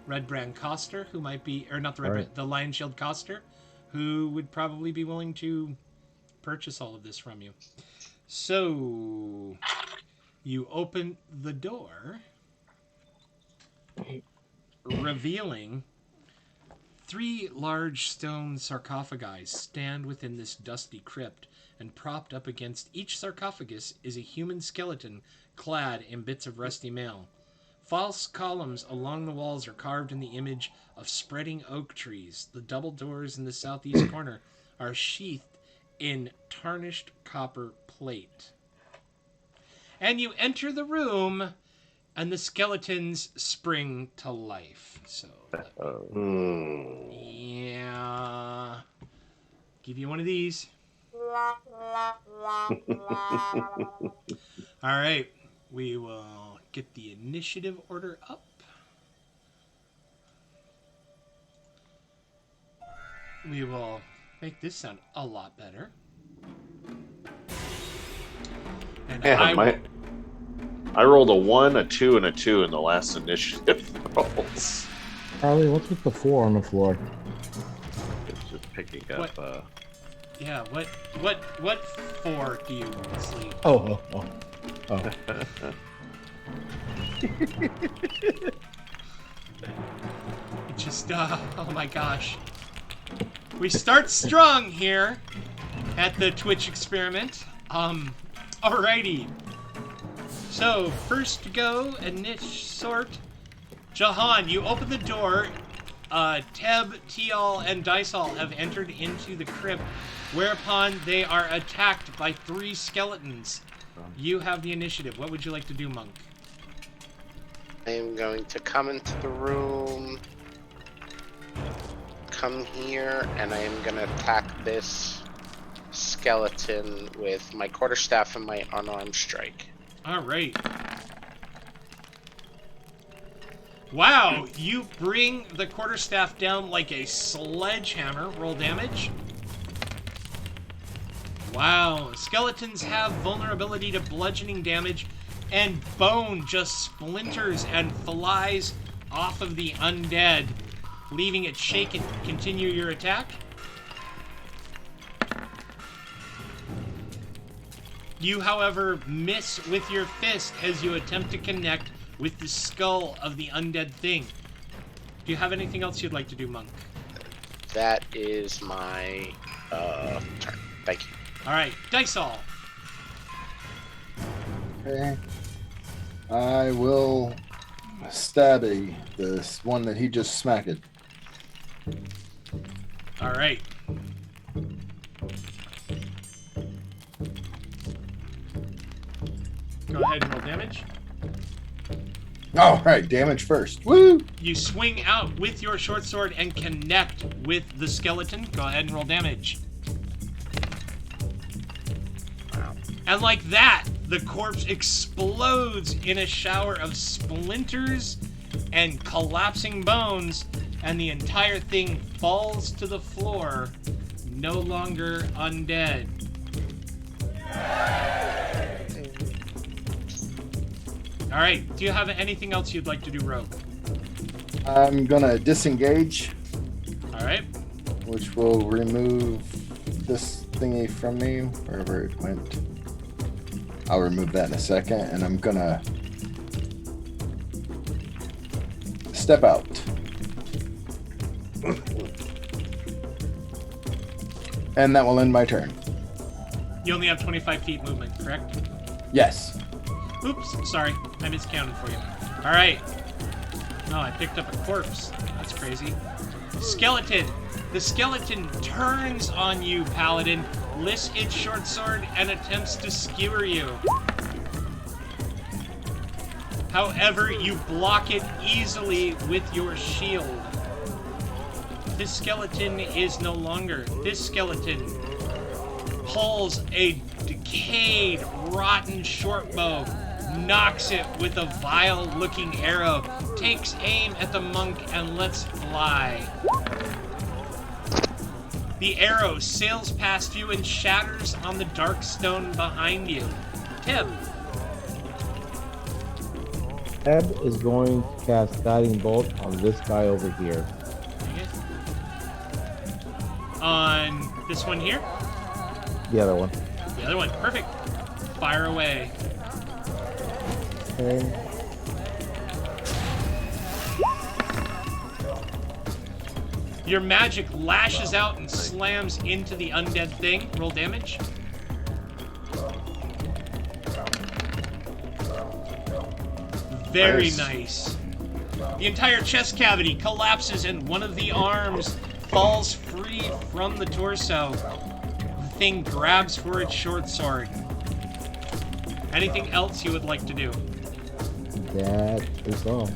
Red Brand Coster, who might be, or not the Red Brand, the Lion Shield Coster, who would probably be willing to purchase all of this from you. So you open the door, revealing 3 large stone sarcophagi stand within this dusty crypt, and propped up against each sarcophagus is a human skeleton clad in bits of rusty mail. False columns along the walls are carved in the image of spreading oak trees. The double doors in the southeast corner are sheathed in tarnished copper plate. And you enter the room, and the skeletons spring to life. So, yeah. Give you one of these. All right. We will get the initiative order up. We will make this sound a lot better. And I rolled a 1, a 2, and a 2 in the last initiative rolls. Charlie, what's with the 4 on the floor? It's just picking up. Yeah. What 4 do you sleep? Oh. It just oh my gosh. We start strong here at the Twitch experiment. Alrighty. So, first to go, sort. Jahan, you open the door. Teb, Tial, and Dysal have entered into the crypt, whereupon they are attacked by 3 skeletons. You have the initiative. What would you like to do, Monk? I am going to come into the room, come here, and I am going to attack this skeleton with my quarterstaff and my unarmed strike. All right. Wow, you bring the quarterstaff down like a sledgehammer. Roll damage. Wow, skeletons have vulnerability to bludgeoning damage, and bone just splinters and flies off of the undead, leaving it shaken. Continue your attack. You, however, miss with your fist as you attempt to connect with the skull of the undead thing. Do you have anything else you'd like to do, Monk? That is my turn. Thank you. All right, Dysal. Okay. I will stab this one that he just smacked. All right. Go ahead and roll damage. All right, damage first. Woo! You swing out with your short sword and connect with the skeleton. Go ahead and roll damage. And like that, the corpse explodes in a shower of splinters and collapsing bones, and the entire thing falls to the floor, no longer undead. All right, do you have anything else you'd like to do, Rogue? I'm gonna disengage. All right. Which will remove this thingy from me, wherever it went. I'll remove that in a second, and I'm gonna step out. And that will end my turn. You only have 25 feet movement, correct? Yes. Oops, sorry. I miscounted for you. All right. Oh, I picked up a corpse. That's crazy. Skeleton. The skeleton turns on you, Paladin, lifts its short sword, and attempts to skewer you. However, you block it easily with your shield. This skeleton is no longer. This skeleton pulls a decayed, rotten short bow, knocks it with a vile-looking arrow, takes aim at the monk, and lets fly. The arrow sails past you and shatters on the dark stone behind you. Tib. Eb is going to cast Guiding Bolt on this guy over here. On this one here? The other one. The other one. Perfect. Fire away. Okay. Your magic lashes out and slams into the undead thing. Roll damage. Very nice. The entire chest cavity collapses and one of the arms falls free from the torso. The thing grabs for its short sword. Anything else you would like to do? That is all.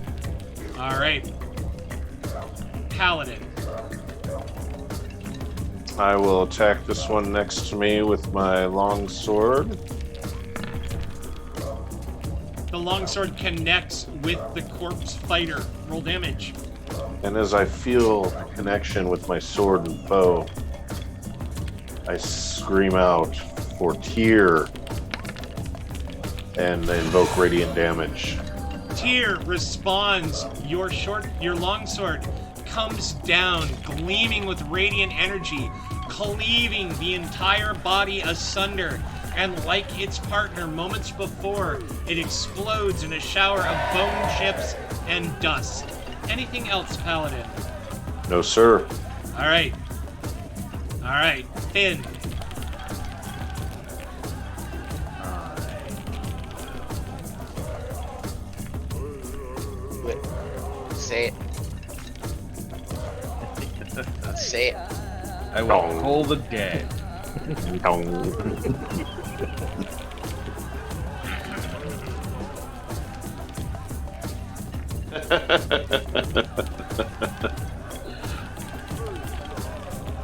All right. Paladin. I will attack this one next to me with my long sword. The longsword connects with the corpse fighter. Roll damage. And as I feel a connection with my sword and bow, I scream out for Tyr and invoke radiant damage. Tyr responds. Your longsword comes down, gleaming with radiant energy, cleaving the entire body asunder, and like its partner moments before, it explodes in a shower of bone chips and dust. Anything else, Paladin? No, sir. All right. Finn. Wait. Say it. Say it. I will call the dead.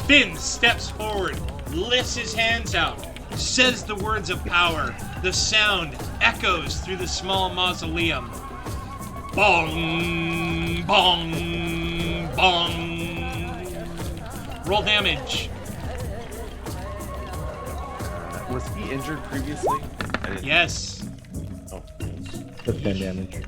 Finn steps forward, lifts his hands out, says the words of power. The sound echoes through the small mausoleum. Bong, bong, bong. Roll damage. Was he injured previously? Yes. Oh. The 10 damage.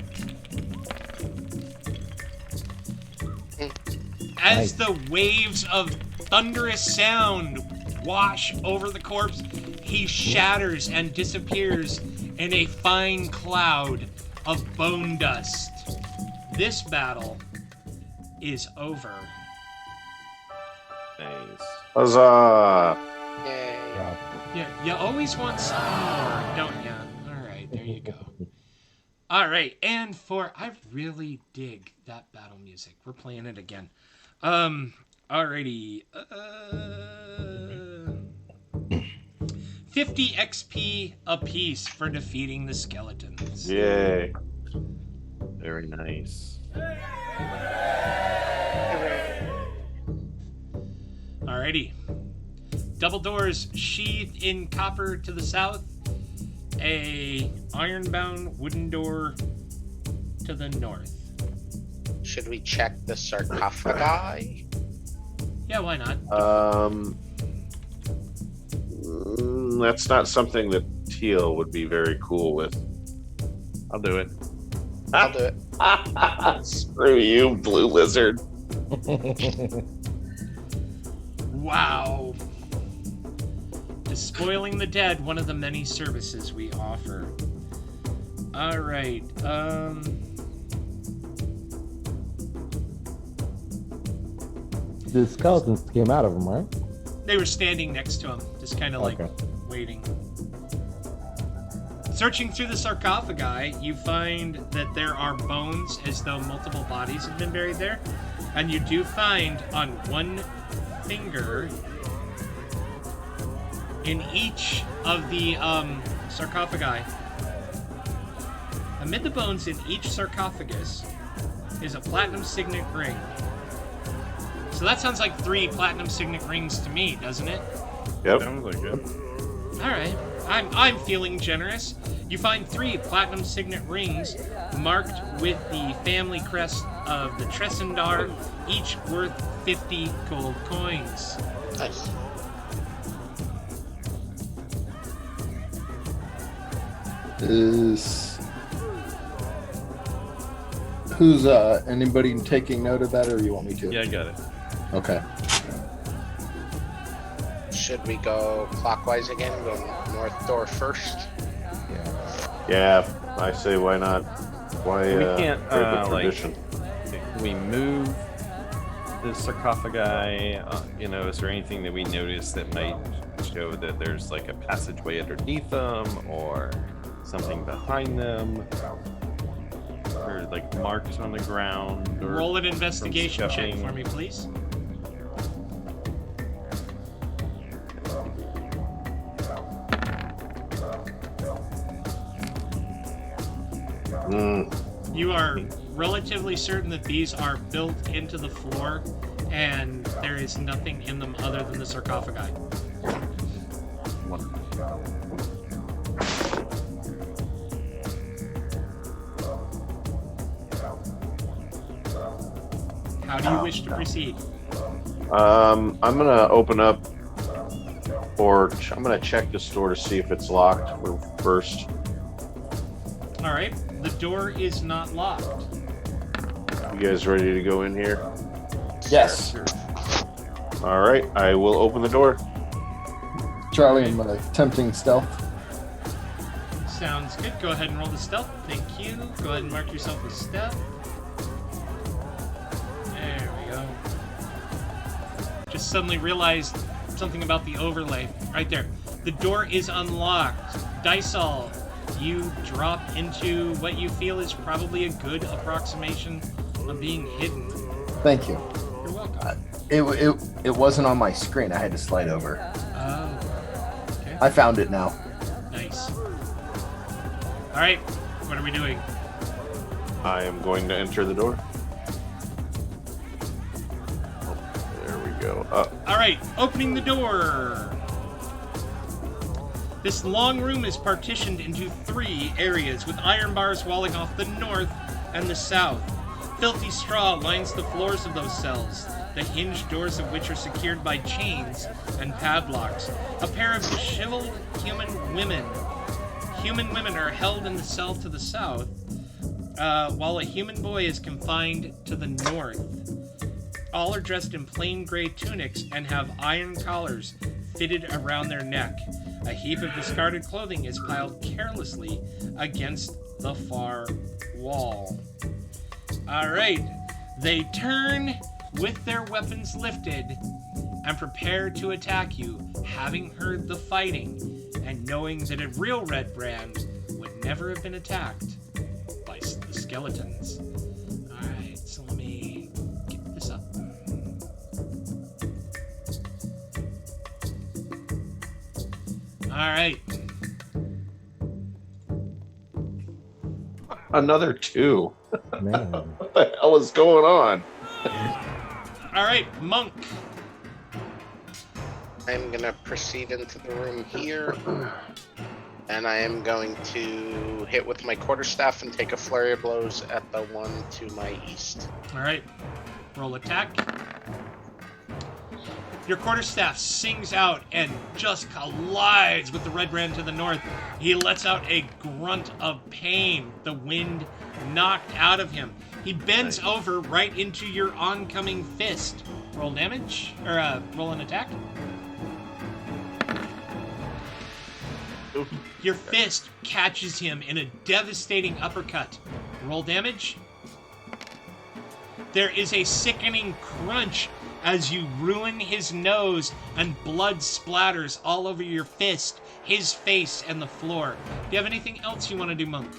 As the waves of thunderous sound wash over the corpse, he shatters and disappears in a fine cloud of bone dust. This battle is over. Nice. Huzzah! Yay. Yeah, you always want some more, don't you? All right, there you go. All right, and I really dig that battle music. We're playing it again. Alrighty. 50 XP apiece for defeating the skeletons. Yay. Very nice. Alrighty. Double doors sheathed in copper to the south. A iron-bound wooden door to the north. Should we check the sarcophagi? Yeah, why not? That's not something that Teal would be very cool with. I'll do it. I'll do it. Screw you, blue lizard. Wow. Despoiling the dead, one of the many services we offer. Alright, The skeletons came out of him, right? they were standing next to him, just kind of like Okay. waiting. Searching through the sarcophagi, you find that there are bones as though multiple bodies have been buried there. And you do find on one finger in each of the sarcophagi. Amid the bones in each sarcophagus is a platinum signet ring. So that sounds like 3 platinum signet rings to me, doesn't it? Yep. Sounds like it. All right, I'm feeling generous. You find 3 platinum signet rings marked with the family crest of the Tressendar, each worth 50 gold coins. Nice. Who's anybody taking note of that, or you want me to? Yeah, I got it. Okay. Should we go clockwise again? Go north door first? Yeah, I say why not? Why? We can't, break with like, tradition? We move the sarcophagi. Is there anything that we notice that might show that there's like a passageway underneath them, or something behind them, or like marks on the ground? Or Roll an investigation check scuffing? for me, please. You are relatively certain that these are built into the floor, and there is nothing in them other than the sarcophagi. How do you wish to proceed? I'm gonna open up, or I'm gonna check this door to see if it's locked first. All right, the door is not locked. You guys ready to go in here? Yes. All right, I will open the door. Charlie, I'm attempting stealth. Sounds good. Go ahead and roll the stealth. Thank you. Go ahead and mark yourself as stealth. There we go. Just suddenly realized something about the overlay. Right there. The door is unlocked. Dysol, you drop into what you feel is probably a good approximation of being hidden. Thank you. You're welcome. It wasn't on my screen. I had to slide over. Oh. Okay. I found it now. Nice. All right. What are we doing? I am going to enter the door. Oh, there we go. All right, opening the door. This long room is partitioned into 3 areas with iron bars walling off the north and the south. Filthy straw lines the floors of those cells, the hinged doors of which are secured by chains and padlocks. A pair of disheveled human women are held in the cell to the south, while a human boy is confined to the north. All are dressed in plain gray tunics and have iron collars fitted around their neck. A heap of discarded clothing is piled carelessly against the far wall. All right, they turn with their weapons lifted and prepare to attack you, having heard the fighting and knowing that a real Red Brand would never have been attacked by the skeletons. All right, so let me get this up. All right. Another 2. Man. What the hell is going on? All right, Monk. I'm gonna proceed into the room here, and I am going to hit with my quarterstaff and take a flurry of blows at the one to my east. All right, roll attack. Your quarterstaff sings out and just collides with the Red Brand to the north. He lets out a grunt of pain, the wind knocked out of him. He bends over right into your oncoming fist. Roll damage, or roll an attack. Your fist catches him in a devastating uppercut. Roll damage. There is a sickening crunch as you ruin his nose and blood splatters all over your fist, his face, and the floor. Do you have anything else you want to do, Monk?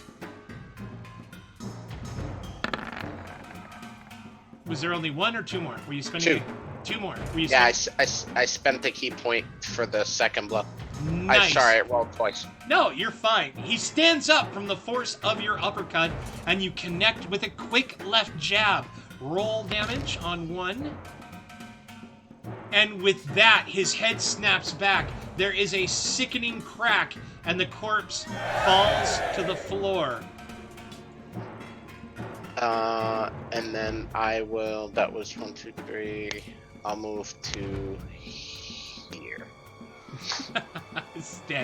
Was there only one or two more? Were you spending two more? Were you I spent the key point for the second blow. Nice. I'm sorry, I rolled twice. No, you're fine. He stands up from the force of your uppercut, and you connect with a quick left jab. Roll damage on one. And with that, his head snaps back. There is a sickening crack, and the corpse falls to the floor. And then I will. That was 1, 2, 3. I'll move to here.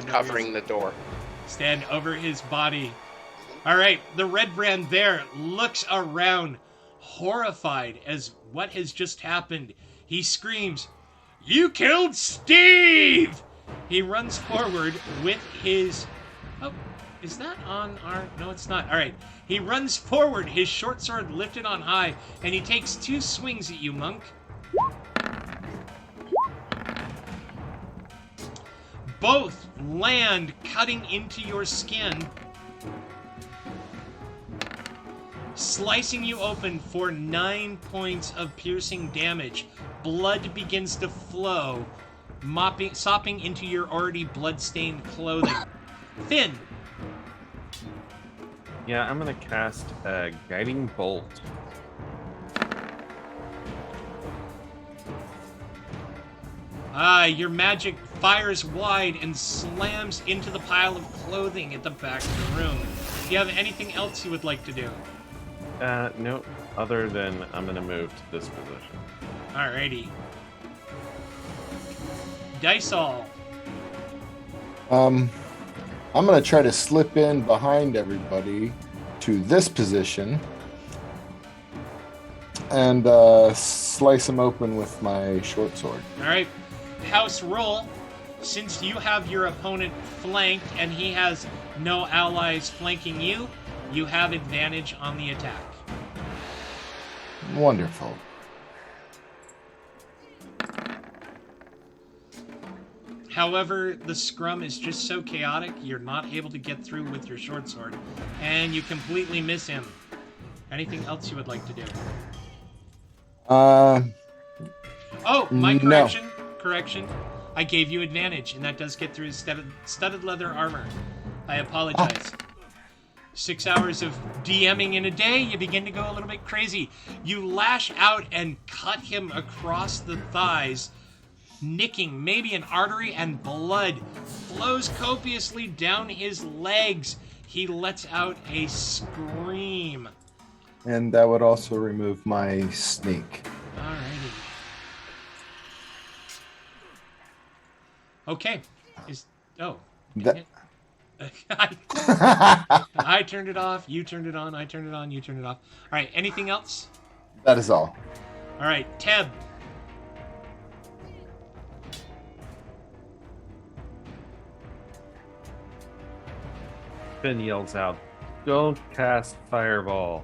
Covering the door. Stand over his body. All right, the red brand there looks around, horrified as what has just happened. He screams, "You killed Steve!" He runs forward with his... Oh, is that on our... No, it's not. All right. He runs forward, his short sword lifted on high, and he takes 2 swings at you, Monk. Both land cutting into your skin, slicing you open for 9 points of piercing damage. Blood begins to flow, sopping into your already blood-stained clothing. Finn. Yeah, I'm gonna cast a guiding bolt. Your magic fires wide and slams into the pile of clothing at the back of the room. Do you have anything else you would like to do? No, other than I'm gonna move to this position. Alrighty. Dysol. I'm gonna try to slip in behind everybody to this position and slice them open with my short sword. Alright. House roll. Since you have your opponent flanked and he has no allies flanking you, you have advantage on the attack. Wonderful. However, the scrum is just so chaotic, you're not able to get through with your short sword, and you completely miss him. Anything else you would like to do? Oh, my correction. No. Correction. I gave you advantage, and that does get through his studded leather armor. I apologize. 6 hours of DMing in a day, you begin to go a little bit crazy. You lash out and cut him across the thighs, nicking maybe an artery, and blood flows copiously down his legs. He lets out a scream. And that would also remove my sneak. Alrighty. Okay. I turned it off, you turned it on, I turned it on, you turned it off. Alright, anything else? That is all. Alright, Teb. Finn yells out, "Don't cast fireball."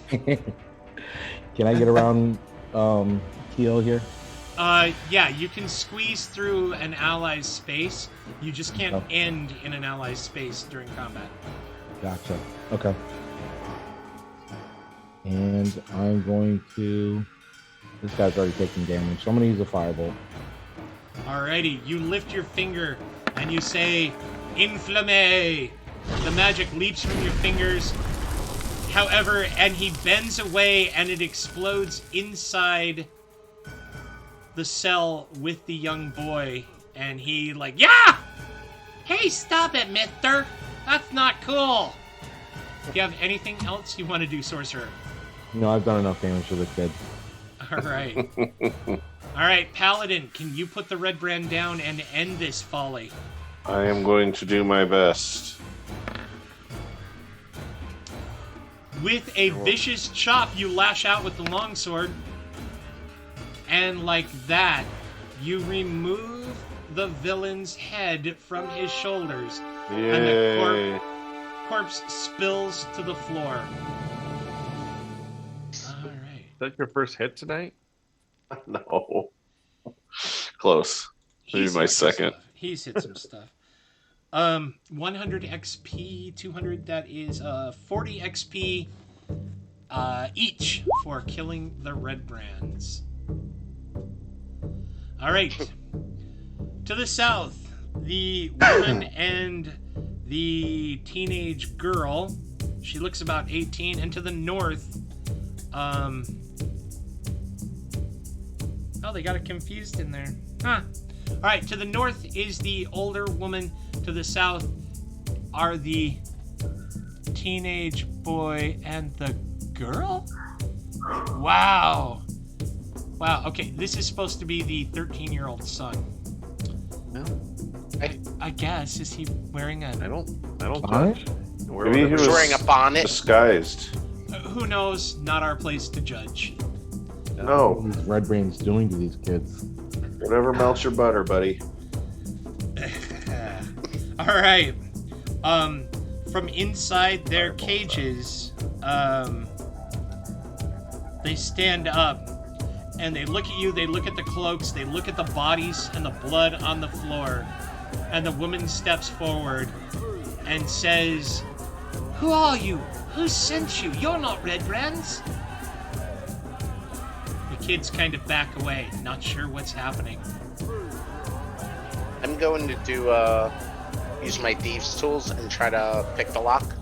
Can I get around Keo here? Yeah, you can squeeze through an ally's space. You just can't end in an ally's space during combat. Gotcha. Okay. And I'm going to... This guy's already taking damage, so I'm going to use a firebolt. Alrighty, you lift your finger and you say, "Inflamme!" The magic leaps from your fingers. However, and he bends away and it explodes inside the cell with the young boy. And he yeah! Hey, stop it, mister! That's not cool! Do you have anything else you want to do, sorcerer? No, I've done enough damage to the kid. Alright. Alright, Paladin, can you put the red brand down and end this folly? I am going to do my best. With a vicious chop, you lash out with the longsword. And like that, you remove the villain's head from his shoulders. Yay. And the corpse spills to the floor. Alright. Is that your first hit tonight? No. Close. Maybe He's my hit some second. stuff. He's hit some stuff. 100 XP, 200. That is 40 XP each for killing the red brands. All right. To the south, the woman and the teenage girl. She looks about 18. And to the north, oh, they got it confused in there. Huh. All right, to the north is the older woman. To the south are the teenage boy and the girl? Wow. Wow, okay, this is supposed to be the 13-year-old son. No, I guess. Is he wearing a... I don't Huh? judge. Maybe he He's was wearing a bonnet. disguised. Who knows? Not our place to judge. No. What is Red Brain's doing to these kids? Whatever melts your butter, buddy. All right. From inside their cages, they stand up and they look at you. They look at the cloaks. They look at the bodies and the blood on the floor. And the woman steps forward and says, "Who are you? Who sent you? You're not Red Brands." The kids kind of back away, not sure what's happening. I'm going to use my thieves' tools and try to pick the lock.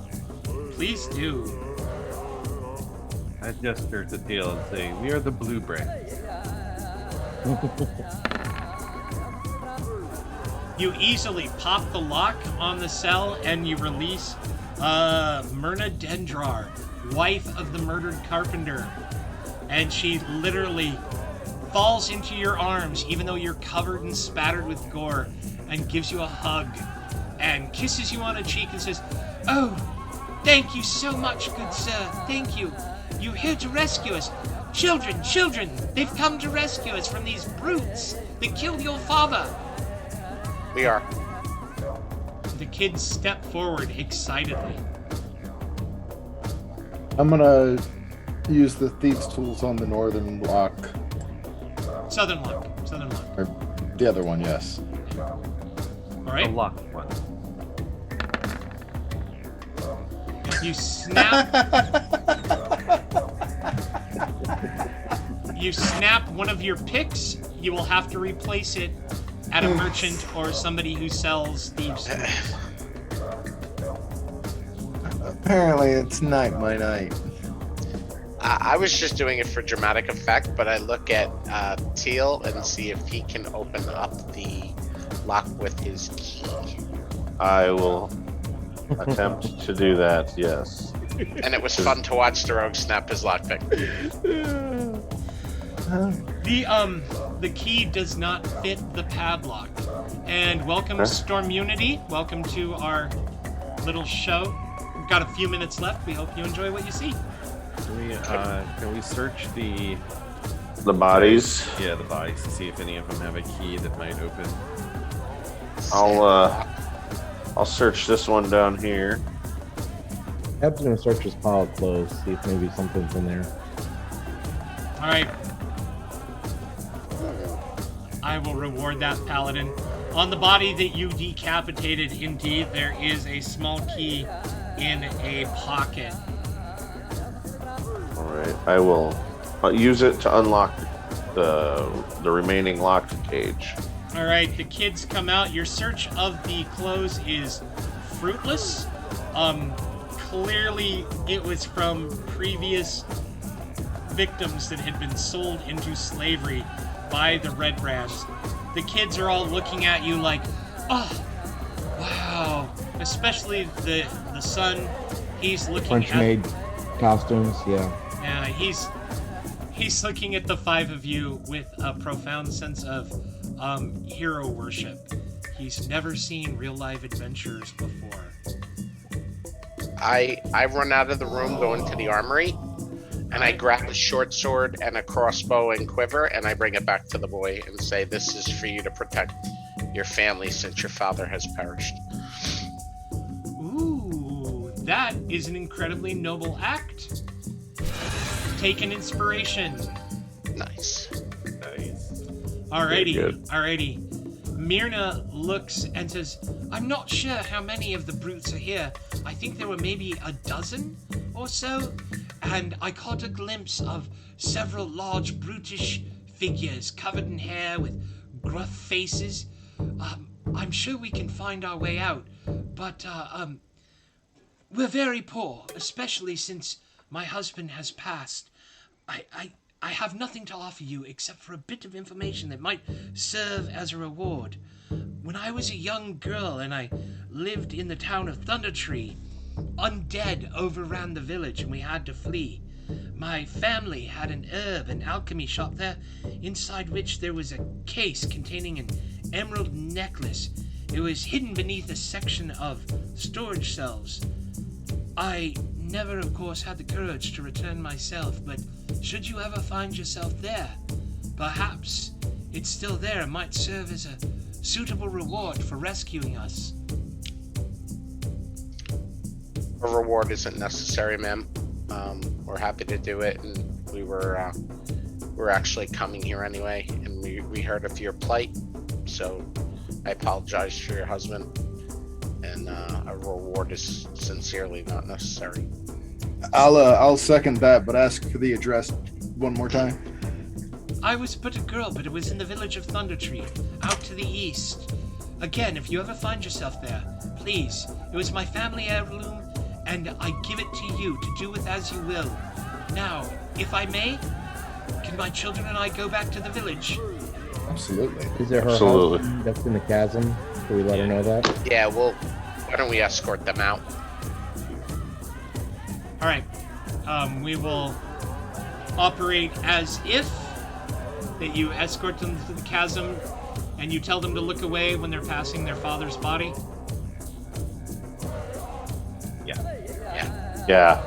Please do. I gesture to Teal and say, "We are the Blue Brands." You easily pop the lock on the cell and you release Myrna Dendrar, wife of the murdered carpenter. And she literally falls into your arms, even though you're covered and spattered with gore, and gives you a hug and kisses you on a cheek and says, "Oh, thank you so much, good sir. Thank you. You're here to rescue us. Children, children, they've come to rescue us from these brutes that killed your father." We are. The kids step forward excitedly. I'm gonna use the thieves' tools on the northern lock. Southern lock. Southern lock. Or the other one, yes. All The right. locked one. You snap. You snap one of your picks. You will have to replace it at a merchant or somebody who sells thieves' tools. Apparently, it's night my night. I was just doing it for dramatic effect, but I look at Teal and see if he can open up the lock with his key. I will attempt to do that, yes. And it was fun to watch the rogue snap his lockpick. The key does not fit the padlock. And welcome, Okay. Stormunity. Welcome to our little show. We've got a few minutes left. We hope you enjoy what you see. Can we search the The bodies. the bodies to see if any of them have a key that might open? I'll search this one down here. Heb's gonna search his pile of clothes, see if maybe something's in there. All right. I will reward that paladin. On the body that you decapitated, indeed, there is a small key in a pocket. Alright, I will use it to unlock the remaining locked cage. All right, the kids come out. Your search of the clothes is fruitless. Clearly, it was from previous victims that had been sold into slavery by the Red Brands. The kids are all looking at you like, "Oh, wow!" Especially the son. He's looking French at maid costumes, yeah. Yeah, he's looking at the five of you with a profound sense of hero worship. He's never seen real life adventures before. I run out of the room, go into the armory, and I grab a short sword and a crossbow and quiver, and I bring it back to the boy and say, "This is for you to protect your family since your father has perished." Ooh, that is an incredibly noble act. Take an inspiration. Nice. Alrighty, Good. alrighty. Myrna looks and says, I'm not sure how many of the brutes are here. I think there were maybe a dozen or so. And I caught a glimpse of several large brutish figures covered in hair with gruff faces. I'm sure we can find our way out. But, we're very poor, especially since my husband has passed. I have nothing to offer you except for a bit of information that might serve as a reward. When I was a young girl and I lived in the town of Thundertree, undead overran the village and we had to flee. My family had an herb and alchemy shop there, inside which there was a case containing an emerald necklace. It was hidden beneath a section of storage cells. I never, of course, had the courage to return myself, but should you ever find yourself there, perhaps it's still there and might serve as a suitable reward for rescuing us. A reward isn't necessary, ma'am. We're happy to do it, and we're actually coming here anyway, and we heard of your plight, so I apologize for your husband, and a reward is sincerely not necessary. I'll second that, but ask for the address one more time. I was but a girl, but it was in the village of Thundertree, out to the east. Again, if you ever find yourself there, please, it was my family heirloom, and I give it to you to do with as you will. Now, if I may, can my children and I go back to the village? Absolutely. Is it her Absolutely. husband that's in the chasm? Can we let her know that? Yeah, well, why don't we escort them out? Alright, we will operate as if that you escort them to the chasm and you tell them to look away when they're passing their father's body. Yeah.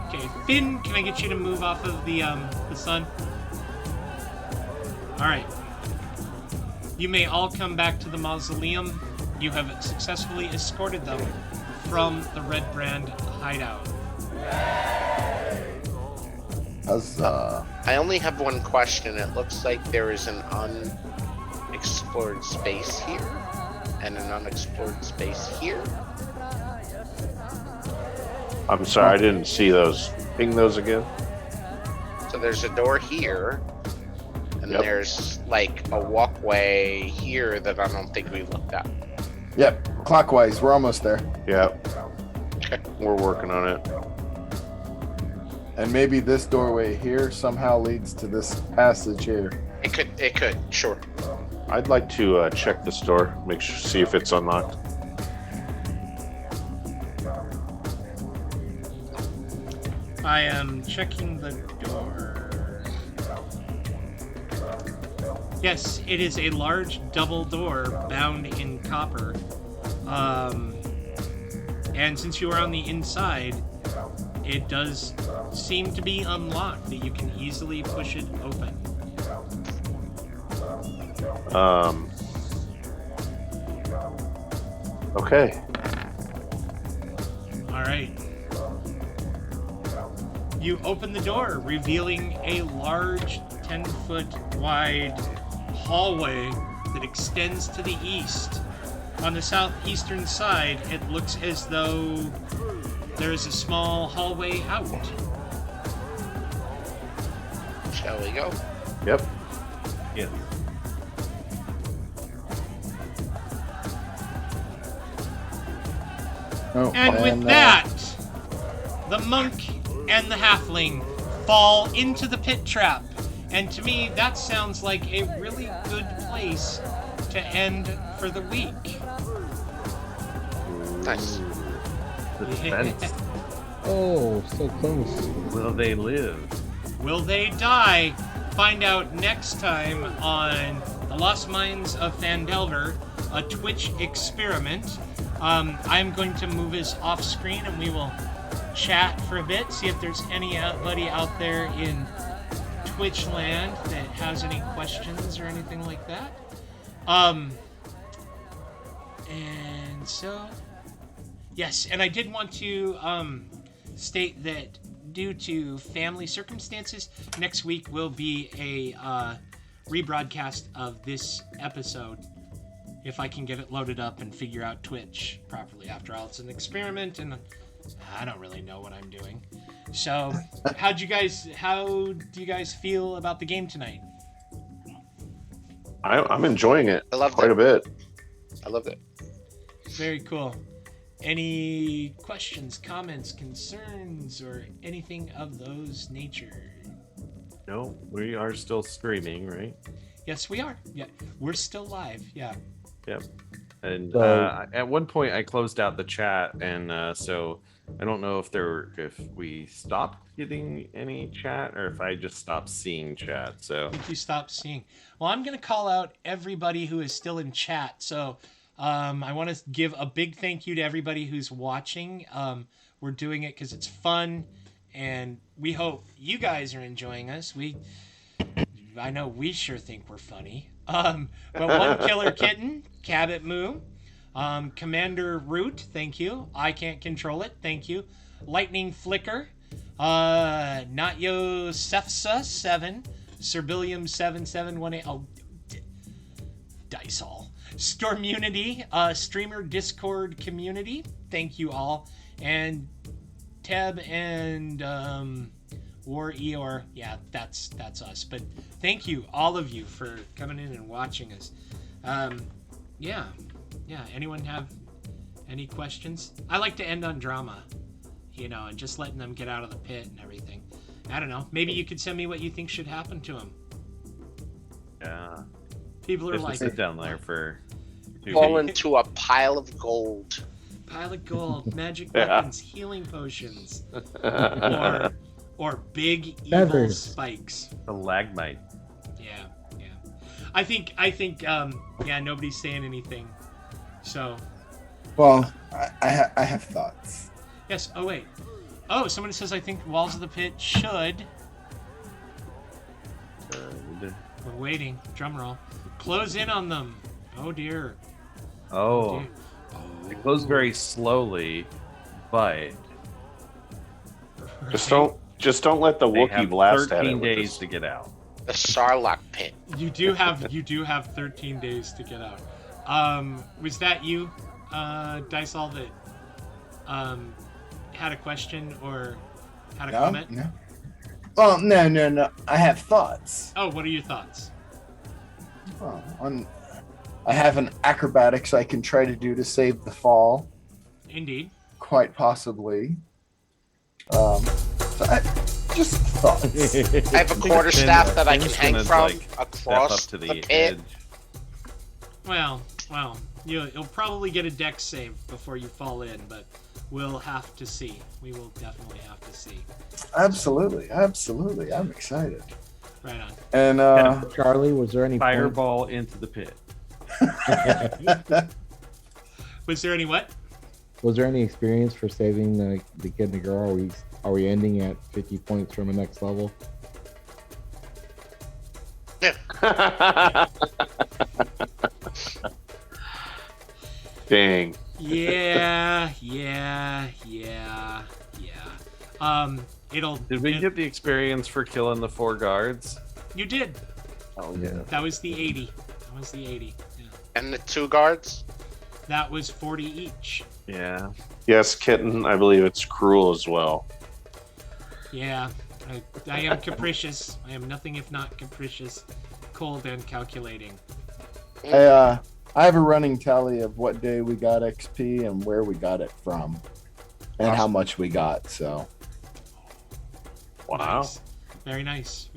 Okay, Finn, can I get you to move off of the sun? Alright. You may all come back to the mausoleum. You have successfully escorted them from the Red Brand hideout. I only have one question. It looks like there is an unexplored space here and an unexplored space here. I'm sorry, I didn't see those. Ping those again. So there's a door here, and Yep. there's like a walkway here that I don't think we looked at. Yep, clockwise. We're almost there. Yeah. We're working on it. And maybe this doorway here somehow leads to this passage here. It could, sure. I'd like to check this door, see if it's unlocked. I am checking the door. Yes, it is a large double door bound in copper. And since you are on the inside, it does seem to be unlocked, that you can easily push it open. Okay. Alright. You open the door, revealing a large 10-foot wide hallway that extends to the east. On the southeastern side, it looks as though there's a small hallway out. Shall we go? Yep. Yes. Oh, And with that, the monk and the halfling fall into the pit trap. And to me, that sounds like a really good place to end for the week. Nice. Suspense. Oh, so close. Will they live? Will they die? Find out next time on The Lost Mines of Phandelver, a Twitch experiment. I'm going to move us off screen and we will chat for a bit, see if there's anybody out there in Twitch land that has any questions or anything like that. And so, yes, and I did want to state that due to family circumstances, next week will be a rebroadcast of this episode if I can get it loaded up and figure out Twitch properly. After all, it's an experiment, and I don't really know what I'm doing. So, how do you guys feel about the game tonight? I'm enjoying it. I loved quite a bit. I loved it. Very cool. Any questions, comments, concerns, or anything of those nature? No, we are still streaming, right? Yes, we are. Yeah, we're still live. Yeah. Yep. And So- at one point, I closed out the chat, and so I don't know if we stopped getting any chat or if I just stopped seeing chat. So I think you stopped seeing. Well, I'm going to call out everybody who is still in chat. So I want to give a big thank you to everybody who's watching. We're doing it because it's fun, and we hope you guys are enjoying us. I know we sure think we're funny. But One Killer Kitten, Cabot Moo, Commander Root, thank you. I Can't Control It, thank you. Lightning Flicker, Not Yosefsa 7, Serbilium 7718. Oh, dice all. Stormunity, Streamer Discord Community, thank you all. And Teb and War Eeyore, yeah, that's us. But thank you, all of you, for coming in and watching us. Yeah. Anyone have any questions? I like to end on drama, and just letting them get out of the pit and everything. I don't know. Maybe you could send me what you think should happen to them. yeah, People are just like, sit down there for 2 Fall weeks. into a pile of gold. pile of gold, magic Yeah. weapons, healing potions, or big evil Feathers. spikes. The lagmite. Yeah. I think nobody's saying anything. So, Well, I have thoughts. yes. Oh, wait. Oh, somebody says, I think Walls of the Pit should. We're waiting. Drum roll. Close in on them. Oh, dear. Oh, Dear. it goes very slowly, but Just don't let the they Wookiee have blast at 13 it. with days this. to get out. The Sarlacc pit. You do have 13 days to get out. Was that you, Dysol, that had a question or had a comment? No. Well, no. I have thoughts. Oh, what are your thoughts? Well, I have an acrobatics I can try to do to save the fall, Indeed. quite possibly. Just thoughts. I have a quarterstaff that I can Finn's hang gonna, from like, step across up to the the pit. edge. Well, you'll probably get a dex save before you fall in, but we'll have to see. We will definitely have to see. Absolutely. I'm excited. Right on. And Charlie, was there any point- Fireball into the pit. Was there any what? Was there any experience for saving the kid and the girl? Are we ending at 50 points from the next level? Dang. Yeah. Did we get the experience for killing the 4 guards? You did. Oh yeah. That was the 80. Yeah. And the 2 guards. That was 40 each. Yeah. Yes, kitten. I believe it's cruel as well. Yeah. I am capricious. I am nothing if not capricious, cold, and calculating. I have a running tally of what day we got XP and where we got it from, and how much we got. So Wow. Nice. Very nice.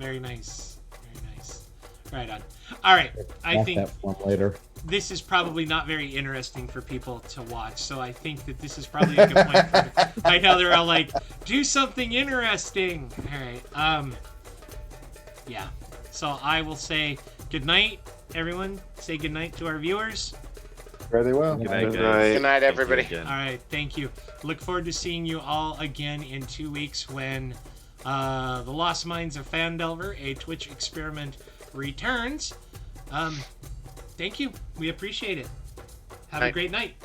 Right on. All right. I Ask think that one later. this is probably not very interesting for people to watch, so I think that this is probably a good point for I know they're all like, do something interesting. All right. Yeah. So I will say good night, everyone. Say good night to our viewers. very well. Good night, Good guys. night. Good night, Thank you everybody. again. All right. Thank you. Look forward to seeing you all again in 2 weeks when the Lost Mines of Phandelver, a Twitch experiment, returns. Thank you. We appreciate it. Have a Night. great night.